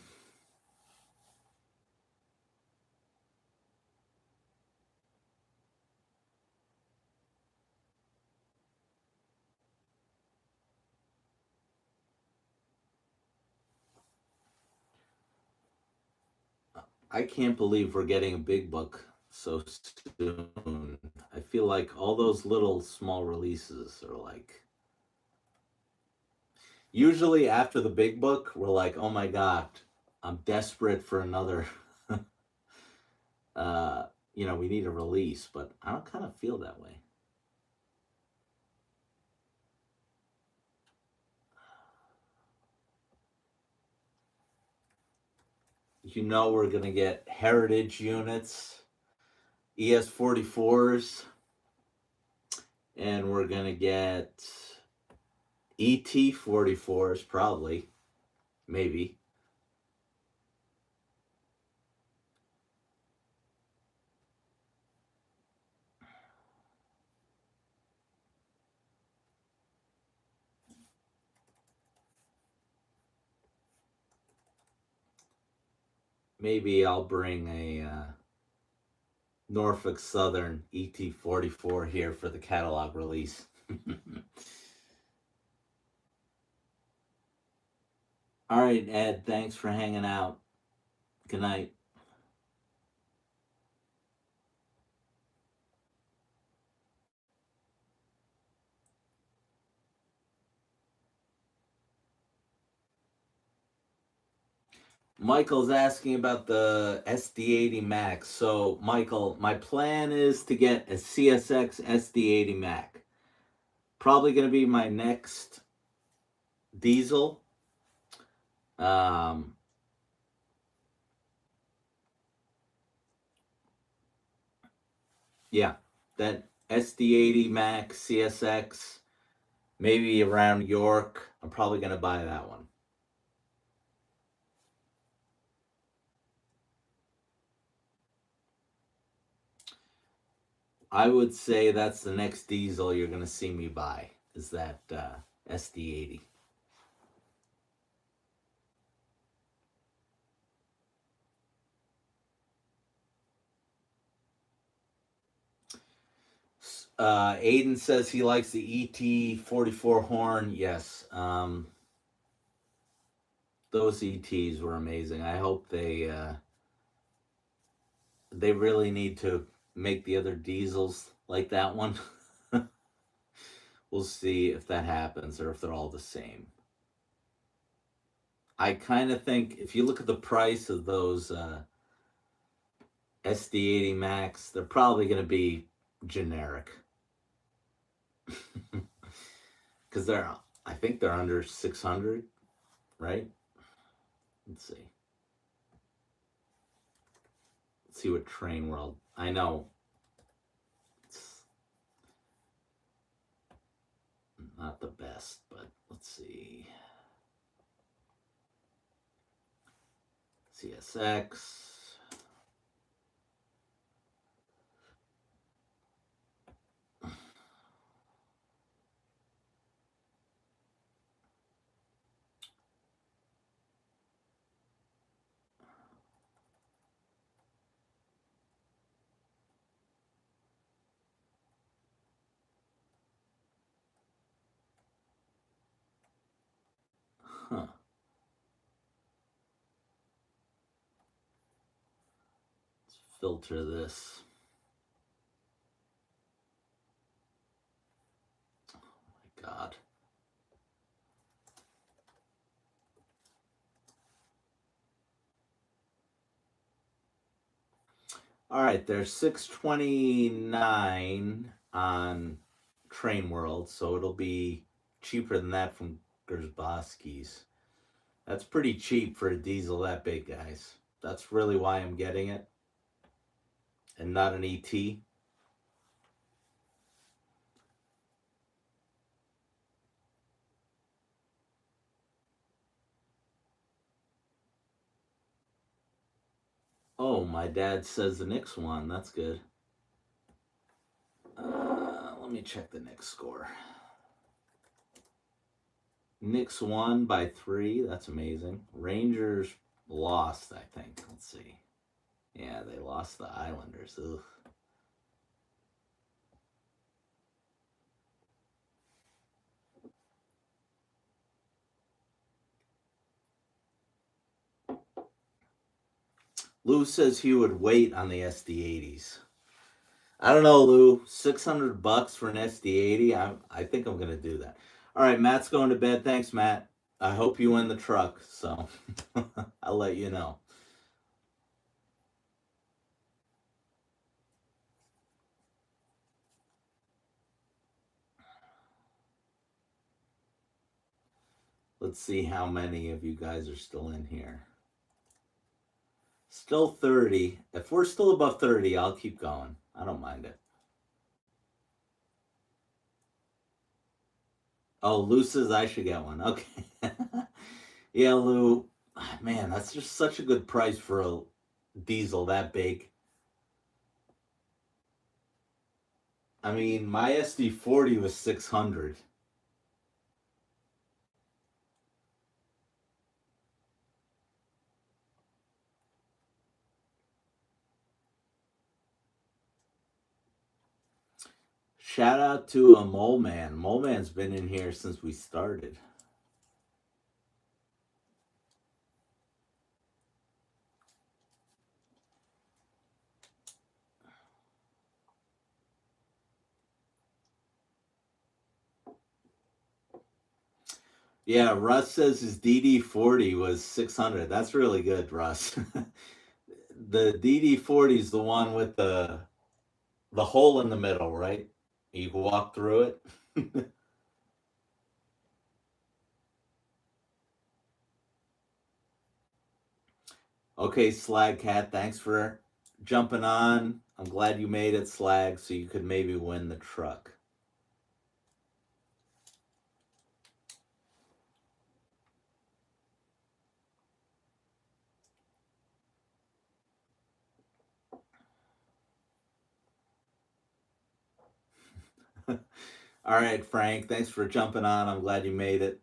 I can't believe we're getting a big book so soon. I feel like all those little small releases are like usually after the big book, we're like, oh my god, I'm desperate for another. uh, we need a release, but I don't kind of feel that way. We're gonna get heritage units, ES-44s, and we're gonna get ET-44s probably, maybe. Maybe I'll bring a Norfolk Southern ET-44 here for the catalog release. All right, Ed, thanks for hanging out. Good night. Michael's asking about the SD80 Max. So, Michael, my plan is to get a CSX SD80 Mac. Probably going to be my next diesel. Um, yeah, that SD80 Mac CSX, maybe around York. I'm probably going to buy that one. I would say that's the next diesel you're going to see me buy, is that SD80. Aiden says he likes the ET-44 horn. Yes. Those ETs were amazing. I hope they really need to make the other diesels like that one. We'll see if that happens or if they're all the same. I kind of think if you look at the price of those SD80 Max, they're probably going to be generic. Because I think they're under 600, right? Let's see. Let's see what Train World. I know it's not the best, but let's see. CSX. Huh. Let's filter this. Oh my God. All right, there's 629 on Train World, so it'll be cheaper than that from Gersbowski's. That's pretty cheap for a diesel that big, guys. That's really why I'm getting it and not an ET. Oh, my dad says the Knicks won. That's good. Let me check the Knicks score. Knicks won by 3. That's amazing. Rangers lost, I think. Let's see. Yeah, they lost the Islanders. Ugh. Lou says he would wait on the SD80s. I don't know, Lou. $600 for an SD80. I think I'm gonna do that. All right, Matt's going to bed. Thanks, Matt. I hope you win the truck. So I'll let you know. Let's see how many of you guys are still in here. Still 30. If we're still above 30, I'll keep going. I don't mind it. Oh, Lou says I should get one. Okay. Yeah, Lou. Man, that's just such a good price for a diesel that big. I mean, my SD40 was 600. Shout out to a Mole Man. Mole Man's been in here since we started. Yeah, Russ says his DD40 was 600. That's really good, Russ. The DD40 is the one with the hole in the middle, right? You can walk through it. Okay, Slag Cat, thanks for jumping on. I'm glad you made it, Slag, so you could maybe win the truck. All right, Frank, thanks for jumping on. I'm glad you made it.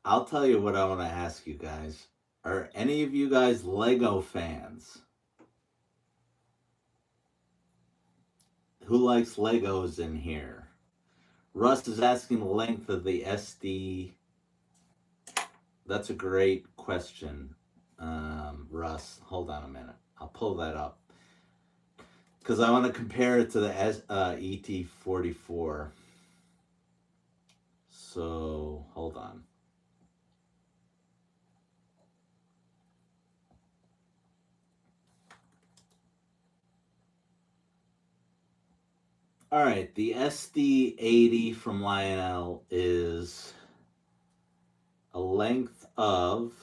I'll tell you what I want to ask you guys. Are any of you guys Lego fans? Who likes Legos in here? Russ is asking the length of the SD. That's a great question, Russ. Hold on a minute. I'll pull that up because I want to compare it to the ET44. So hold on. All right, the SD80 from Lionel is a length of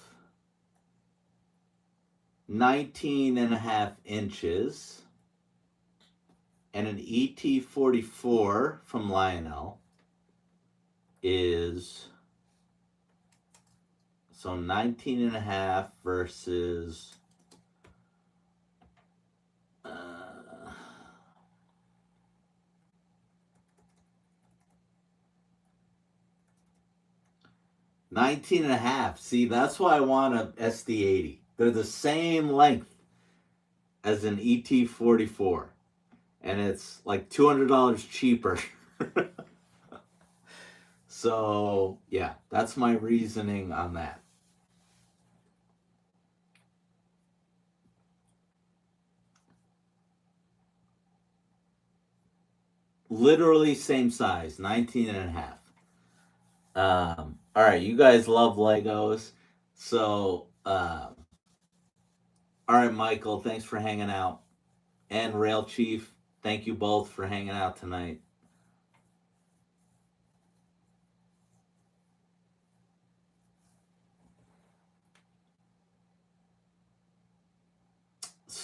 19 and a half inches, and an ET44 from Lionel is so 19 and a half versus 19 and a half. See, that's why I want a SD80. They're the same length as an ET44, and it's like $200 cheaper. So, yeah, that's my reasoning on that. Literally same size, 19 and a half. All right, you guys love Legos. So, all right, Michael, thanks for hanging out. And Rail Chief, thank you both for hanging out tonight.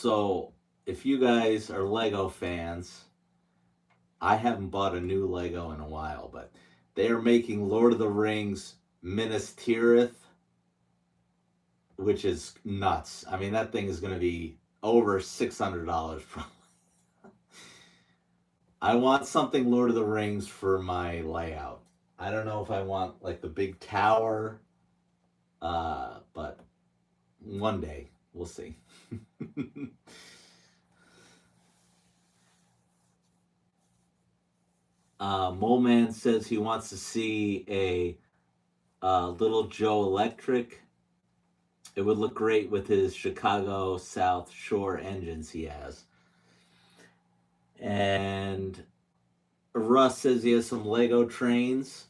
So, if you guys are Lego fans, I haven't bought a new Lego in a while, but they are making Lord of the Rings Minas Tirith, which is nuts. I mean, that thing is going to be over $600 probably. I want something Lord of the Rings for my layout. I don't know if I want like the big tower, but one day we'll see. Mole Man says he wants to see a Little Joe Electric. It would look great with his Chicago South Shore engines he has. And Russ says he has some Lego trains.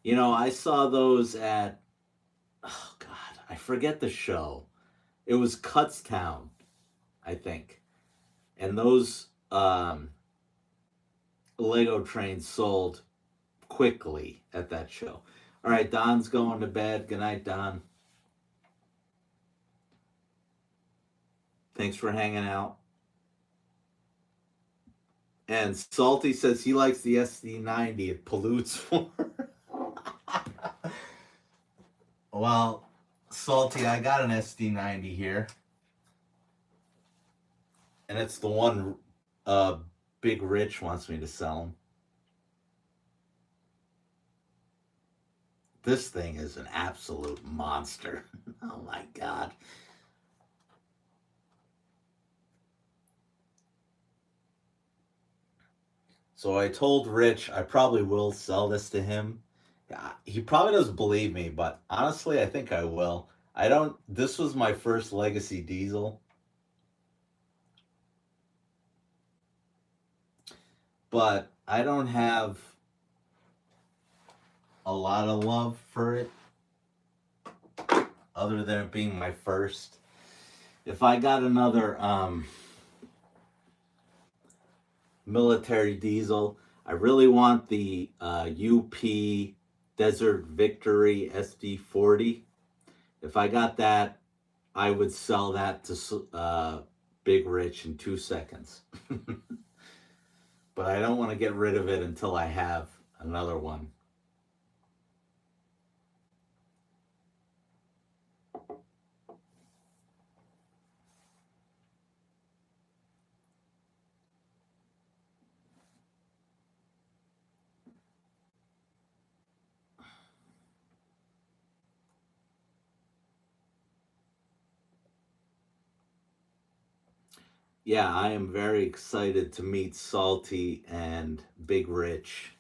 You know, I saw those at, oh God, I forget the show. It was Kutztown, I think. And those Lego trains sold quickly at that show. All right, Don's going to bed. Good night, Don. Thanks for hanging out. And Salty says he likes the SD90. It pollutes more. Well, Salty, I got an SD90 here. And it's the one Big Rich wants me to sell him. This thing is an absolute monster. Oh my God. So I told Rich I probably will sell this to him. He probably doesn't believe me, but honestly, I think I will. I don't. This was my first Legacy diesel, but I don't have a lot of love for it, other than it being my first. If I got another military diesel, I really want the UP Desert Victory SD40. If I got that, I would sell that to Big Rich in 2 seconds. But I don't want to get rid of it until I have another one. Yeah, I am very excited to meet Salty and Big Rich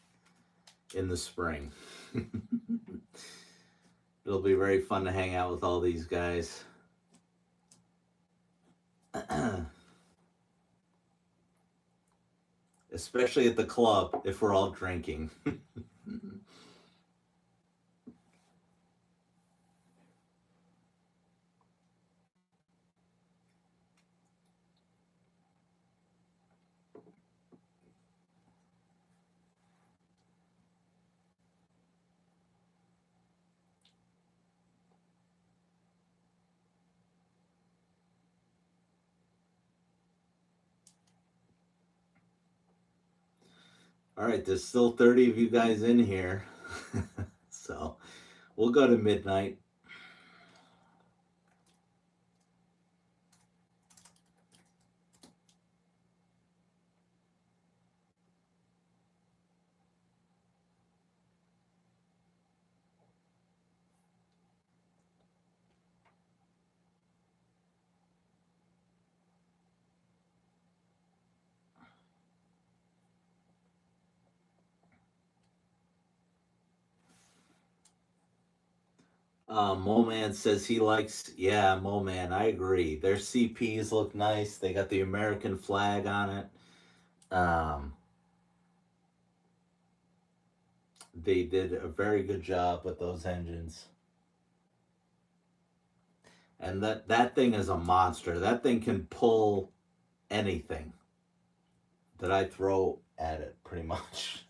in the spring. It'll be very fun to hang out with all these guys. Especially at the club if we're all drinking. All right, there's still 30 of you guys in here. So we'll go to midnight. Mo Man says he likes, yeah, Mo Man, I agree. Their CPs look nice. They got the American flag on it. They did a very good job with those engines. And that thing is a monster. That thing can pull anything that I throw at it, pretty much.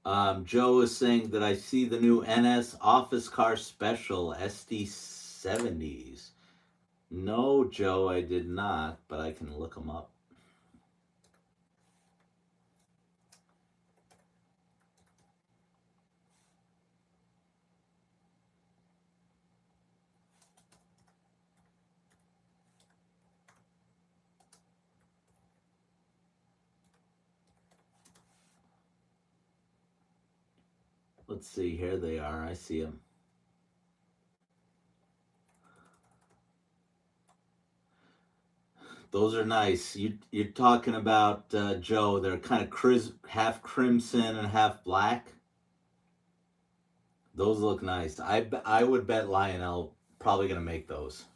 Joe is saying that I see the new NS office car special SD70s. No, Joe, I did not, but I can look them up. Let's see. Here they are. I see them. Those are nice. You're talking about Joe. They're kind of half crimson and half black. Those look nice. I would bet Lionel probably gonna make those.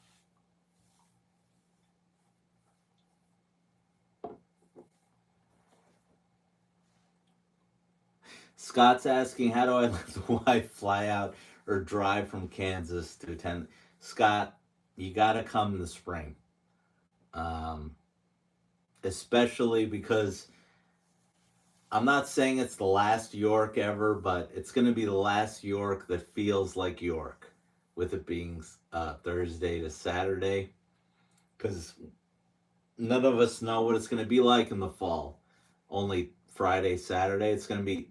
Scott's asking, how do I let the wife fly out or drive from Kansas to attend? Scott, you gotta come in the spring, um, especially because I'm not saying it's the last York ever, but it's going to be the last York that feels like York, with it being Thursday to Saturday, because none of us know what it's going to be like in the fall. Only Friday, Saturday.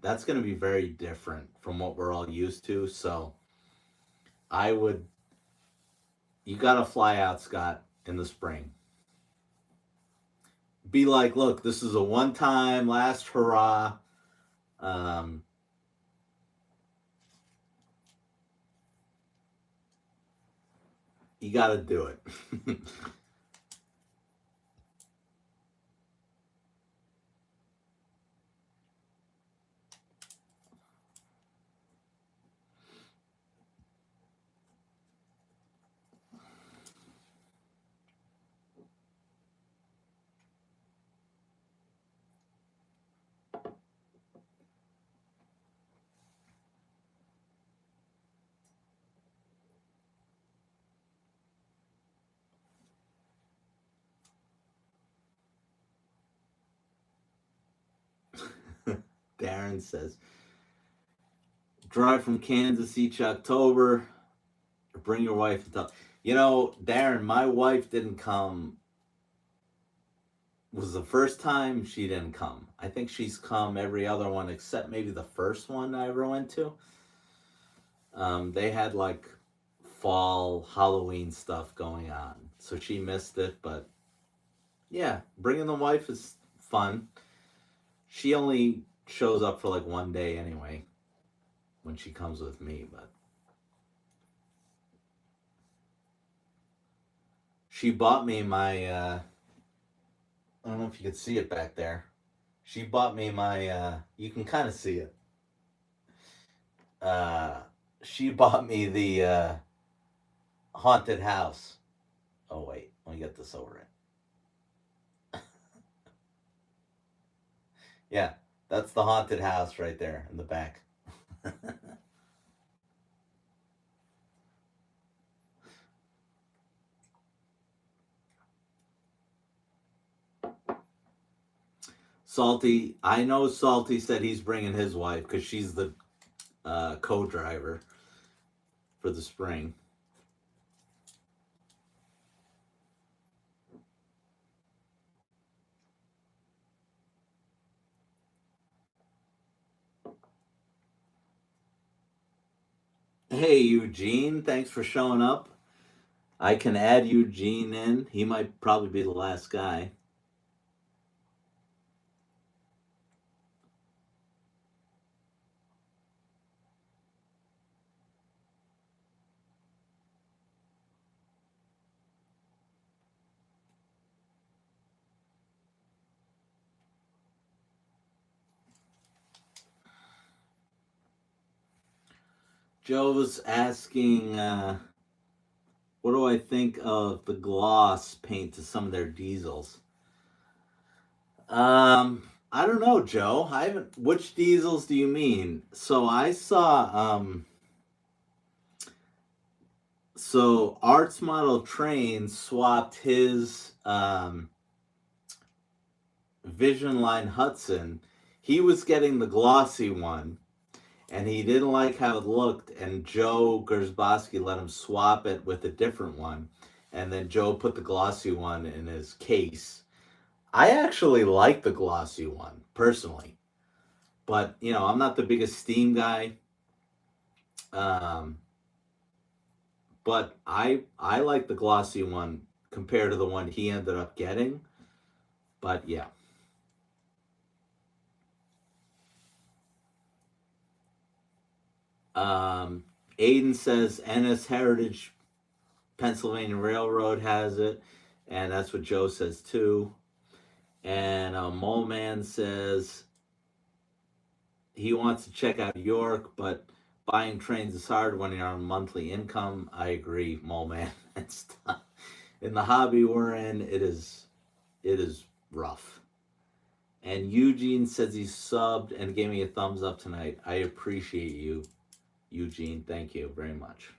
That's going to be very different from what we're all used to. So I would, you got to fly out, Scott, in the spring. Be like, look, this is a one time, last hurrah. Um, you got to do it. Darren says, drive from Kansas each October. Bring your wife. You know, Darren, my wife didn't come. Was the first time she didn't come. I think she's come every other one except maybe the first one I ever went to. They had like fall Halloween stuff going on, so she missed it. But yeah, bringing the wife is fun. She only shows up for like one day anyway when she comes with me, but she bought me my I don't know if you can see it back there. She bought me my you can kind of see it. Uh she bought me the haunted house. Oh wait, let me get this over it. Yeah, that's the haunted house right there in the back. Salty, I know Salty said he's bringing his wife because she's the co-driver for the spring. Hey Eugene, thanks for showing up. I can add Eugene in. He might probably be the last guy. Joe was asking, what do I think of the gloss paint to some of their diesels? I don't know, Joe. I haven't. Which diesels do you mean? So I saw. So Arts Model Train swapped his Vision Line Hudson. He was getting the glossy one, and he didn't like how it looked, and Joe Gersbosky let him swap it with a different one, and then Joe put the glossy one in his case. I actually like the glossy one personally, but I'm not the biggest Steam guy. Um, but I like the glossy one compared to the one he ended up getting. But yeah. Um, Aiden says Ennis Heritage Pennsylvania Railroad has it, and that's what Joe says too. And Mole Man says he wants to check out York, but buying trains is hard when you're on monthly income. I agree, Mole Man. It's tough. In the hobby we're in, it is rough. And Eugene says he subbed and gave me a thumbs up tonight. I appreciate you, Eugene. Thank you very much.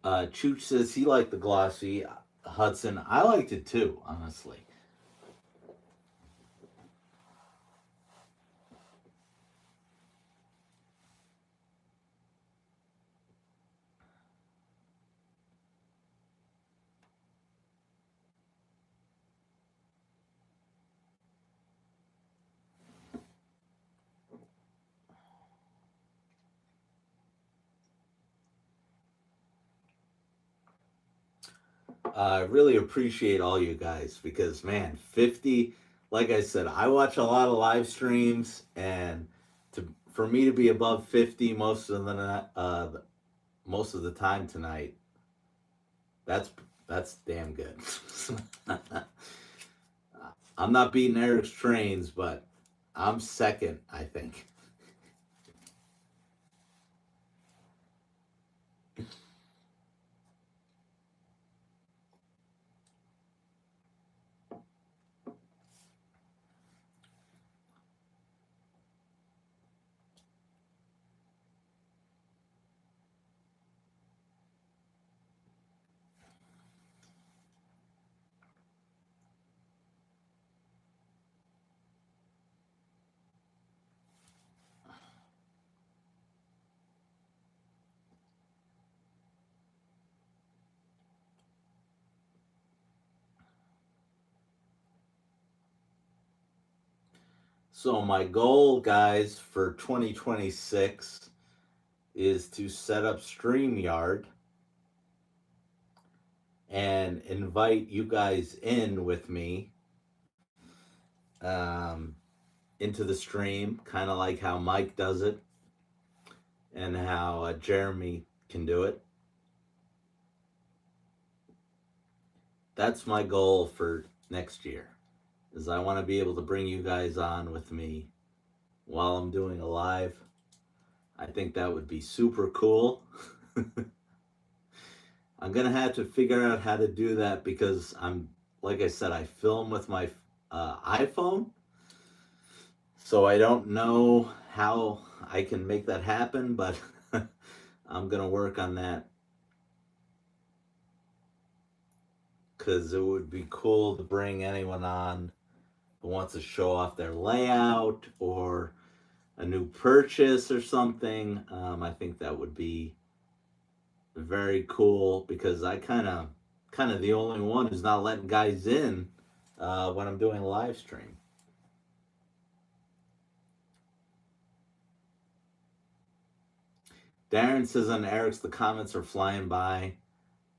Chooch says he liked the glossy. Hudson, I liked it too, honestly. I really appreciate all you guys because, man, 50, like I said, I watch a lot of live streams, and for me to be above 50 most of the time tonight, that's that's damn good. I'm not beating Eric's trains, but I'm second, I think. So my goal, guys, for 2026 is to set up StreamYard and invite you guys in with me um, into the stream, kind of like how Mike does it and how Jeremy can do it. That's my goal for next year. Is I want to be able to bring you guys on with me while I'm doing a live. I think that would be super cool. I'm gonna have to figure out how to do that because like I said, I film with my iPhone, so I don't know how I can make that happen, but I'm gonna work on that because it would be cool to bring anyone on who wants to show off their layout or a new purchase or something. I think that would be very cool because I kind of the only one who's not letting guys in when I'm doing a live stream. Darren says on Eric's the comments are flying by,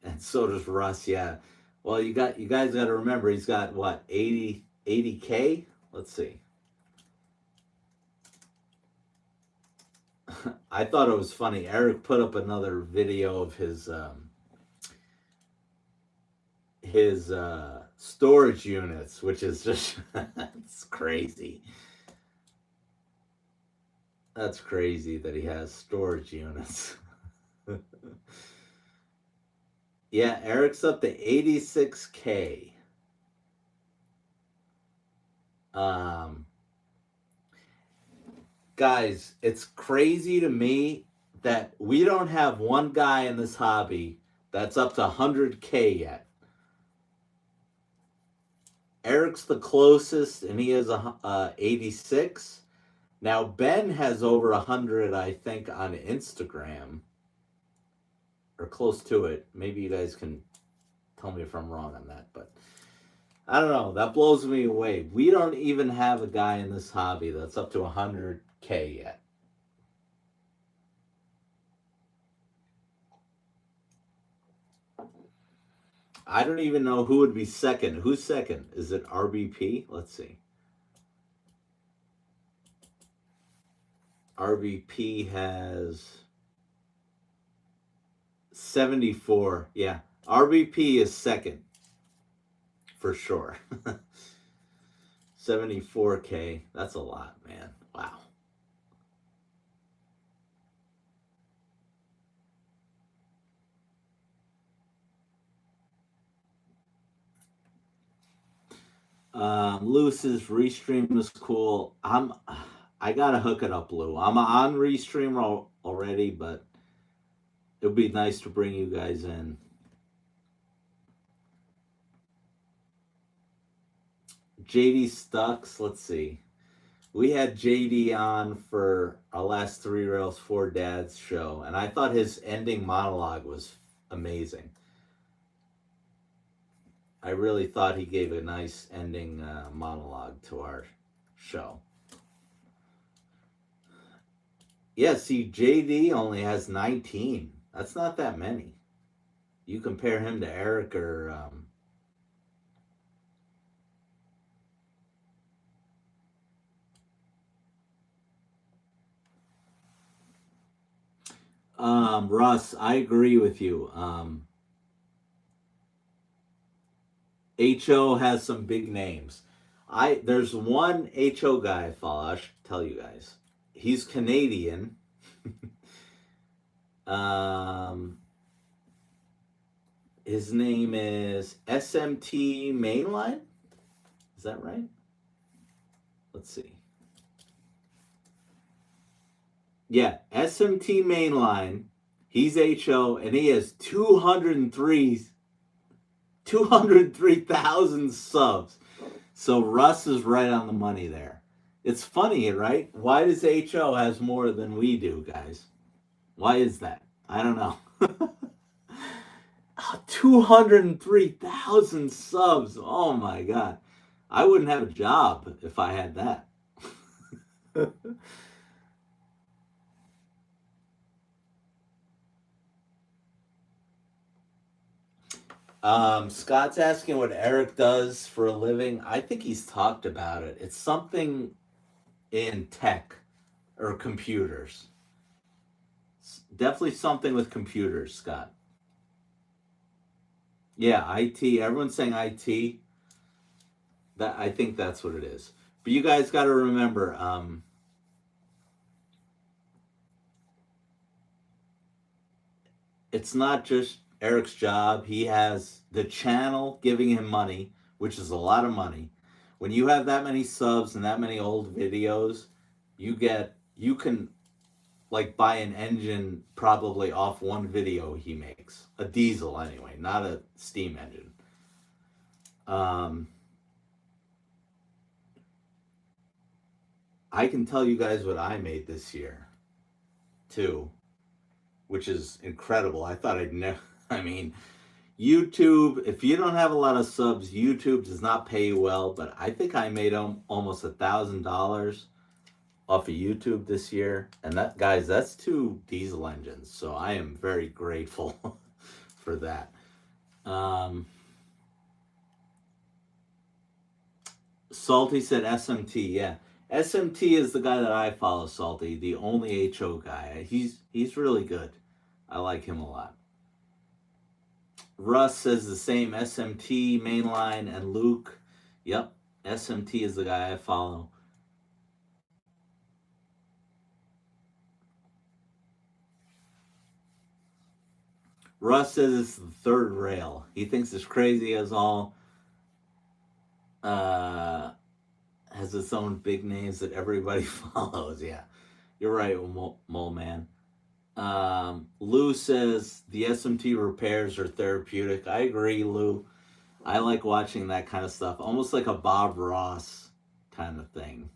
and so does Russ. Yeah, well you guys got to remember he's got what 80K. Let's see. I thought it was funny. Eric put up another video of his storage units, which is just it's crazy. That's crazy that he has storage units. Yeah, Eric's up to 86K. Um, guys, it's crazy to me that we don't have one guy in this hobby that's up to 100K yet. Eric's the closest, and he has 86. Now Ben has over 100, I think, on Instagram, or close to it. Maybe you guys can tell me if I'm wrong on that, but I don't know. That blows me away. We don't even have a guy in this hobby that's up to 100K yet. I don't even know who would be second. Who's second? Is it RBP? Let's see. RBP has 74. Yeah. RBP is second for sure. 74K. That's a lot, man. Wow. Lewis's restream is cool. I gotta hook it up, Lou. I'm on restream already, but it would be nice to bring you guys in. JD Stucks, let's see. We had JD on for our last Three Rails, Four Dads show, and I thought his ending monologue was amazing. I really thought he gave a nice ending monologue to our show. Yeah, see, JD only has 19. That's not that many. You compare him to Eric or Russ, I agree with you. HO has some big names. There's one HO guy I follow. I should tell you guys. He's Canadian. His name is SMT Mainline. Is that right? Let's see. Yeah, SMT Mainline. He's HO, and he has 203,000 subs. So Russ is right on the money there. It's funny, right? Why does HO has more than we do, guys? Why is that? I don't know. 203,000 subs. Oh my god. I wouldn't have a job if I had that. Scott's asking what Eric does for a living. I think he's talked about it. It's something in tech or computers. Definitely something with computers, Scott. Yeah, IT. Everyone's saying IT. That I think that's what it is. But you guys got to remember, it's not just Eric's job. He has the channel giving him money, which is a lot of money. When you have that many subs and that many old videos, you can like buy an engine probably off one video he makes. A diesel anyway, not a steam engine. I can tell you guys what I made this year too, which is incredible. I thought I'd never. I mean, YouTube. If you don't have a lot of subs, YouTube does not pay you well. But I think I made almost $1,000 off of YouTube this year, and that, guys, that's 2 diesel engines. So I am very grateful for that. Salty said SMT. Yeah, SMT is the guy that I follow. Salty, the only HO guy. He's really good. I like him a lot. Russ says the same. SMT Mainline and Luke. Yep, SMT is the guy I follow. Russ says it's the third rail. He thinks it's crazy as all has its own big names that everybody follows. Yeah, you're right, Mole Man. Lou says the SMT repairs are therapeutic. I agree, Lou. I like watching that kind of stuff, almost like a Bob Ross kind of thing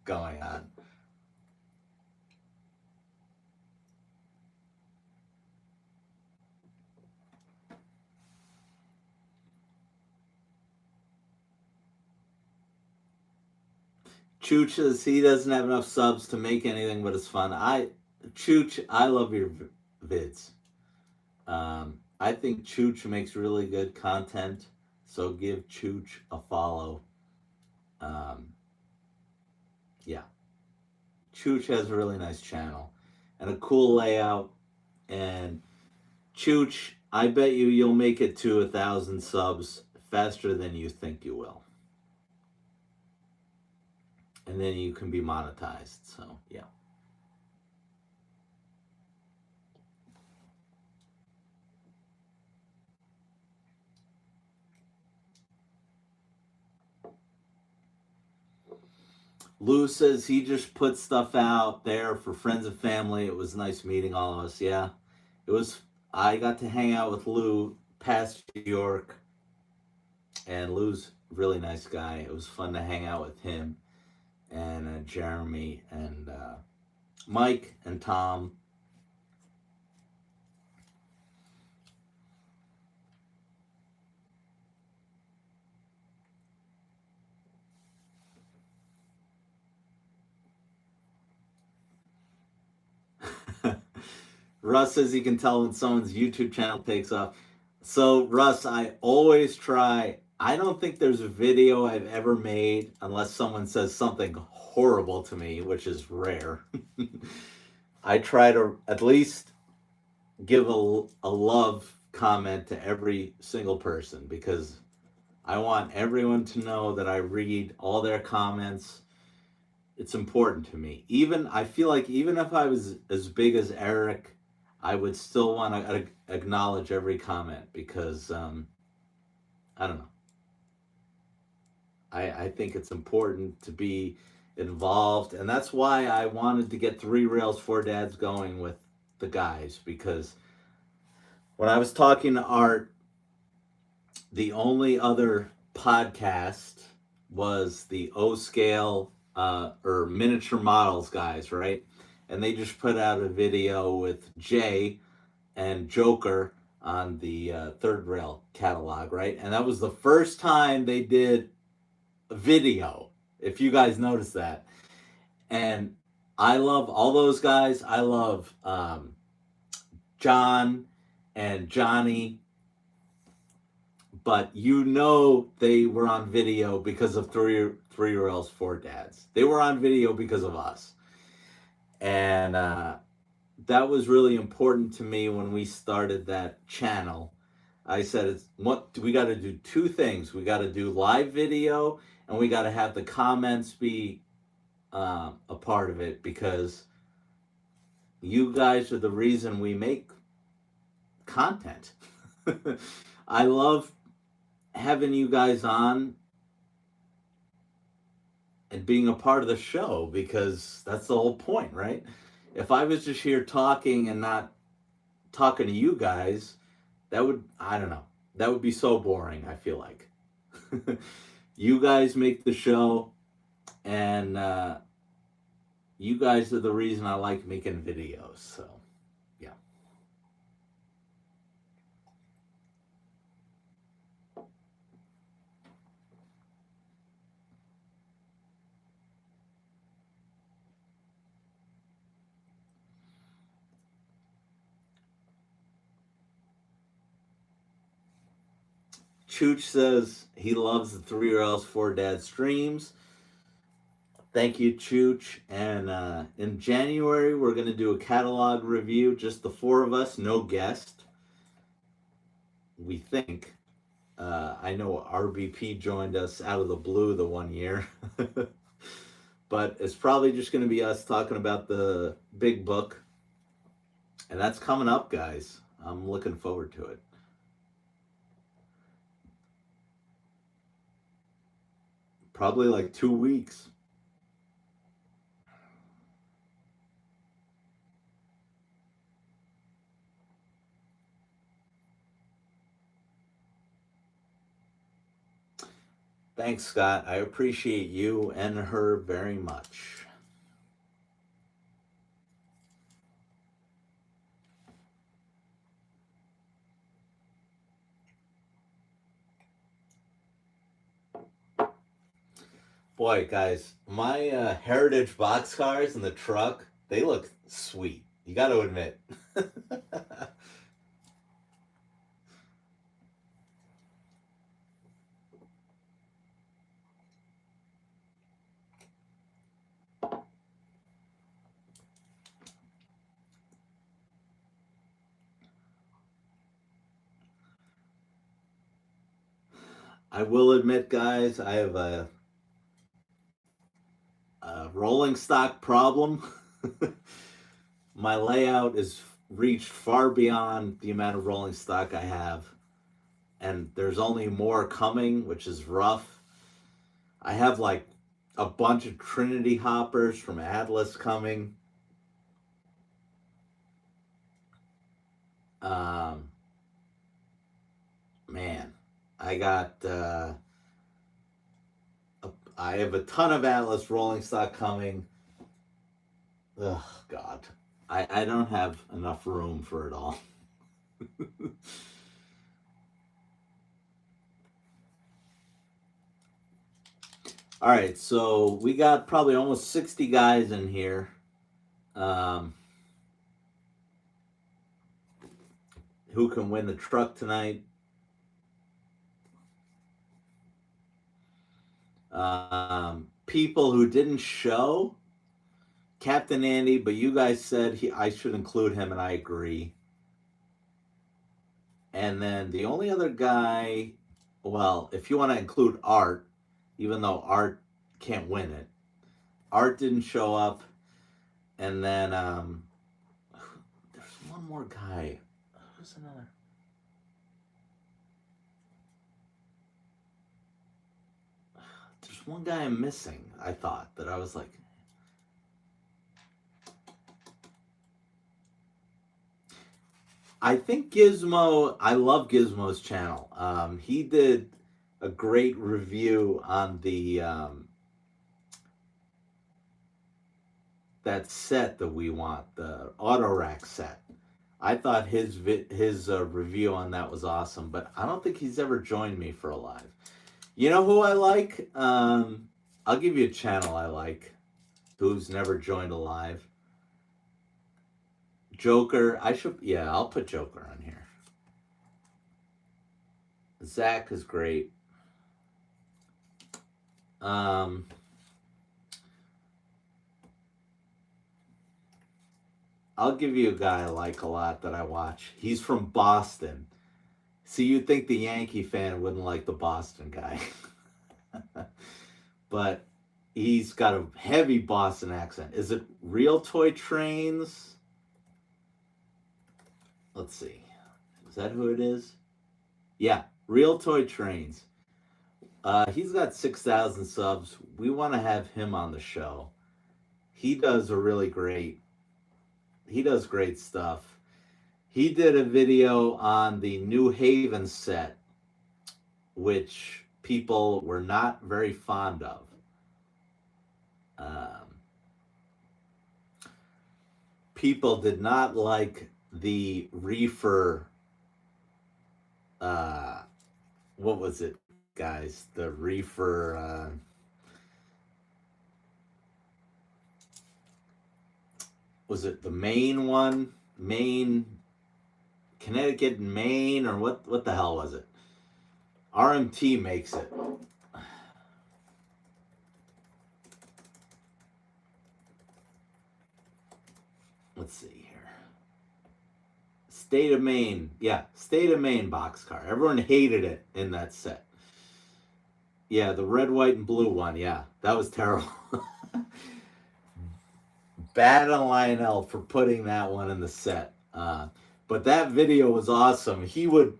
going on. Chooch says he doesn't have enough subs to make anything, but it's fun. Chooch, I love your vids. I think Chooch makes really good content, so give Chooch a follow. Um, yeah, Chooch has a really nice channel and a cool layout. And Chooch, I bet you'll make it to 1,000 subs faster than you think you will, and then you can be monetized. So yeah. Lou says he just put stuff out there for friends and family. It was nice meeting all of us. Yeah, it was. I got to hang out with Lou past New York, and Lou's a really nice guy. It was fun to hang out with him and Jeremy and Mike and Tom. Russ says he can tell when someone's YouTube channel takes off. So, Russ, I always try. I don't think there's a video I've ever made unless someone says something horrible to me, which is rare. I try to at least give a love comment to every single person because I want everyone to know that I read all their comments. It's important to me. Even I feel like even if I was as big as Eric, I would still want to acknowledge every comment because I don't know. I think it's important to be involved, and that's why I wanted to get Three Rails Four Dads going with the guys because when I was talking to Art, the only other podcast was the O Scale or Miniature Models guys, right? And they just put out a video with Jay and Joker on the Third Rail catalog, right? And that was the first time they did a video, if you guys noticed that. And I love all those guys. I love John and Johnny, but you know they were on video because of Three Rails Four Dads. They were on video because of us, and that was really important to me when we started that channel. I said, "It's what we got to do. Two things: we got to do live video, and we got to have the comments be a part of it because you guys are the reason we make content." I love having you guys on and being a part of the show because that's the whole point, right? If I was just here talking and not talking to you guys, that would, I don't know, that would be so boring, I feel like. You guys make the show, and you guys are the reason I like making videos, so yeah. Chooch says he loves the Three Rails Four Dad streams. Thank you, Chooch. And in January, we're going to do a catalog review, just the four of us, no guest. We think. I know RBP joined us out of the blue the one year. But it's probably just going to be us talking about the big book. And that's coming up, guys. I'm looking forward to it. Probably like 2 weeks. Thanks, Scott. I appreciate you and her very much. Boy, guys, my Heritage boxcars in the truck, they look sweet. You got to admit. I will admit, guys, I have a rolling stock problem. My layout is reached far beyond the amount of rolling stock I have, and there's only more coming, which is rough. I have like a bunch of Trinity hoppers from Atlas coming. Um, man, I got I have a ton of Atlas rolling stock coming. Oh God, I don't have enough room for it all. All right, so we got probably almost 60 guys in here. Um, who can win the truck tonight? People who didn't show, Captain Andy, but you guys said I should include him, and I agree. And then the only other guy, well, if you want to include Art, even though Art can't win it, Art didn't show up. And then there's one more guy. Who's another? There's one guy I'm missing. I thought that I was like, I think Gizmo. I love Gizmo's channel. He did a great review on the that set that we want, the auto rack set. I thought his review on that was awesome, but I don't think he's ever joined me for a live. You know who I like? I'll give you a channel I like, who's never joined a live. Joker. Yeah, I'll put Joker on here. Zach is great. I'll give you a guy I like a lot that I watch. He's from Boston. See, you'd think the Yankee fan wouldn't like the Boston guy. But he's got a heavy Boston accent. Is it Real Toy Trains? Let's see. Is that who it is? Yeah, Real Toy Trains. He's got 6,000 subs. We want to have him on the show. He does great stuff. He did a video on the New Haven set, which people were not very fond of. People did not like the reefer. What was it, guys? The reefer. Was it the Maine one? Maine, Connecticut, and Maine, or what the hell was it? RMT makes it. Let's see here. State of Maine. Yeah, State of Maine boxcar. Everyone hated it in that set. Yeah, the red, white, and blue one. Yeah, that was terrible. Bad on Lionel for putting that one in the set. But that video was awesome. He would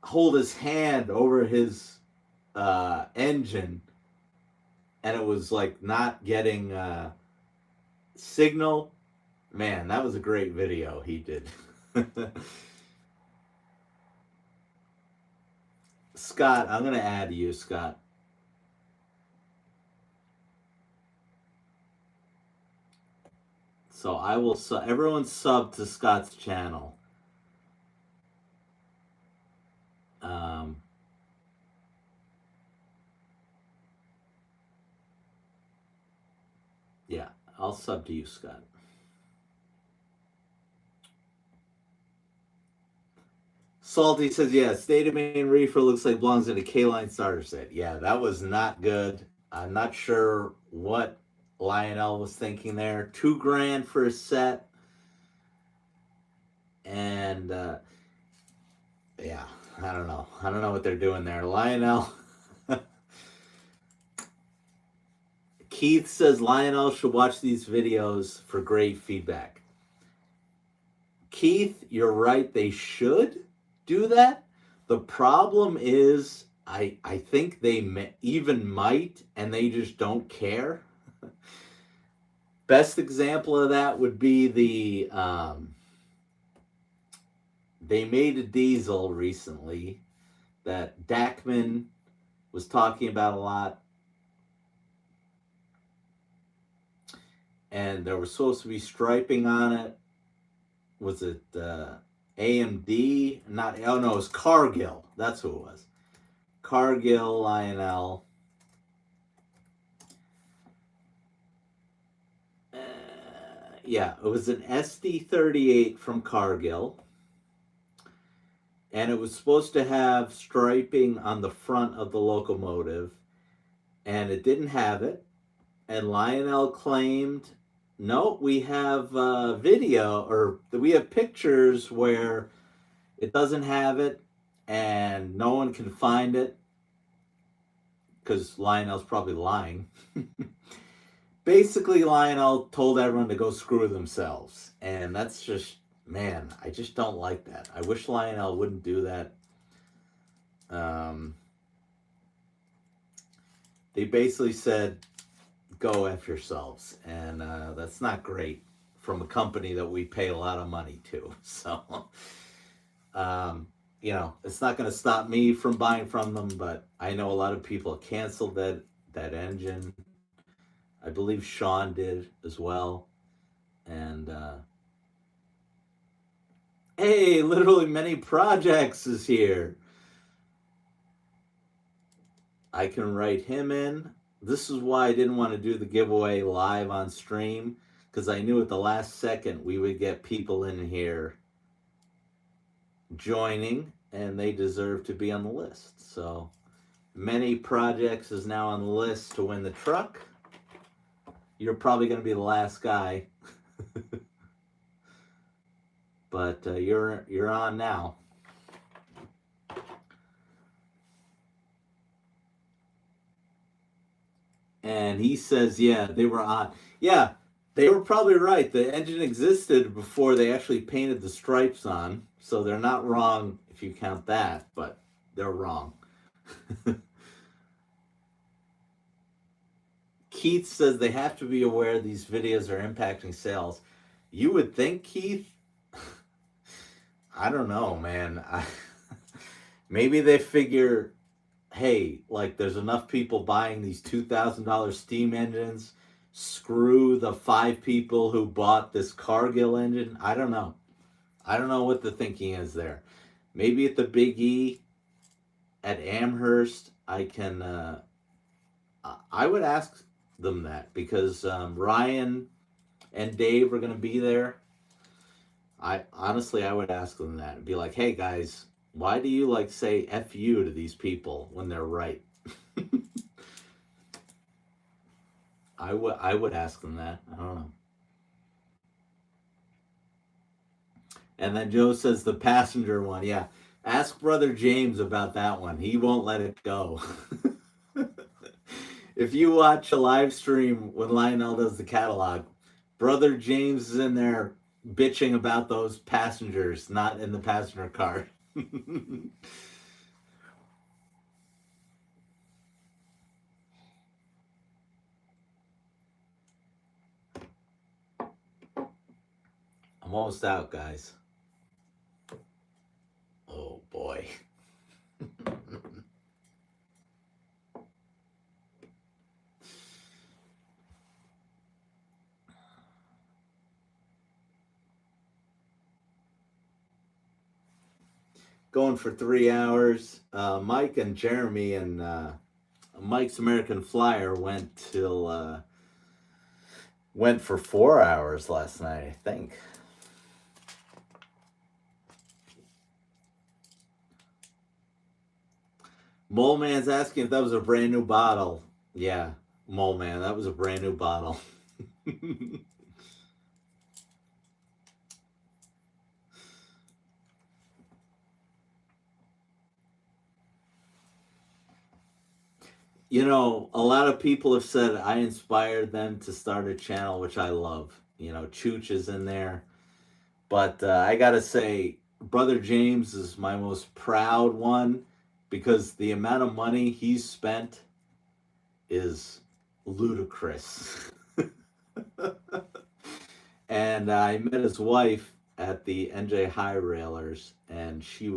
hold his hand over his engine, and it was like not getting signal. Man, that was a great video he did. Scott, I'm going to add you, Scott. So I will. Everyone sub to Scott's channel. Um, yeah, I'll sub to you, Scott. Salty says, yeah, State of Maine Reefer looks like belongs in a K-Line starter set. Yeah, that was not good. I'm not sure what Lionel was thinking there. $2,000 for a set. And, yeah, I don't know. I don't know what they're doing there. Lionel. Keith says Lionel should watch these videos for great feedback. Keith, you're right. They should do that. The problem is, I think they even might, and they just don't care. Best example of that would be they made a diesel recently that Dackman was talking about a lot. And there was supposed to be striping on it. Was it AMD? Not, oh no, it was Cargill. That's who it was. Cargill, Lionel. Yeah, it was an SD38 from Cargill. And it was supposed to have striping on the front of the locomotive. And it didn't have it. And Lionel claimed, no, we have video, or we have pictures where it doesn't have it and no one can find it, because Lionel's probably lying. Basically, Lionel told everyone to go screw themselves. And that's just, man, I just don't like that. I wish Lionel wouldn't do that. They basically said, go F yourselves. And that's not great from a company that we pay a lot of money to. So, you know, it's not going to stop me from buying from them, but I know a lot of people canceled that engine. I believe Sean did as well. And hey, literally many projects is here. I can write him in. This is why I didn't want to do the giveaway live on stream, because I knew at the last second we would get people in here joining, and they deserve to be on the list. So many projects is now on the list to win the truck. You're probably going to be the last guy, but you're on now. And he says, yeah, they were on. Yeah, they were probably right. The engine existed before they actually painted the stripes on, so they're not wrong if you count that, but they're wrong. Keith says they have to be aware these videos are impacting sales. You would think, Keith? I don't know, man. Maybe they figure, hey, like there's enough people buying these $2,000 steam engines. Screw the 5 people who bought this Cargill engine. I don't know. I don't know what the thinking is there. Maybe at the Big E at Amherst, I can. I would ask them that, because Ryan and Dave are going to be there. I would ask them that and be like, hey guys, why do you like say F you to these people when they're right? I would ask them that. I don't know. And then Joe says the passenger one. Yeah. Ask Brother James about that one. He won't let it go. If you watch a live stream when Lionel does the catalog, Brother James is in there bitching about those passengers not in the passenger car. I'm almost out, guys. Oh boy. going for 3 hours. Mike and Jeremy and Mike's American Flyer went for 4 hours last night, I think. Mole Man's asking if that was a brand new bottle. Yeah, Mole Man, that was a brand new bottle. You know, a lot of people have said I inspired them to start a channel, which I love. You know, Chooch is in there. But I got to say, Brother James is my most proud one because the amount of money he's spent is ludicrous. And I met his wife at the NJ High Railers, and she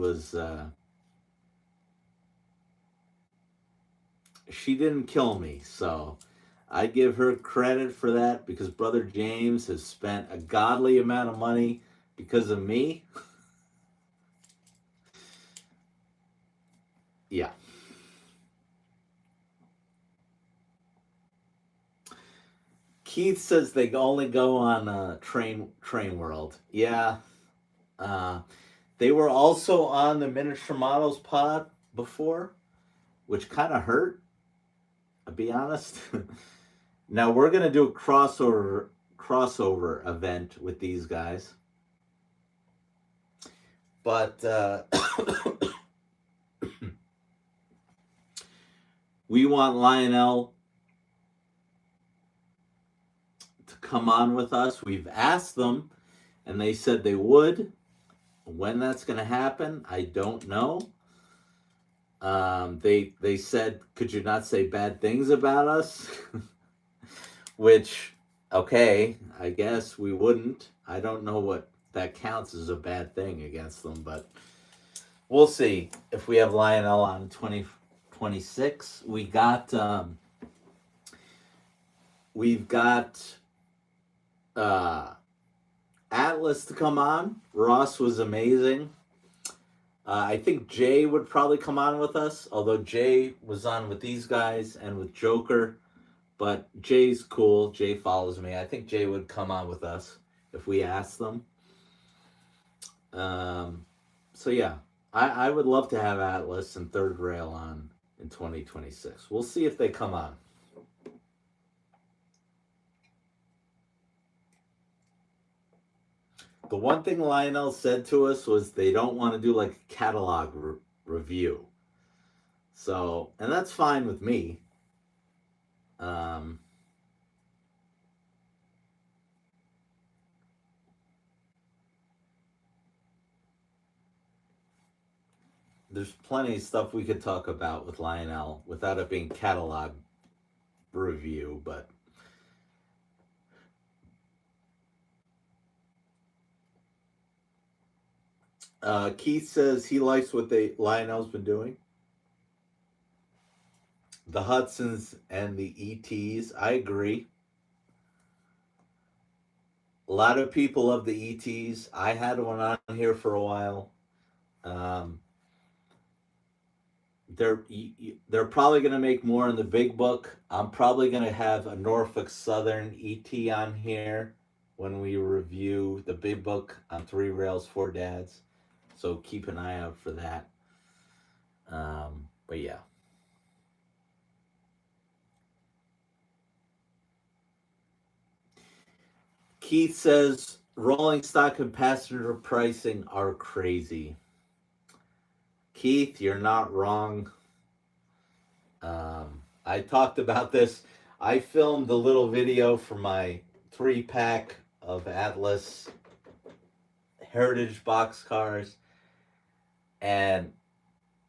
didn't kill me. So I give her credit for that because Brother James has spent a godly amount of money because of me. Yeah. Keith says they only go on Train World. Yeah. Uh, they were also on the Miniature Models pod before, which kind of hurt. I'll be honest. Now we're gonna do a crossover event with these guys, but we want Lionel to come on with us. We've asked them, and they said they would. When that's going to happen, I don't know. They said, could you not say bad things about us? Which, okay, I guess we wouldn't. I don't know what that counts as a bad thing against them, but we'll see if we have Lionel on 2026. We've got uh, Atlas to come on. Ross was amazing. I think Jay would probably come on with us, although Jay was on with these guys and with Joker. But Jay's cool. Jay follows me. I think Jay would come on with us if we asked them. So yeah, I would love to have Atlas and Third Rail on in 2026. We'll see if they come on. The one thing Lionel said to us was they don't want to do like a catalog review. So, and that's fine with me. There's plenty of stuff we could talk about with Lionel without it being catalog review, but Keith says he likes what Lionel's been doing. The Hudsons and the ETs, I agree. A lot of people love the ETs. I had one on here for a while. Um, they're probably going to make more in the big book. I'm probably going to have a Norfolk Southern ET on here when we review the big book on Three Rails, Four Dads. So keep an eye out for that. But yeah. Keith says rolling stock and passenger pricing are crazy. Keith, you're not wrong. I talked about this. I filmed a little video for my 3-pack of Atlas Heritage boxcars, and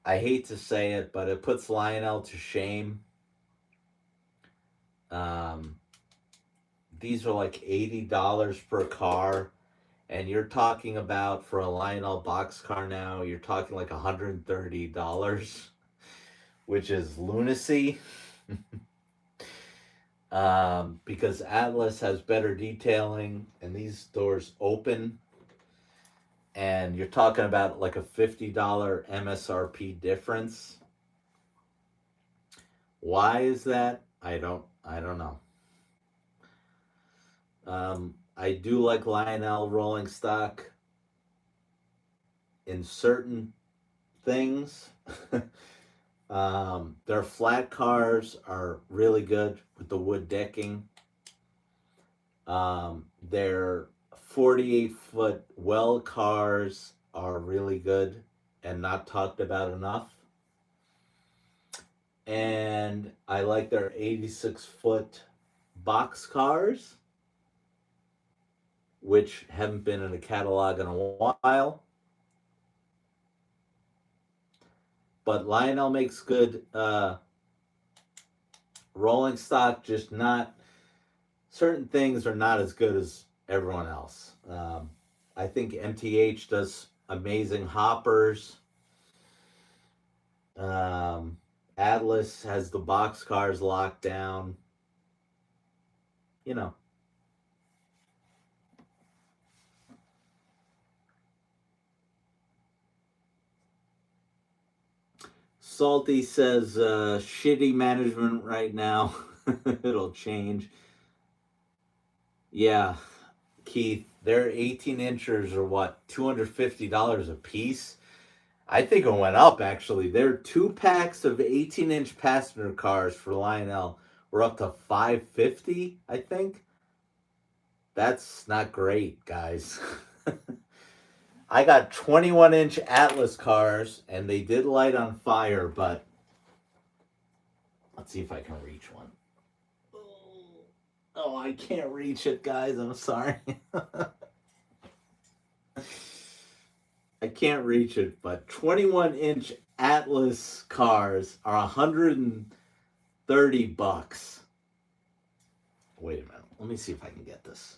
I hate to say it, but it puts Lionel to shame. These are like $80 per car, and you're talking about for a Lionel boxcar now, you're talking like $130, which is lunacy. Because Atlas has better detailing and these doors open. and you're talking about like a $50 MSRP difference. Why is that? I don't know. I do like Lionel rolling stock in certain things. Their flat cars are really good with the wood decking. Their 48-foot well cars are really good and not talked about enough. And I like their 86-foot box cars, which haven't been in a catalog in a while. But Lionel makes good rolling stock, just not certain things are not as good as everyone else. I think MTH does amazing hoppers. Atlas has the box cars locked down. You know. Salty says shitty management right now. It'll change. Yeah, Keith, their 18 inchers are what, $250 a piece? I think it went up actually. Their two packs of 18-inch passenger cars for Lionel were up to 550, I think. That's not great, guys. I got 21-inch Atlas cars and they did light on fire, but let's see if I can reach one. Oh, I can't reach it, guys. I'm sorry. I can't reach it, but 21-inch Atlas cars are $130. Wait a minute. Let me see if I can get this.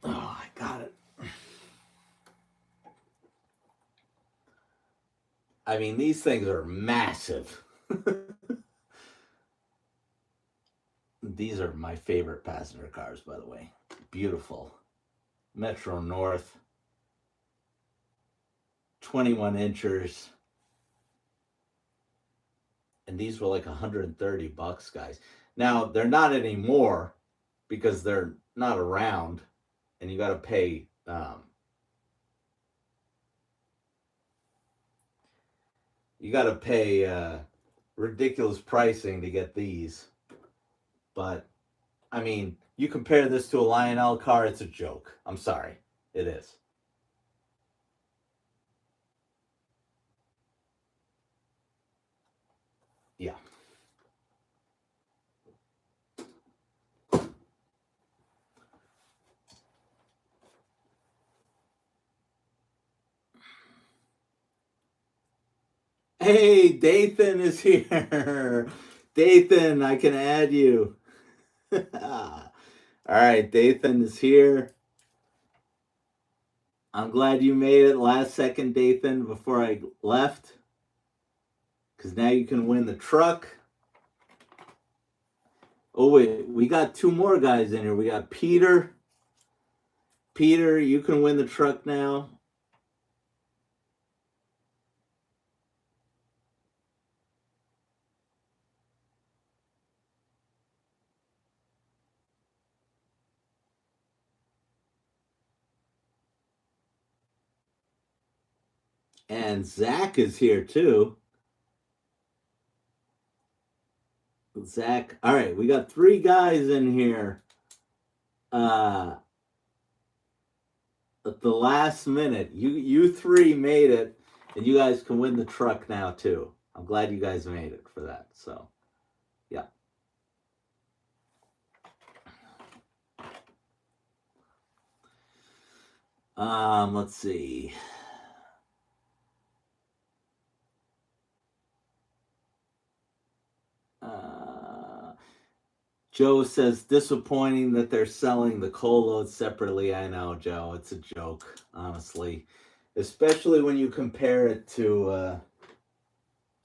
Oh, I got it. I mean, these things are massive. These are my favorite passenger cars, by the way. Beautiful. Metro North. 21 inchers. And these were like $130, guys. Now, they're not anymore because they're not around. And you got to pay ridiculous pricing to get these. But I mean, you compare this to a Lionel car, it's a joke. I'm sorry, it is. Yeah. Hey, Dathan is here. Dathan, I can add you. All right, Dathan is here. I'm glad you made it last second, Dathan, before I left. Because now you can win the truck. Oh, wait, we got two more guys in here. We got Peter. Peter, you can win the truck now. And Zach is here too. Zach, all right, we got three guys in here. At the last minute, you three made it, and you guys can win the truck now too. I'm glad you guys made it for that. So, yeah. Let's see. Joe says disappointing that they're selling the coal loads separately. I know, Joe. It's a joke, honestly, especially when you compare it to.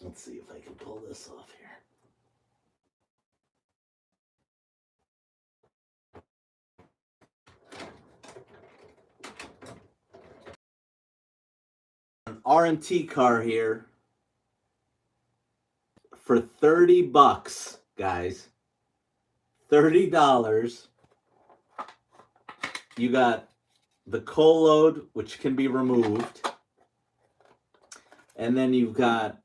Let's see if I can pull this off here. RMT car here for 30 bucks, guys. $30. You got the coal load, which can be removed. And then you've got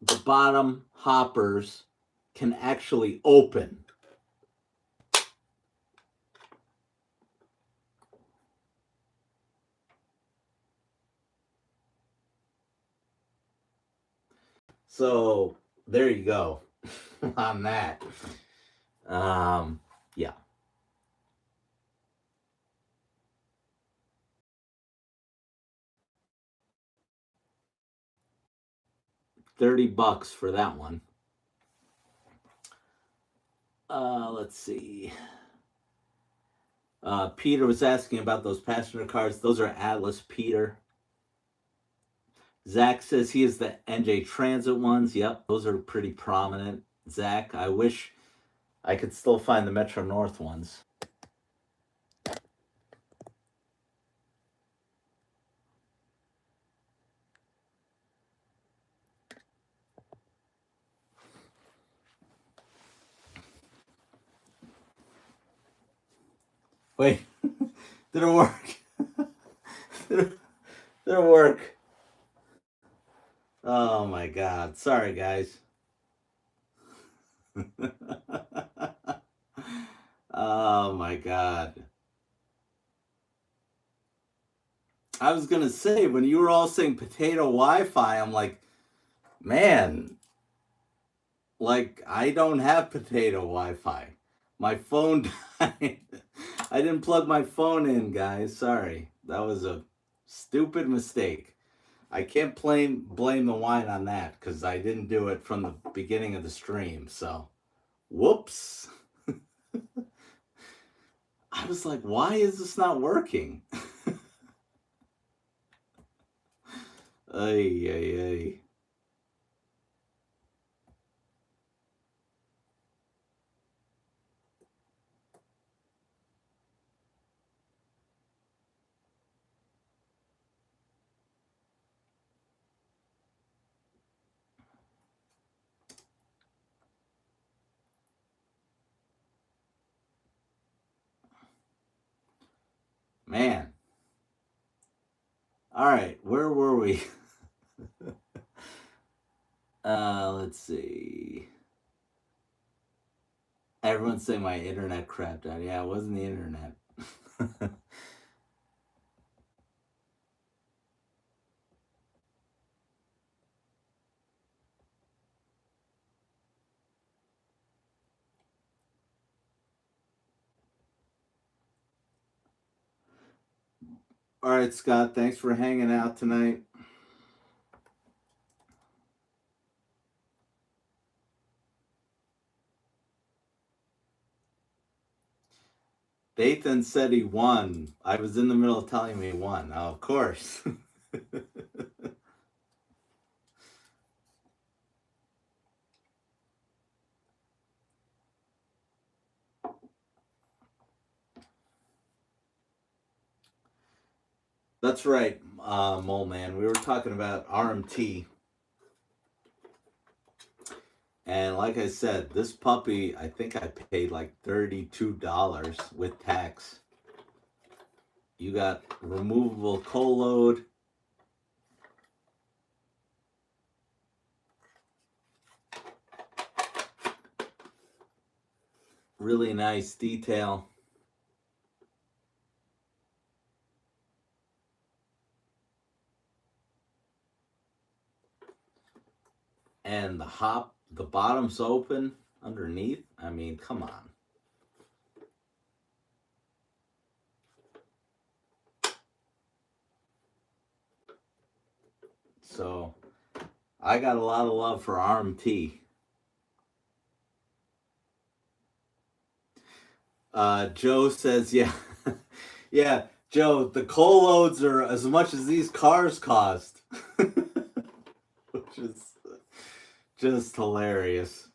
the bottom hoppers can actually open. So there you go on that. Yeah. $30 for that one. Let's see. Peter was asking about those passenger cars. Those are Atlas, Peter. Zach says he is the NJ Transit ones. Yep, those are pretty prominent. Zach, I wish I could still find the Metro North ones. Wait, did it work? Did it work? Oh my God. Sorry, guys. Oh my God. I was going to say, when you were all saying potato Wi Fi, I'm like, man, like, I don't have potato Wi Fi. My phone died. I didn't plug my phone in, guys. Sorry. That was a stupid mistake. I can't blame the wine on that because I didn't do it from the beginning of the stream. So, whoops. I was like, why is this not working? Ay, ay, ay. Man. All right, where were we? Let's see. Everyone's saying my internet crapped out. Yeah, it wasn't the internet. All right, Scott, thanks for hanging out tonight. Dathan said he won. I was in the middle of telling him he won. Oh, of course. That's right, Mole Man. We were talking about RMT. And like I said, this puppy, I think I paid like $32 with tax. You got removable coal load. Really nice detail. And the bottom's open underneath. I mean, come on. So I got a lot of love for RMT. Joe says, yeah. Yeah, Joe, the coal loads are as much as these cars cost. Which is just hilarious.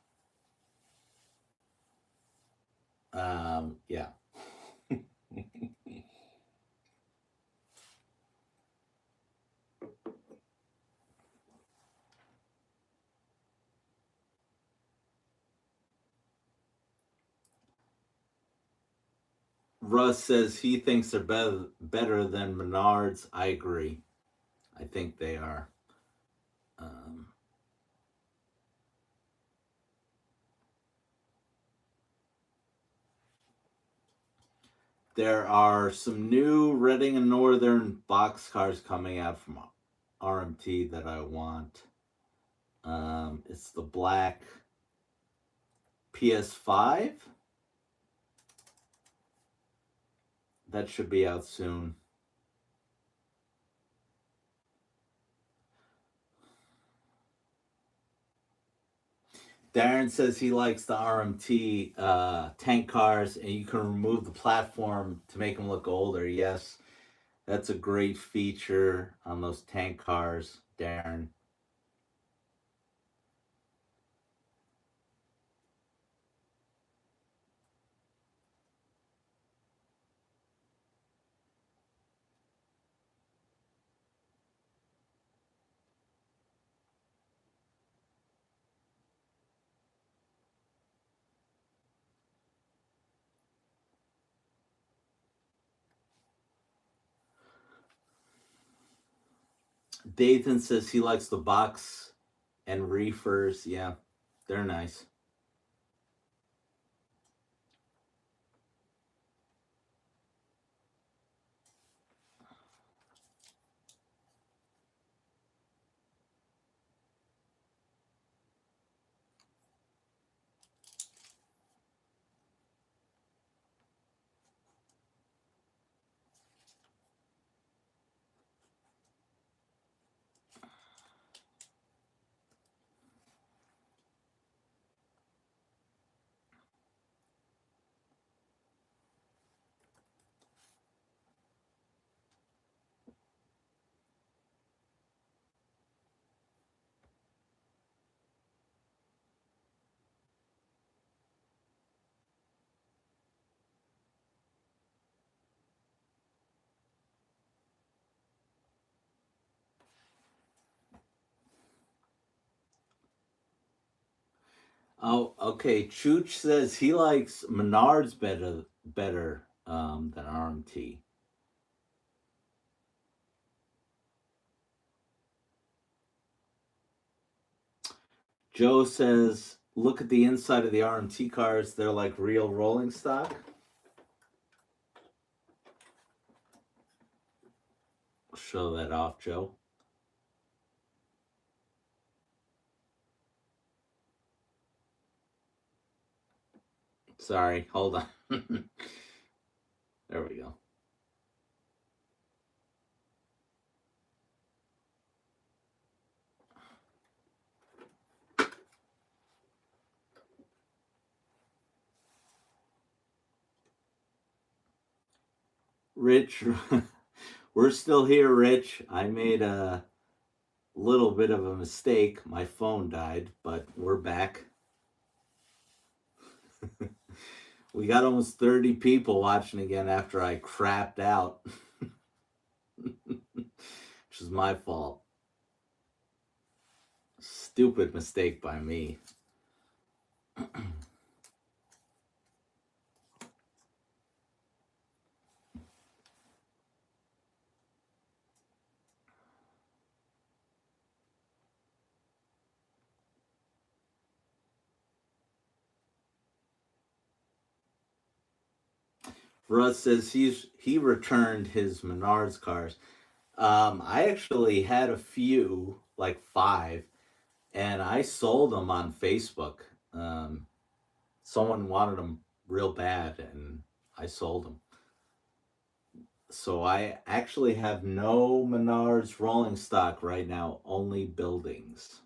Yeah. Russ says he thinks they're better than Menards. I agree. I think they are. Um, there are some new Reading and Northern boxcars coming out from RMT that I want. It's the black PS5. That should be out soon. Darren says he likes the RMT tank cars, and you can remove the platform to make them look older. Yes, that's a great feature on those tank cars, Darren. Dathan says he likes the box and reefers. Yeah, they're nice. Oh, okay. Chooch says he likes Menards better than RMT. Joe says, look at the inside of the RMT cars. They're like real rolling stock. Show that off, Joe. Sorry, hold on. There we go. Rich, we're still here, Rich. I made a little bit of a mistake. My phone died, but we're back. We got almost 30 people watching again after I crapped out, which is my fault. Stupid mistake by me. Russ says he returned his Menards cars. I actually had a few, like 5, and I sold them on Facebook. Um, Someone wanted them real bad, and I sold them. So I actually have no Menards rolling stock right now, only buildings.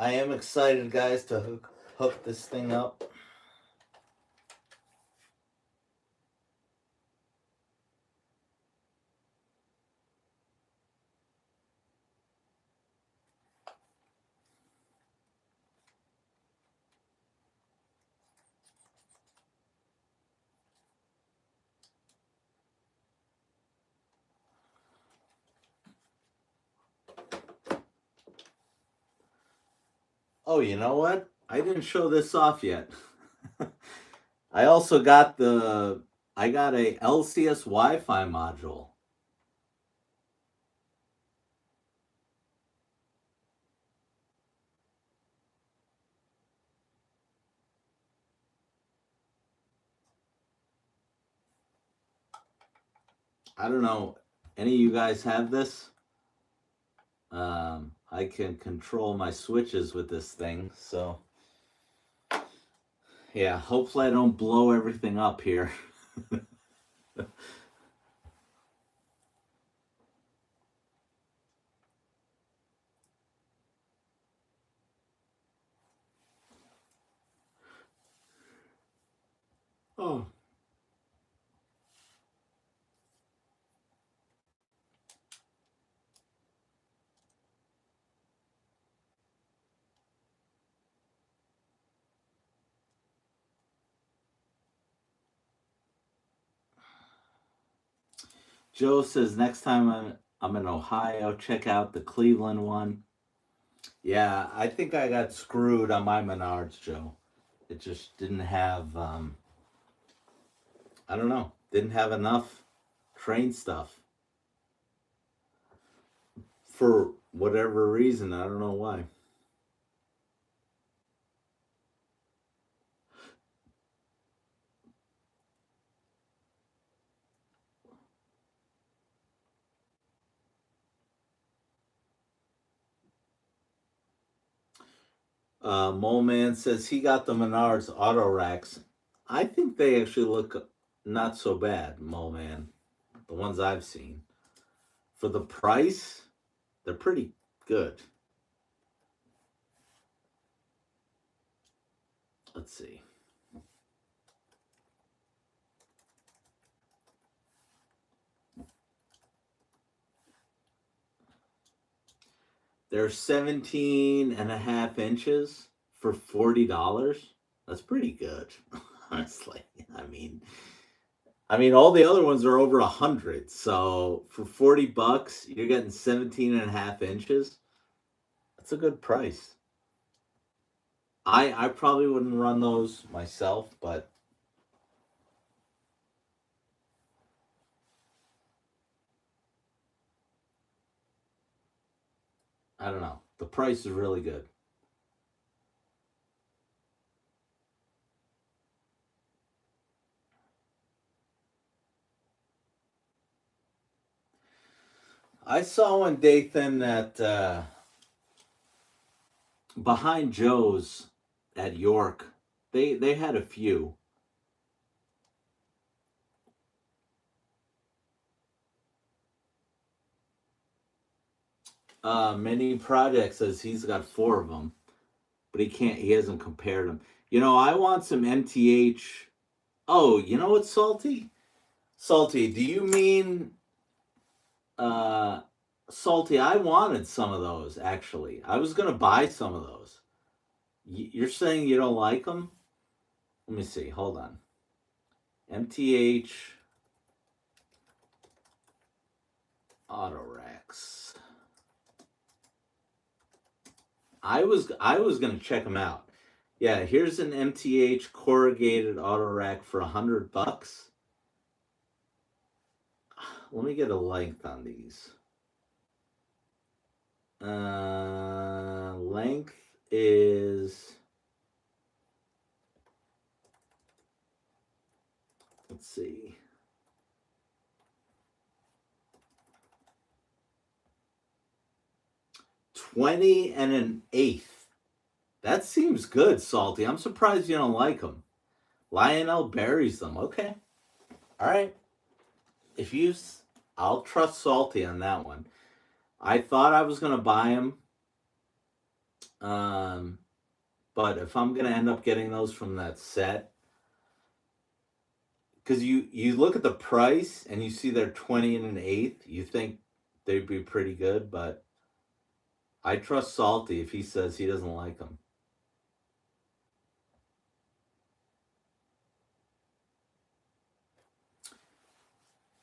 I am excited, guys, to hook this thing up. Oh, you know what? I didn't show this off yet. I also got I got a LCS Wi-Fi module. I don't know. Any of you guys have this? I can control my switches with this thing. So, yeah, hopefully I don't blow everything up here. Oh. Joe says next time I'm in Ohio, check out the Cleveland one. Yeah, I think I got screwed on my Menards, Joe. It just didn't have I don't know, didn't have enough train stuff for whatever reason. I don't know why. Mole Man says he got the Menards auto racks. I think they actually look not so bad, Mole Man. The ones I've seen. For the price, they're pretty good. Let's see. They're 17 and a half inches for $40. That's pretty good, honestly. I mean, all the other ones are over 100. So for $40, you're getting 17 and a half inches. That's a good price. I probably wouldn't run those myself, but I don't know. The price is really good. I saw one, Dathan, that behind Joe's at York, they had a few. Mini project says he's got four of them, but he hasn't compared them. I want some MTH. Oh, you know what, Salty? Salty, do you mean uh Salty? I wanted some of those actually. I was gonna buy some of those. You're saying you don't like them? Let me see. Hold on. MTH auto racks. I was gonna check them out. Yeah, here's an MTH corrugated auto rack for $100. Let me get a length on these. Length is, let's see, 20 and an eighth. That seems good, Salty. I'm surprised you don't like them. Lionel buries them. Okay. All right. If you, I'll trust Salty on that one. I thought I was gonna buy them, um, but if I'm gonna end up getting those from that set, because you look at the price and you see they're 20 and an eighth, you think they'd be pretty good, but I trust Salty if he says he doesn't like them.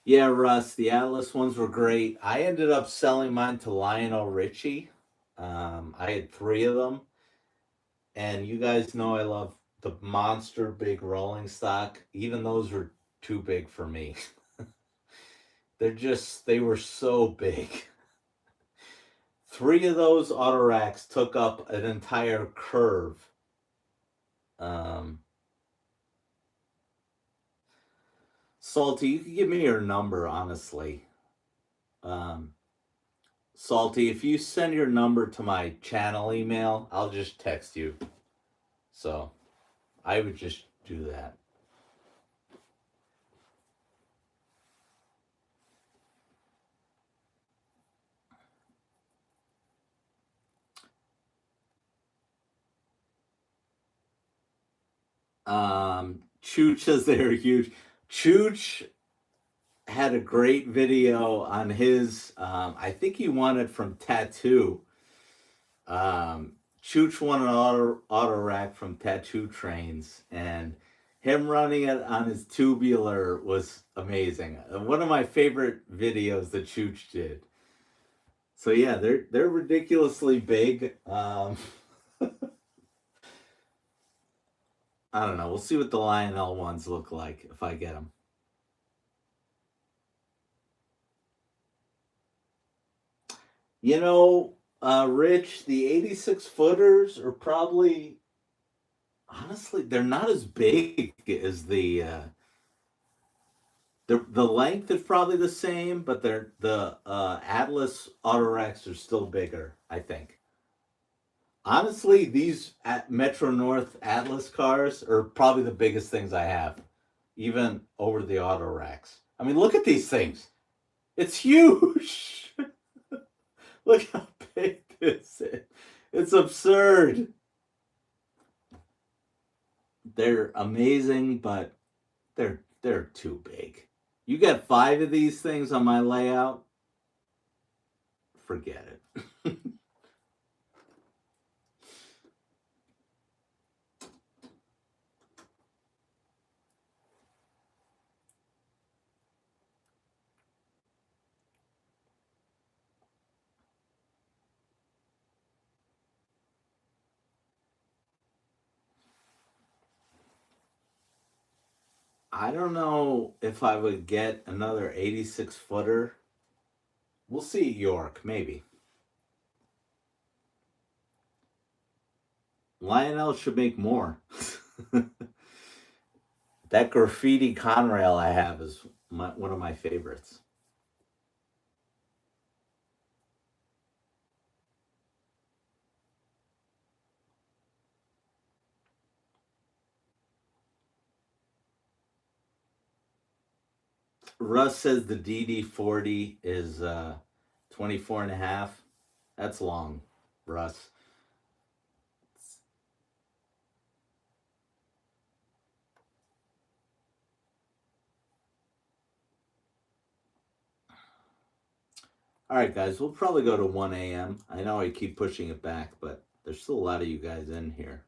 Yeah, Russ, the Atlas ones were great. I ended up selling mine to Lionel Richie. I had three of them. And you guys know I love the monster big rolling stock. Even those were too big for me. They were so big. Three of those auto racks took up an entire curve. Um, Salty, you can give me your number, honestly. Um, Salty, if you send your number to my channel email, I'll just text you. So I would just do that. Chooch says they're huge. Chooch had a great video on his. I think he won it from Tattoo. Um, Chooch won an auto rack from Tattoo Trains, and him running it on his tubular was amazing. One of my favorite videos that Chooch did. So yeah, they're ridiculously big. I don't know. We'll see what the Lionel ones look like if I get them. You know, Rich, the 86 footers are probably, honestly, they're not as big as the length is probably the same, but the Atlas Autoracks are still bigger, I think. Honestly, these at Metro North Atlas cars are probably the biggest things I have, even over the Autoracks. I mean, look at these things. It's huge. Look how big this is. It's absurd. They're amazing, but they're too big. You got five of these things on my layout. Forget it. I don't know if I would get another 86 footer. We'll see at York, maybe. Lionel should make more. That graffiti Conrail I have is one of my favorites. Russ says the DD40 is 24 and a half. That's long, Russ. All right, guys, we'll probably go to 1 a.m. I know I keep pushing it back, but there's still a lot of you guys in here.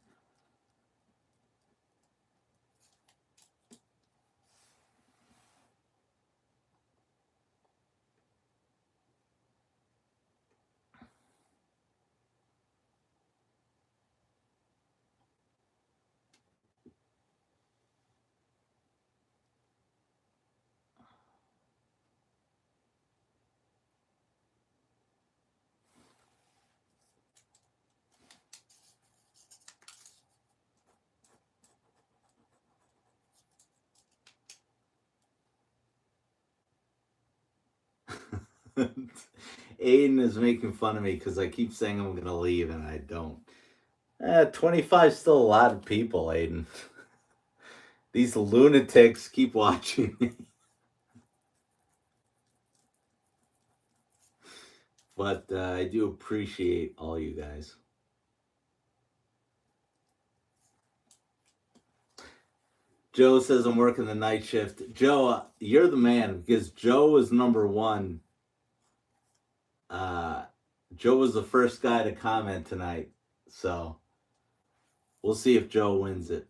Aiden is making fun of me because I keep saying I'm going to leave and I don't. 25 is still a lot of people, Aiden. These lunatics keep watching me. But I do appreciate all you guys. Joe says I'm working the night shift. Joe, you're the man because Joe is number one. Uh, Joe was the first guy to comment tonight. So we'll see if Joe wins it.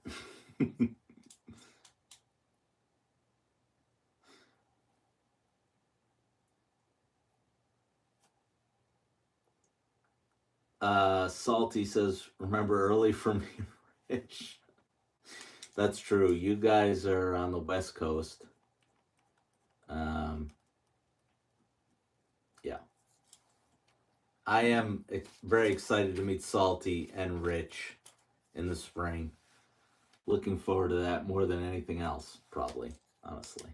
Salty says, remember early for me, Rich. That's true. You guys are on the West Coast. Um, yeah. I am very excited to meet Salty and Rich in the spring. Looking forward to that more than anything else, probably, honestly.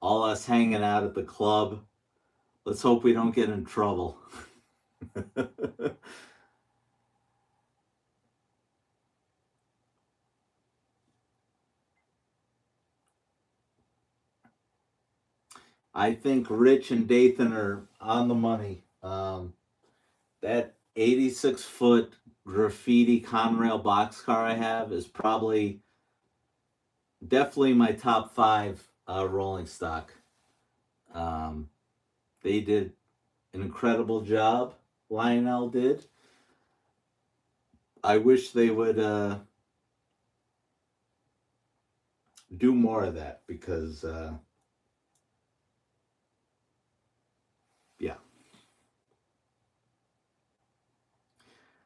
All us hanging out at the club. Let's hope we don't get in trouble. I think Rich and Dathan are on the money. That 86-foot graffiti Conrail boxcar I have is probably definitely my top five rolling stock. Um, they did an incredible job. Lionel did. I wish they would do more of that because, yeah,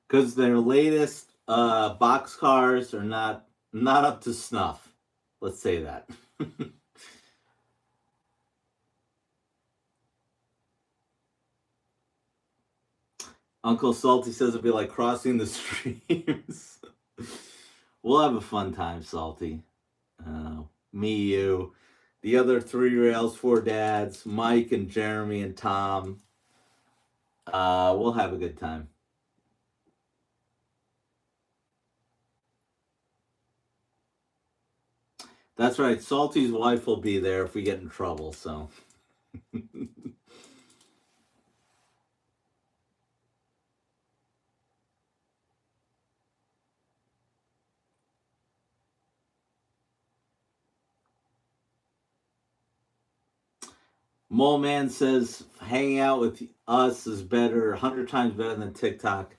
because their latest box cars are not up to snuff. Let's say that. Uncle Salty says it'd be like crossing the streams. We'll have a fun time, Salty. Me, you, the other three rails, four dads, Mike and Jeremy and Tom. We'll have a good time. That's right. Salty's wife will be there if we get in trouble. So, Mole Man says hanging out with us is better, 100 times better than TikTok.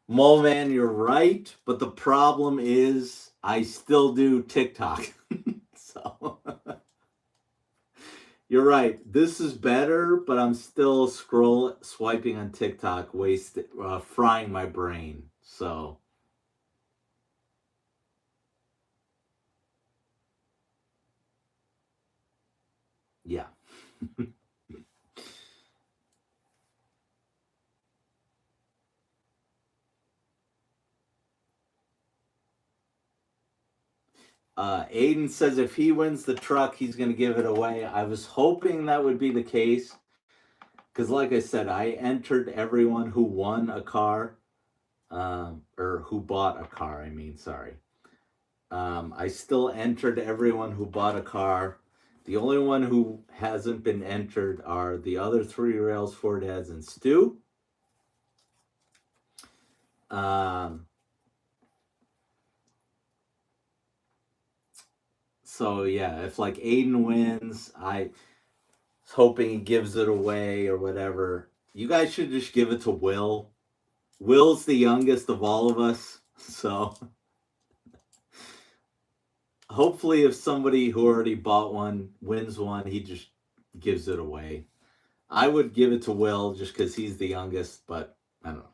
Mole Man, you're right, but the problem is I still do TikTok. So you're right. This is better, but I'm still swiping on TikTok, frying my brain. So yeah. Aiden says if he wins the truck, he's going to give it away. I was hoping that would be the case because, like I said, I entered everyone who won a car, or who bought a car. I mean, sorry. I still entered everyone who bought a car. The only one who hasn't been entered are the other three rails, four dads, and Stu. Um, so yeah, if like Aiden wins, I was hoping he gives it away or whatever. You guys should just give it to Will. Will's the youngest of all of us, so hopefully, if somebody who already bought one wins one, he just gives it away. I would give it to Will just because he's the youngest, but I don't know.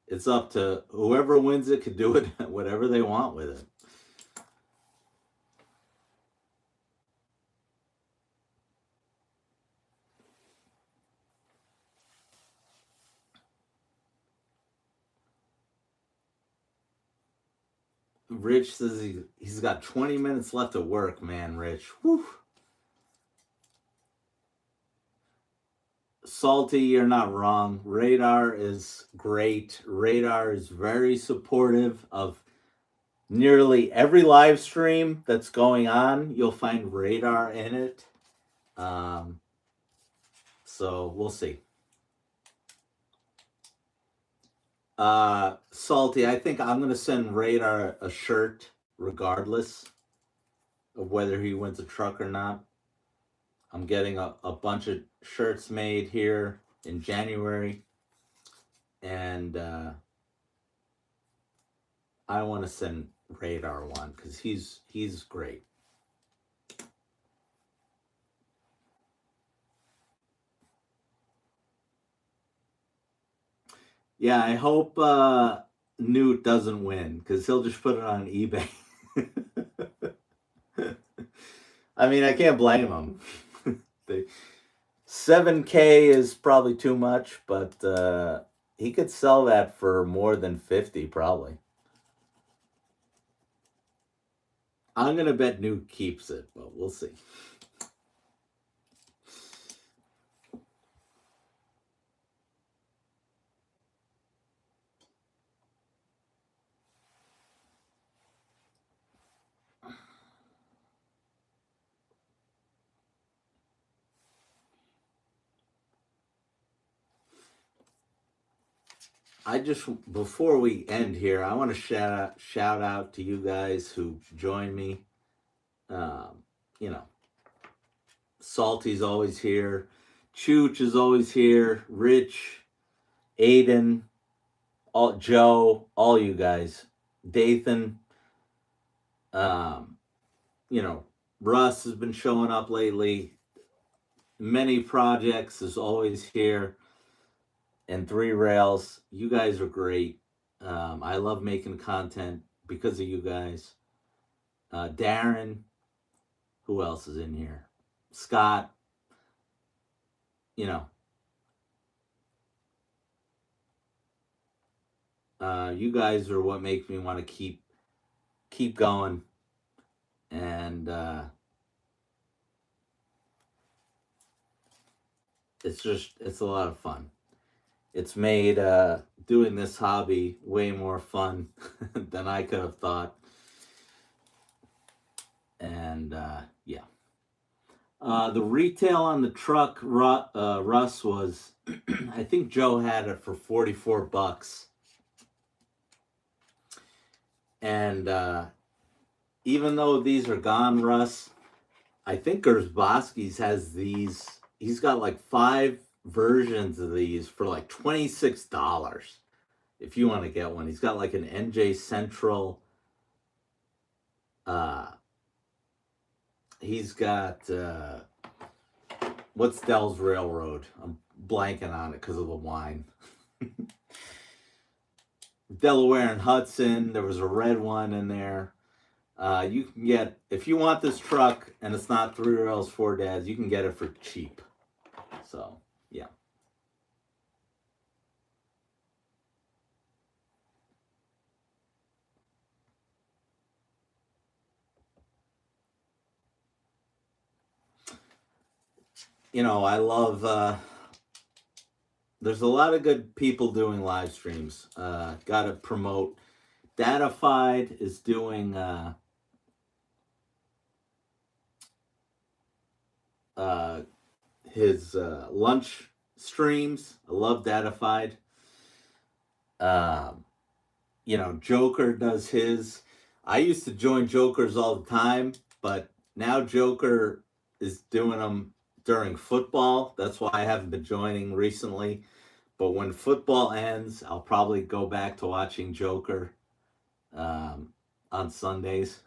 It's up to whoever wins it could do it whatever they want with it. Rich says he's got 20 minutes left at work, man, Rich. Whew. Salty, you're not wrong. Radar is great. Radar is very supportive of nearly every live stream that's going on. You'll find Radar in it. Um, so we'll see. Salty, I think I'm gonna send Radar a shirt regardless of whether he wins a truck or not. I'm getting a bunch of shirts made here in January, and I want to send Radar one because he's great. Yeah, I hope Newt doesn't win because he'll just put it on eBay. I mean, I can't blame him. The 7K is probably too much, but he could sell that for more than 50 probably. I'm gonna bet Newt keeps it, but we'll see. I just before we end here, I want to shout out to you guys who joined me. Um, you know, Salty's always here, Chooch is always here, Rich, Aiden, all Joe, all you guys, Dathan. Um, you know, Russ has been showing up lately. Many projects is always here, and Three Rails. You guys are great. I love making content because of you guys. Darren, who else is in here? Scott, you know, you guys are what make me want to keep going, and it's a lot of fun. It's made doing this hobby way more fun than I could have thought, and yeah. The retail on the truck, Russ was, I think Joe had it for $44, and even though these are gone, Russ, I think Gersbowski's has these. He's got like 5 versions of these for like $26. If you want to get one, he's got like an NJ Central. Uh, he's got what's Dell's Railroad? I'm blanking on it because of the wine. Delaware and Hudson. There was a red one in there. You can get, if you want this truck and it's not Three Rails, Four Dads, you can get it for cheap. So, yeah. You know, I love, there's a lot of good people doing live streams. Got to promote. Datafied is doing uh, his lunch streams. I love Datafied. Um, you know, Joker does his. I used to join Jokers all the time, but now Joker is doing them during football. That's why I haven't been joining recently. But when football ends, I'll probably go back to watching Joker um, on Sundays.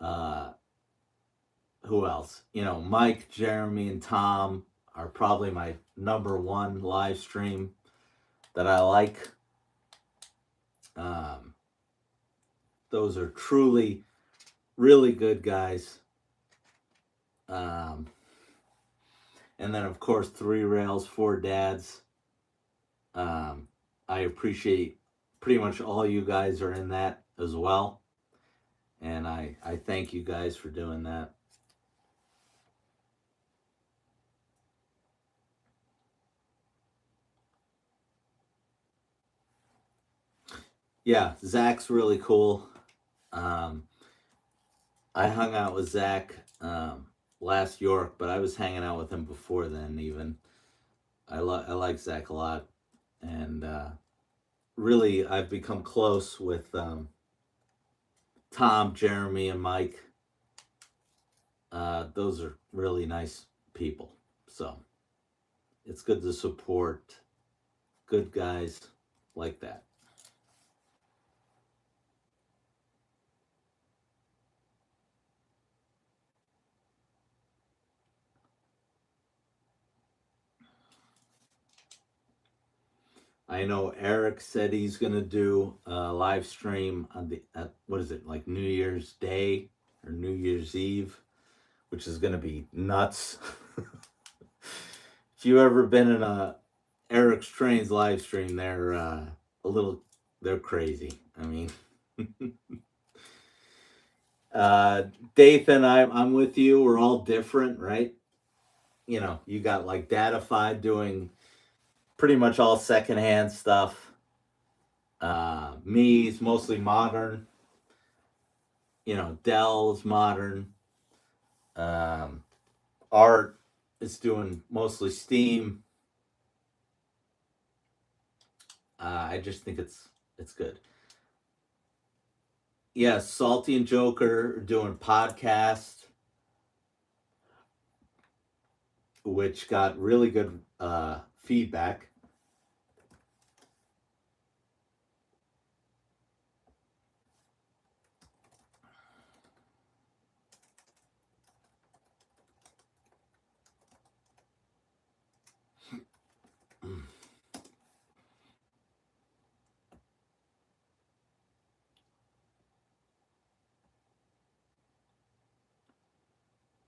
uh, who else? You know, Mike, Jeremy, and Tom are probably my number one live stream that I like. Um, those are truly really good guys. Um, and then, of course, Three Rails, Four Dads. Um, I appreciate pretty much all you guys are in that as well. And I thank you guys for doing that. Yeah, Zach's really cool. Um, I hung out with Zach last York, but I was hanging out with him before then. Even I like Zach a lot, and really I've become close with Tom, Jeremy, and Mike. Those are really nice people. So it's good to support good guys like that. I know Eric said he's gonna do a live stream on the what is it, like New Year's Day or New Year's Eve, which is gonna be nuts. If you ever been in a Eric's Trains live stream, they're a little, they're crazy. I mean, uh, Dathan, I'm with you. We're all different, right? You know, you got like Datafied doing pretty much all secondhand stuff. Me's mostly modern. You know, Dell's modern. Um, Art is doing mostly Steam. I just think it's good. Yeah, Salty and Joker are doing podcast, which got really good feedback.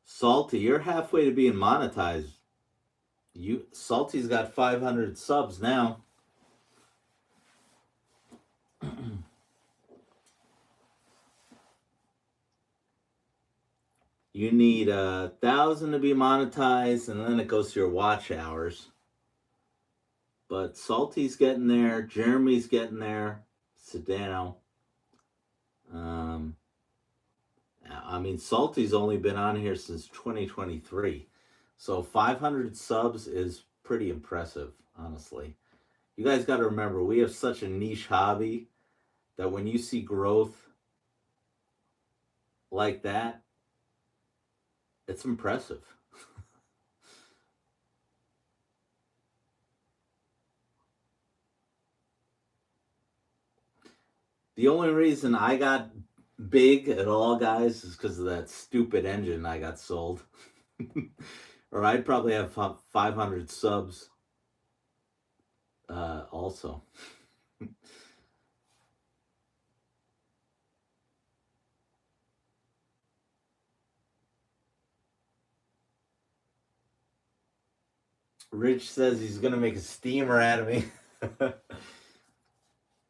Salty, you're halfway to being monetized. You Salty's got 500 subs now. You need 1,000 to be monetized, and then it goes to your watch hours. But Salty's getting there. Jeremy's getting there. Sedano. Um, I mean, Salty's only been on here since 2023. So 500 subs is pretty impressive, honestly. You guys got to remember, we have such a niche hobby that when you see growth like that, it's impressive. The only reason I got big at all, guys, is because of that stupid engine I got sold. Or I'd probably have 500 subs also. Rich says he's going to make a steamer out of me.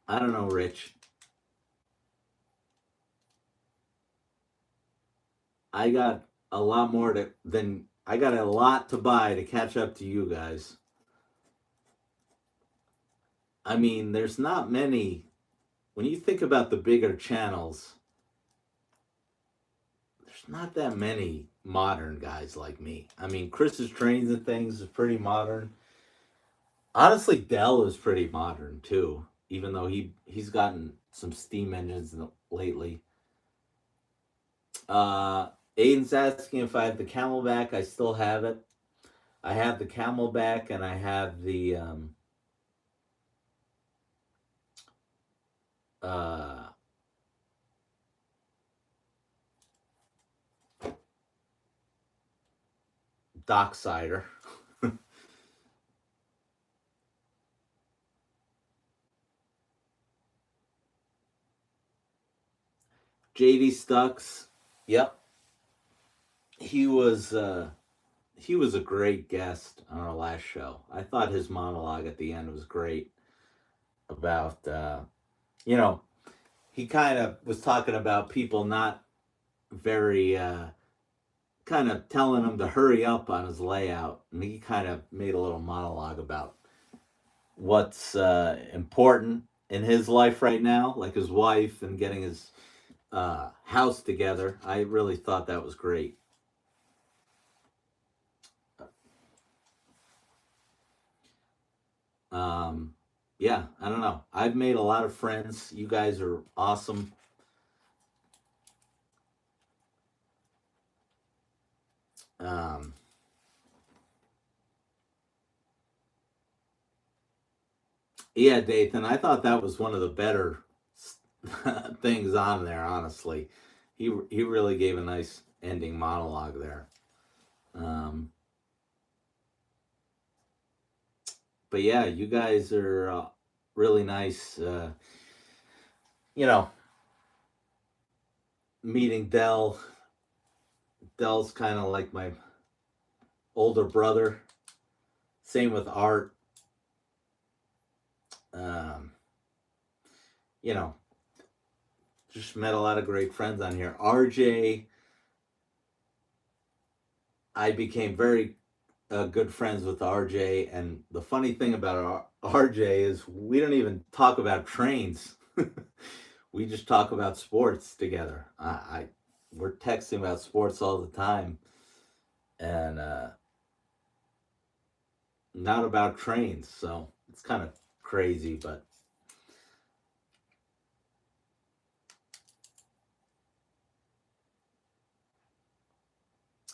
I don't know, Rich. I got a lot more than I got a lot to buy to catch up to you guys. I mean, there's not many. When you think about the bigger channels, there's not that many modern guys like me. I mean, Chris's Trains and Things is pretty modern. Honestly, Dell is pretty modern too, even though he's gotten some steam engines lately. Uh, Aiden's asking if I have the Camelback. I still have it. I have the Camelback, and I have the uh, Docksider. JD Stucks. Yep, he was he was a great guest on our last show. I thought his monologue at the end was great about you know, he kind of was talking about people not very kind of telling him to hurry up on his layout, and he kind of made a little monologue about what's important in his life right now, like his wife and getting his house together. I really thought that was great. Um, yeah, I don't know. I've made a lot of friends. You guys are awesome. Um, yeah, Dathan, I thought that was one of the better things on there. Honestly, he really gave a nice ending monologue there. Um, but yeah, you guys are really nice, you know, meeting Dell. Dell's kind of like my older brother. Same with Art. Um, you know, just met a lot of great friends on here. RJ, I became very good friends with RJ, and the funny thing about RJ is we don't even talk about trains. We just talk about sports together. We're texting about sports all the time, and not about trains. So it's kind of crazy, but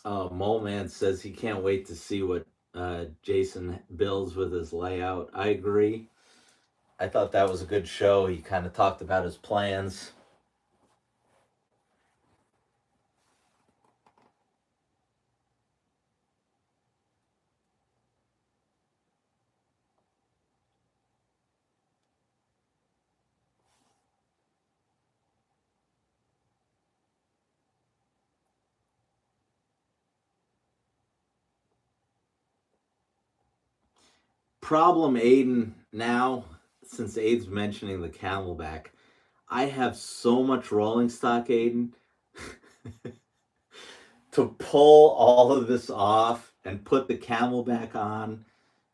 Mole Man says he can't wait to see what Jason builds with his layout. I agree. I thought that was a good show. He kind of talked about his plans. Problem, Aiden, now, since Aiden's mentioning the Camelback, I have so much rolling stock, Aiden, to pull all of this off and put the Camelback on.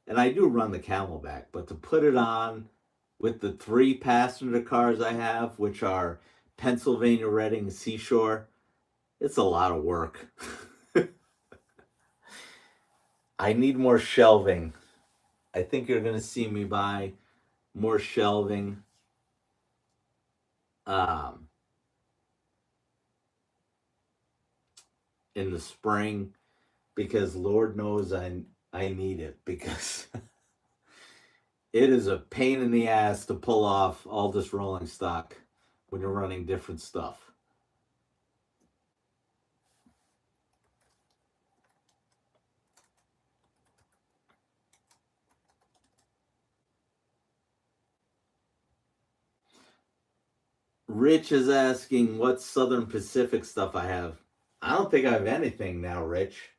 And I do run the Camelback, but to put it on with the 3 passenger cars I have, which are Pennsylvania Reading Seashore, it's a lot of work. I need more shelving. I think you're going to see me buy more shelving. Um, in the spring because Lord knows I need it because it is a pain in the ass to pull off all this rolling stock when you're running different stuff. Rich is asking what Southern Pacific stuff I have. I don't think I have anything now, Rich.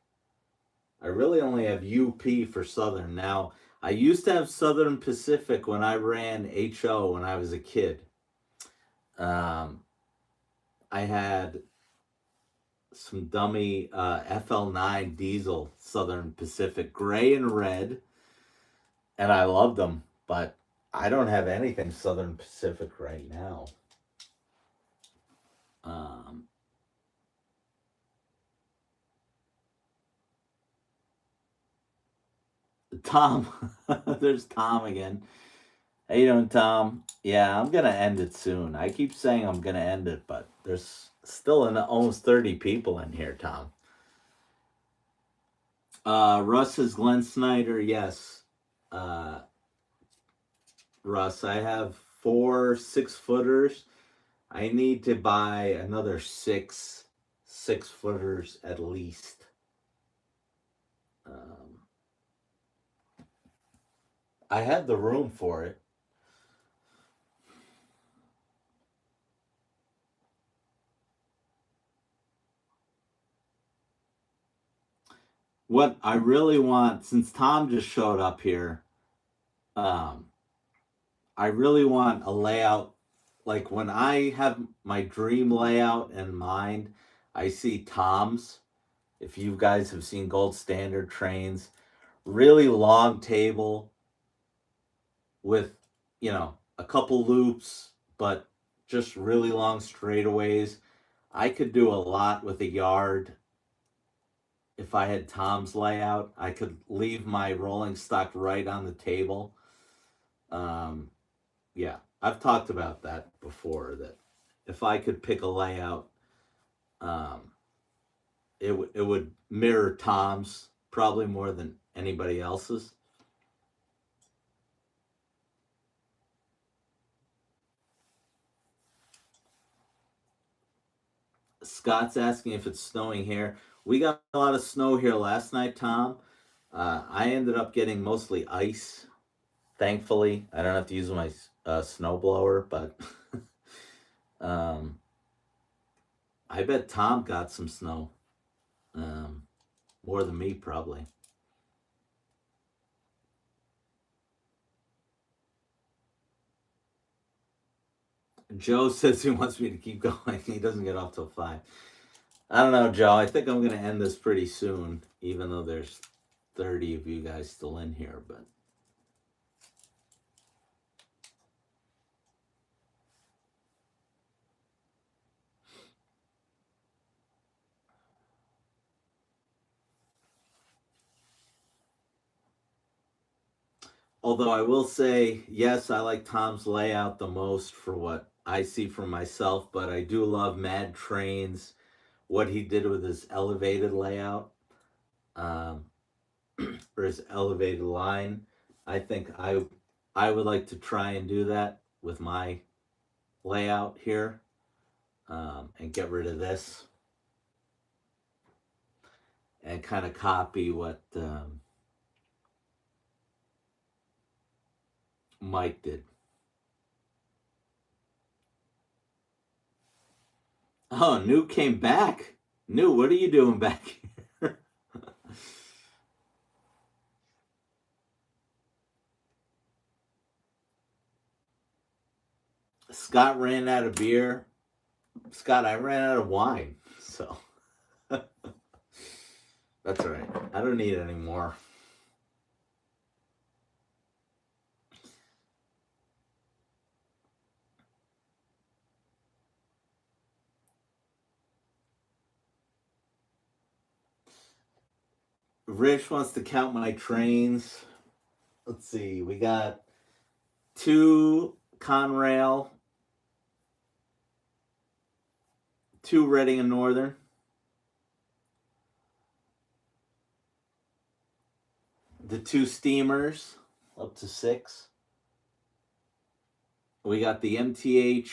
I really only have UP for Southern now. I used to have Southern Pacific when I ran HO when I was a kid. Um, I had some dummy FL9 diesel Southern Pacific, gray and red, and I loved them. But I don't have anything Southern Pacific right now. Um, Tom, there's Tom again. How you doing, Tom? Yeah, I'm gonna end it soon. I keep saying I'm gonna end it, but there's still almost 30 people in here, Tom. Russ is Glenn Snyder. Yes. Uh, Russ, I have 4 6-footers. I need to buy another 6 6-footers at least. Um, I have the room for it. What I really want, since Tom just showed up here, um, I really want a layout. Like when I have my dream layout in mind, I see Tom's. If you guys have seen Gold Standard trains, really long table with, a couple loops, but just really long straightaways. I could do a lot with a yard if I had Tom's layout. I could leave my rolling stock right on the table. Um, yeah, I've talked about that before. That if I could pick a layout, um, it would mirror Tom's probably more than anybody else's. Scott's asking if it's snowing here. We got a lot of snow here last night, Tom. I ended up getting mostly ice. Thankfully, I don't have to use my snowblower, but um, I bet Tom got some snow. Um, More than me, probably. Joe says he wants me to keep going. He doesn't get off till 5. I don't know, Joe. I think I'm going to end this pretty soon, even though there's 30 of you guys still in here. But although I will say, yes, I like Tom's layout the most for what I see for myself, but I do love Mad Trains, what he did with his elevated layout, um, or his elevated line. I think I would like to try and do that with my layout here, and get rid of this and kind of copy what Mike did. Oh, New came back. New, what are you doing back here? Scott ran out of beer. Scott, I ran out of wine. So that's all right. I don't need any more. Rich wants to count my trains. Let's see. We got 2 Conrail, 2 Reading and Northern, the 2 steamers, up to 6. We got the MTH,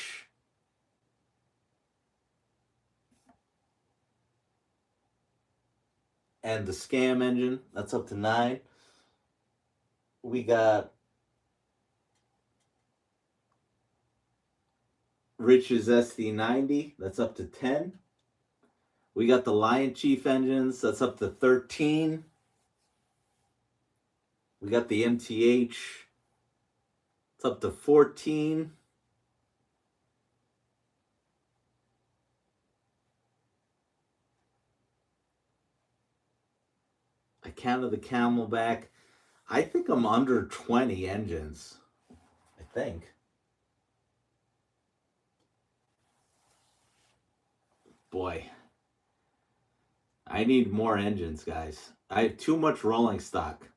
and the Scam engine. That's up to 9. We got Rich's SD90. That's up to 10. We got the Lion Chief engines. That's up to 13. We got the MTH. It's up to 14. I counted the Camelback. I think I'm under 20 engines. I think. Boy, I need more engines, guys. I have too much rolling stock.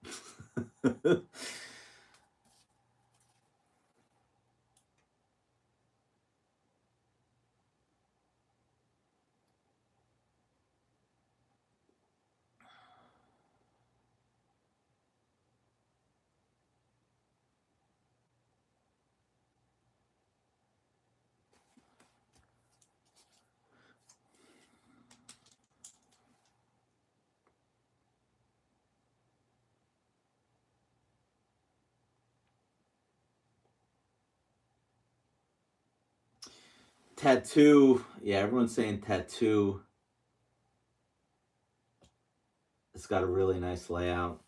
Tattoo. Yeah, everyone's saying Tattoo. It's got a really nice layout.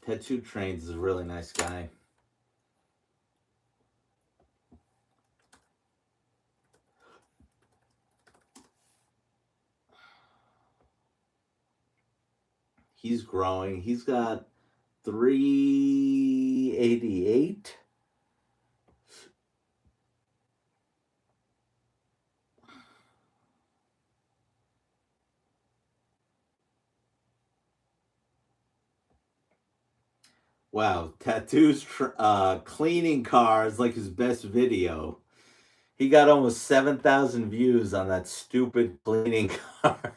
Tattoo Trains is a really nice guy. He's growing. He's got 388. Wow, Tattoo's cleaning cars like his best video. He got almost 7,000 views on that stupid cleaning car,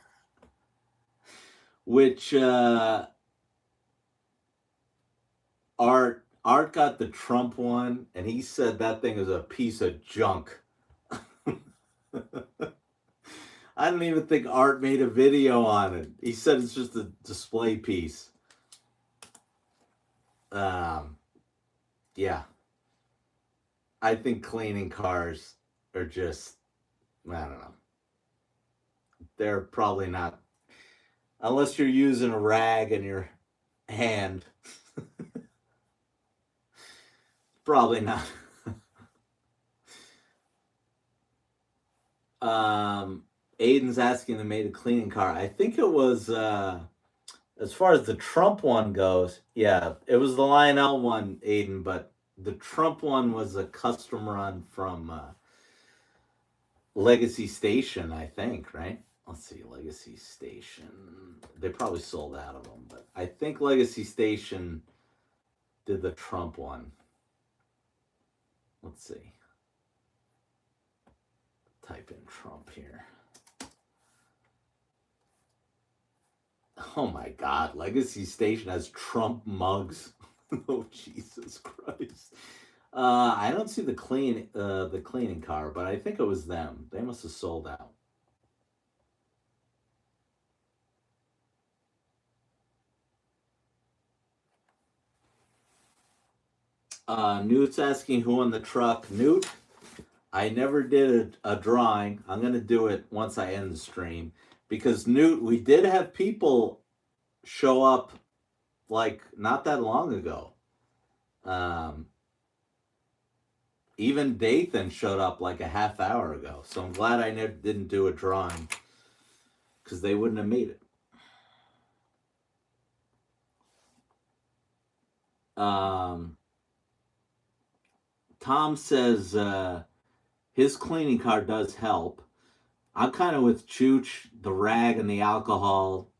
which Art got the Trump one, and he said that thing is a piece of junk. I don't even think Art made a video on it. He said it's just a display piece. Um, Yeah, I think cleaning cars are just, I don't know. They're probably not, unless you're using a rag in your hand, probably not. um, Aiden's asking to make a cleaning car. I think it was, as far as the Trump one goes, yeah, it was the Lionel one, Aiden, but the Trump one was a custom run from Legacy Station, I think, right? Let's see, Legacy Station. They probably sold out of them, but I think Legacy Station did the Trump one. Let's see. Type in Trump here. Oh my God, Legacy Station has Trump mugs. Oh Jesus Christ. I don't see the cleaning car, but I think it was them. They must have sold out. Newt's asking who won the truck. Newt, I never did a drawing. I'm gonna do it once I end the stream because Newt, we did have people show up like not that long ago. Um, Even Dathan showed up like a half hour ago, so I'm glad I never didn't do a drawing because they wouldn't have made it. Um, Tom says his cleaning car does help. I'm kind of with Chooch. The rag and the alcohol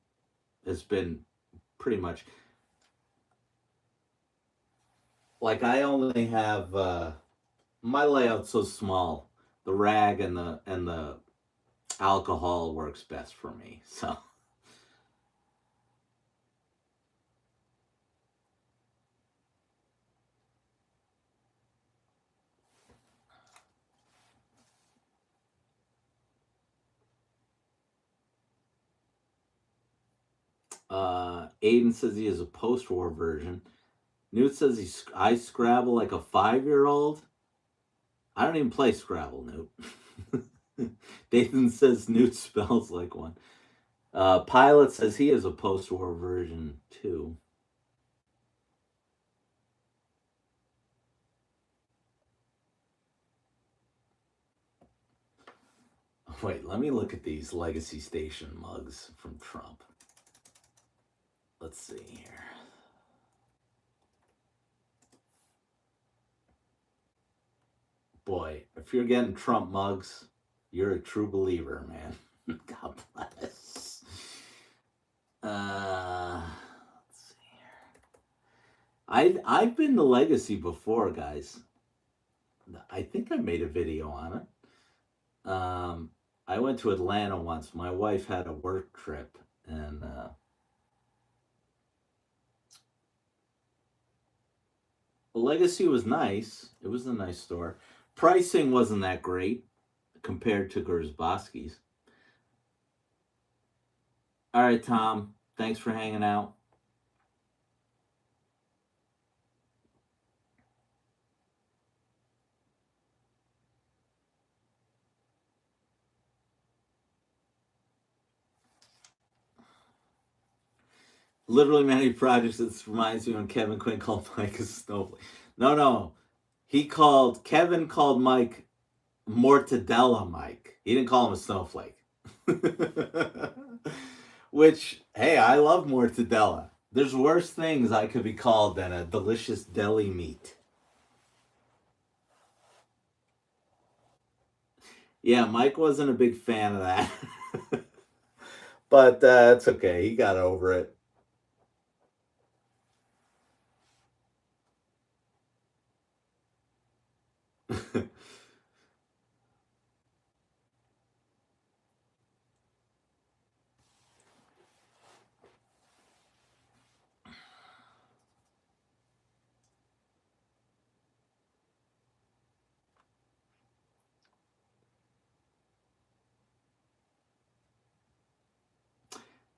has been pretty much like I only have my layout's so small. The rag and the alcohol works best for me. So Aiden says he has a post-war version. Newt says I Scrabble like a 5-year-old. I don't even play Scrabble, Newt. Dathan says Newt spells like one. Pilot says he has a post-war version too. Wait, let me look at these Legacy Station mugs from Trump. Let's see here. Boy, if you're getting Trump mugs, you're a true believer, man. God bless. Let's see here. I've been to Legacy before, guys. I think I made a video on it. I went to Atlanta once. My wife had a work trip, and Legacy was nice. It was a nice store. Pricing wasn't that great compared to Gersbowski's. All right, Tom. Thanks for hanging out. Literally many projects. This reminds me when Kevin Quinn called Mike a snowflake. No. Kevin called Mike Mortadella Mike. He didn't call him a snowflake. Which, hey, I love mortadella. There's worse things I could be called than a delicious deli meat. Yeah, Mike wasn't a big fan of that. But it's okay. He got over it.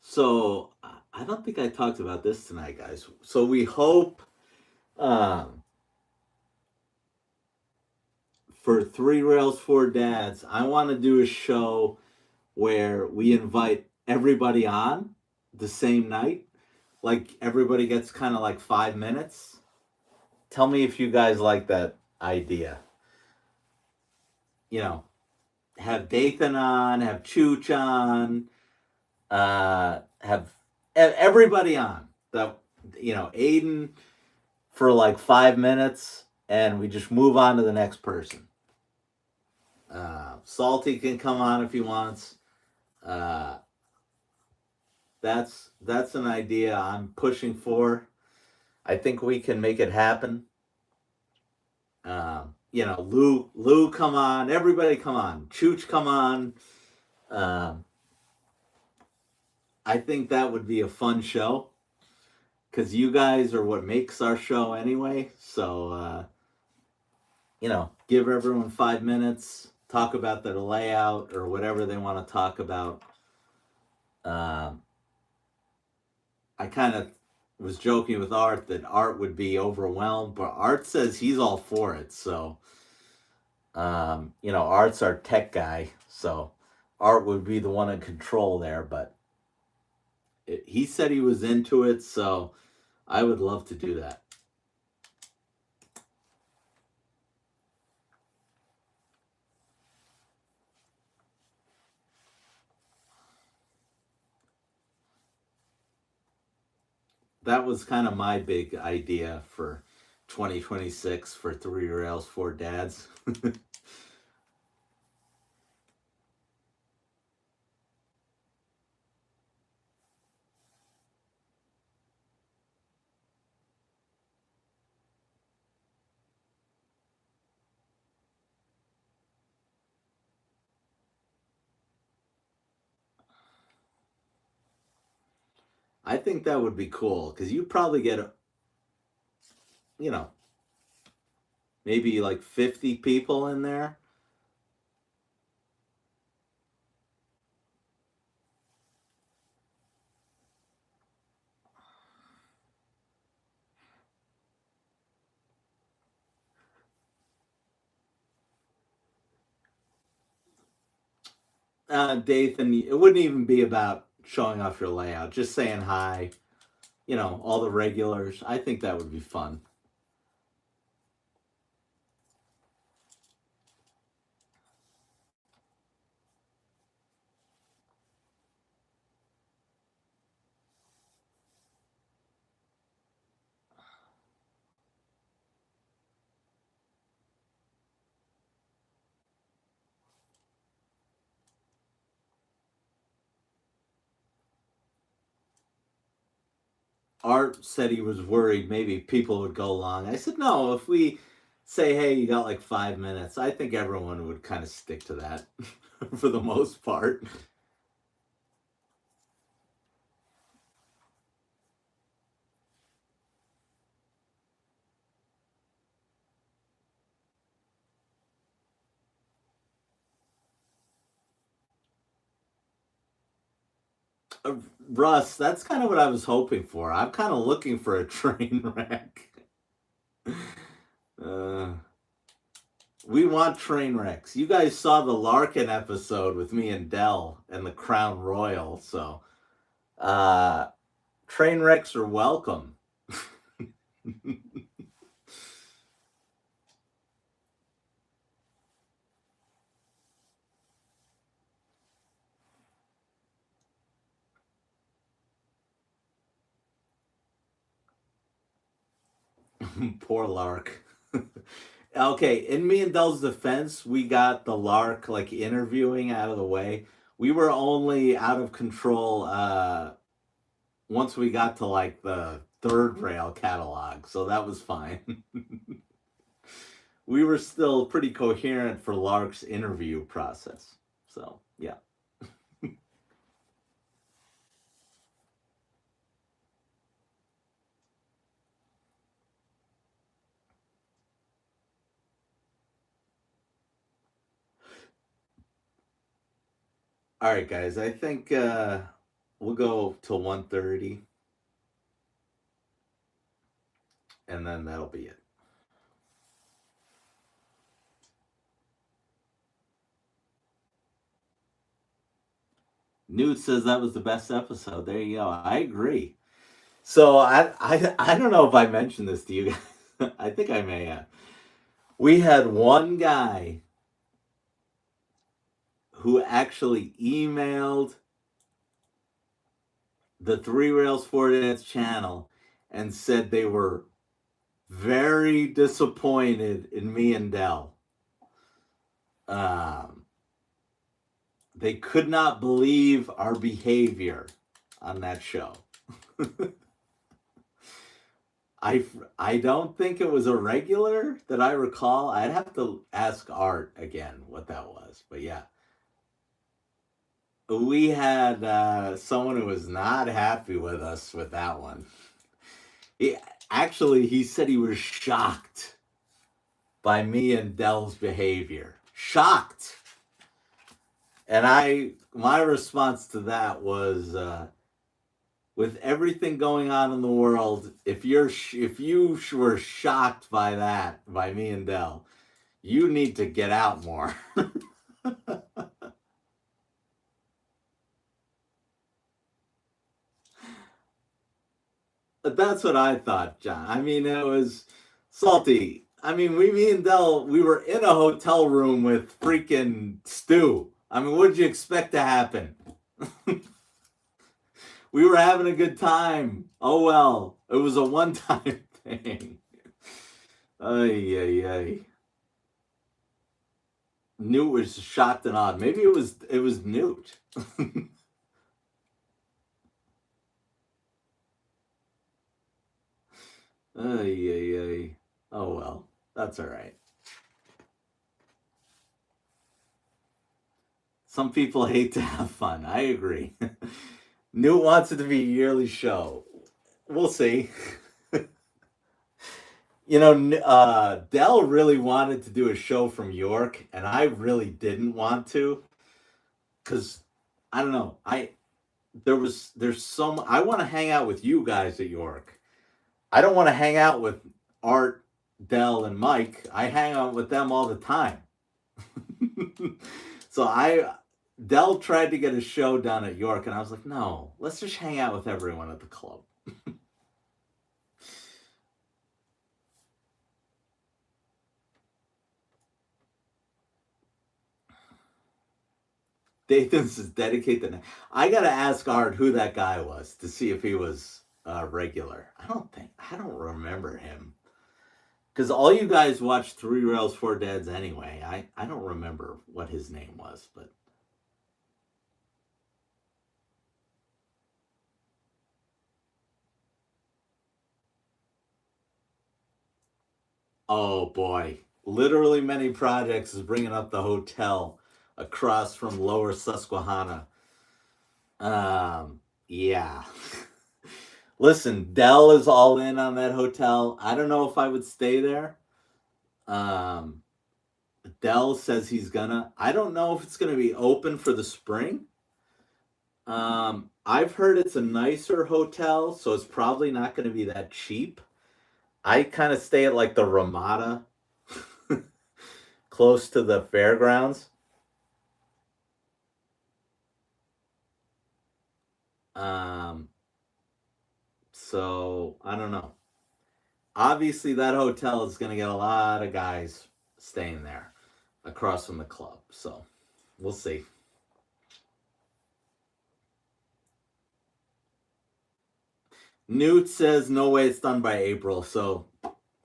So I don't think I talked about this tonight, guys. So we hope um, for Three Rails, Four Dads, I want to do a show where we invite everybody on the same night. Like everybody gets kind of like 5 minutes. Tell me if you guys like that idea. You know, have Dathan on, have Chooch on, have everybody on. Aiden for like 5 minutes, and we just move on to the next person. Salty can come on if he wants. Uh, that's an idea I'm pushing for. I think we can make it happen. Lou, come on. Everybody, come on. Chooch, come on. Um, I think that would be a fun show because you guys are what makes our show anyway. So, give everyone 5 minutes, talk about their layout or whatever they want to talk about. Um, I kind of was joking with Art that Art would be overwhelmed, but Art says he's all for it. So, Art's our tech guy, so Art would be the one in control there. But he said he was into it, so I would love to do that. That was kind of my big idea for 2026 for Three Rails, Four Dads. I think that would be cool because you probably get, you know, maybe like 50 people in there. Dathan, it wouldn't even be about showing off your layout, just saying hi, all the regulars. I think that would be fun. Art said he was worried maybe people would go long. I said, no, if we say, hey, you got like 5 minutes, I think everyone would kind of stick to that for the most part. Russ, that's kind of what I was hoping for. I'm kind of looking for a train wreck. Uh, we want train wrecks. You guys saw the Larkin episode with me and Dell and the Crown Royal, so uh, train wrecks are welcome. Poor Lark. Okay, in me and Dell's defense, we got the Lark like interviewing out of the way. We were only out of control once we got to like the third rail catalog, so that was fine. We were still pretty coherent for Lark's interview process. So, yeah. All right, guys. I think we'll go till 1:30 and then that'll be it. Newt says that was the best episode. There you go. I agree. So I don't know if I mentioned this to you guys. I think I may have. We had one guy who actually emailed the Three Rails Four Dads channel and said they were very disappointed in me and Dell. Um, they could not believe our behavior on that show. I I don't think it was a regular that I recall. I'd have to ask Art again what that was. But yeah, we had someone who was not happy with us with that one. He, actually, he said he was shocked by me and Dell's behavior. Shocked. And my response to that was, with everything going on in the world, if you were shocked by that, by me and Dell, you need to get out more. But that's what I thought, John. I mean, it was salty. I mean, me and Dell, we were in a hotel room with freaking Stu. I mean, what did you expect to happen? We were having a good time. Oh well, it was a one-time thing. Ay, ay, ay. Newt was shocked and awed. Maybe it was Newt. Ay, ay, ay. Oh well, that's all right. Some people hate to have fun. I agree. Newt wants it to be a yearly show. We'll see. Dell really wanted to do a show from York, and I really didn't want to, because I don't know. There's some. I want to hang out with you guys at York. I don't want to hang out with Art, Dell, and Mike. I hang out with them all the time. So Dell tried to get a show done at York, and I was like, no, let's just hang out with everyone at the club. Dathan says dedicate the. I gotta ask Art who that guy was to see if he was regular. I don't remember him because all you guys watch Three Rails Four Dads anyway. I don't remember what his name was, but oh boy, literally many projects is bringing up the hotel across from Lower Susquehanna. Yeah. Listen, Dell is all in on that hotel. I don't know if I would stay there. Um, Dell says he's gonna. I don't know if it's gonna be open for the spring. I've heard it's a nicer hotel, so it's probably not gonna be that cheap. I kind of stay at like the Ramada, close to the fairgrounds. Um, so I don't know. Obviously, that hotel is gonna get a lot of guys staying there across from the club. So we'll see. Newt says no way it's done by April. So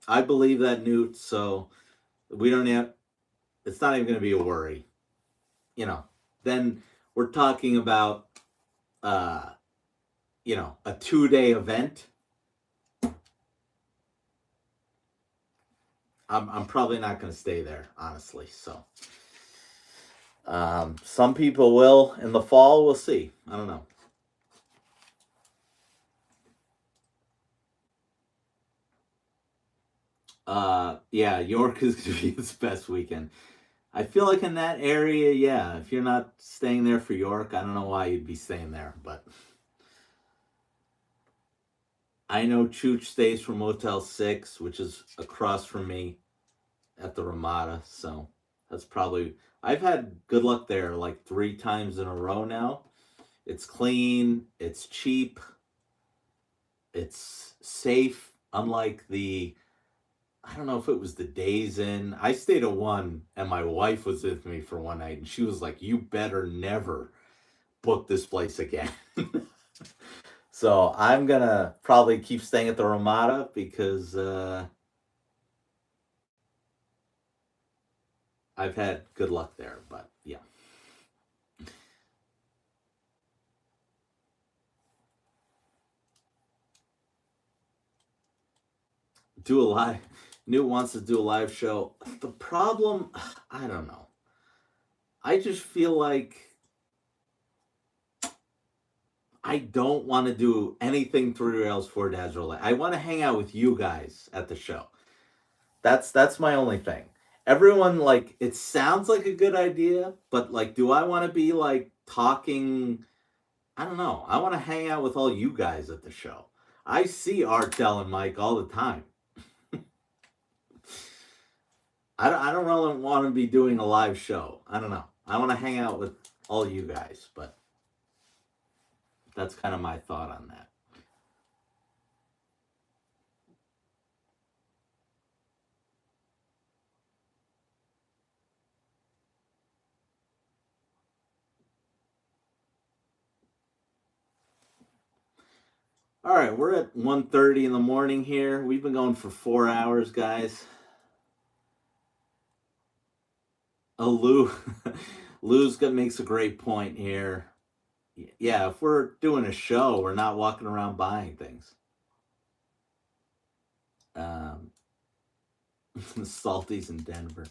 I believe that, Newt. So we don't have. It's not even going to be a worry. Then we're talking about uh, a 2-day event. I'm probably not going to stay there, honestly. So some people will in the fall. We'll see. I don't know. Yeah, York is going to be its best weekend. I feel like in that area, yeah, if you're not staying there for York, I don't know why you'd be staying there, but I know Chooch stays from Motel 6, which is across from me at the Ramada, so that's probably. I've had good luck there like 3 times in a row now, It's clean, it's cheap, it's safe. Unlike the, I don't know if it was the Days Inn. I stayed at one, and my wife was with me for one night, and she was like, "You better never book this place again." So I'm gonna probably keep staying at the Ramada because I've had good luck there. But yeah, do a live. Newt wants to do a live show. The problem, I don't know. I just feel like I don't want to do anything Three Rails Four Dads Relay. I want to hang out with you guys at the show. That's my only thing. Everyone, like, it sounds like a good idea, but like, do I want to be like talking? I don't know. I want to hang out with all you guys at the show. I see Art, Dell, and Mike all the time. I don't really want to be doing a live show. I don't know. I want to hang out with all you guys, but that's kind of my thought on that. All right, we're at 1:30 in the morning here. We've been going for 4 hours, guys. Lou, makes a great point here. Yeah, if we're doing a show, we're not walking around buying things. Um, Salties in Denver.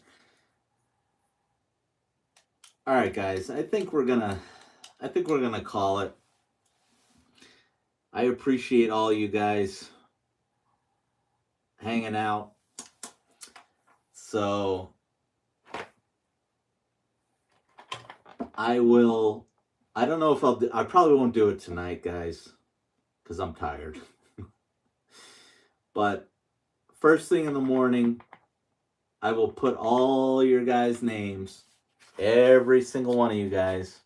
All right, guys. I think we're gonna call it. I appreciate all you guys hanging out. So I will. I don't know if I'll. I probably won't do it tonight, guys, because I'm tired. But first thing in the morning, I will put all your guys' names, every single one of you guys,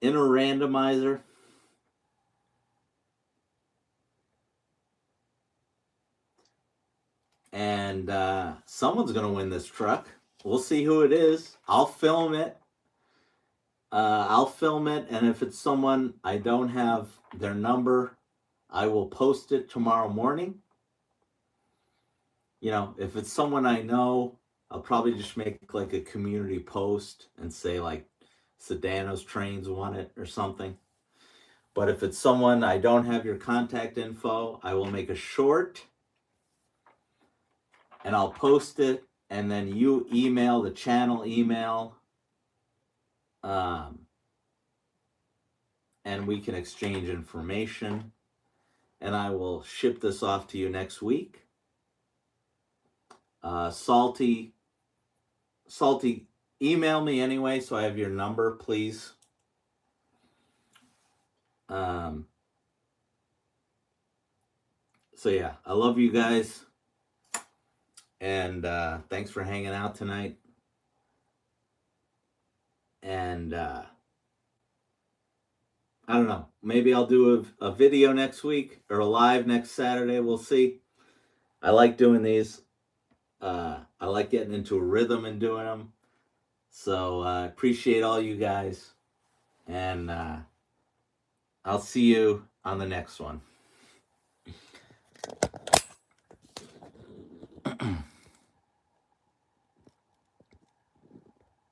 in a randomizer. And someone's going to win this truck. We'll see who it is. I'll film it. And if it's someone I don't have their number, I will post it tomorrow morning. You know, if it's someone I know, I'll probably just make like a community post and say like Sedano's Trains won it or something. But if it's someone I don't have your contact info, I will make a short and I'll post it, and then you email the channel email, and we can exchange information, and I will ship this off to you next week. Salty, email me anyway, so I have your number, please. So yeah, I love you guys, and thanks for hanging out tonight. And I don't know, maybe I'll do a video next week or a live next Saturday. We'll see. I like doing these. I like getting into a rhythm and doing them. So I appreciate all you guys. And I'll see you on the next one.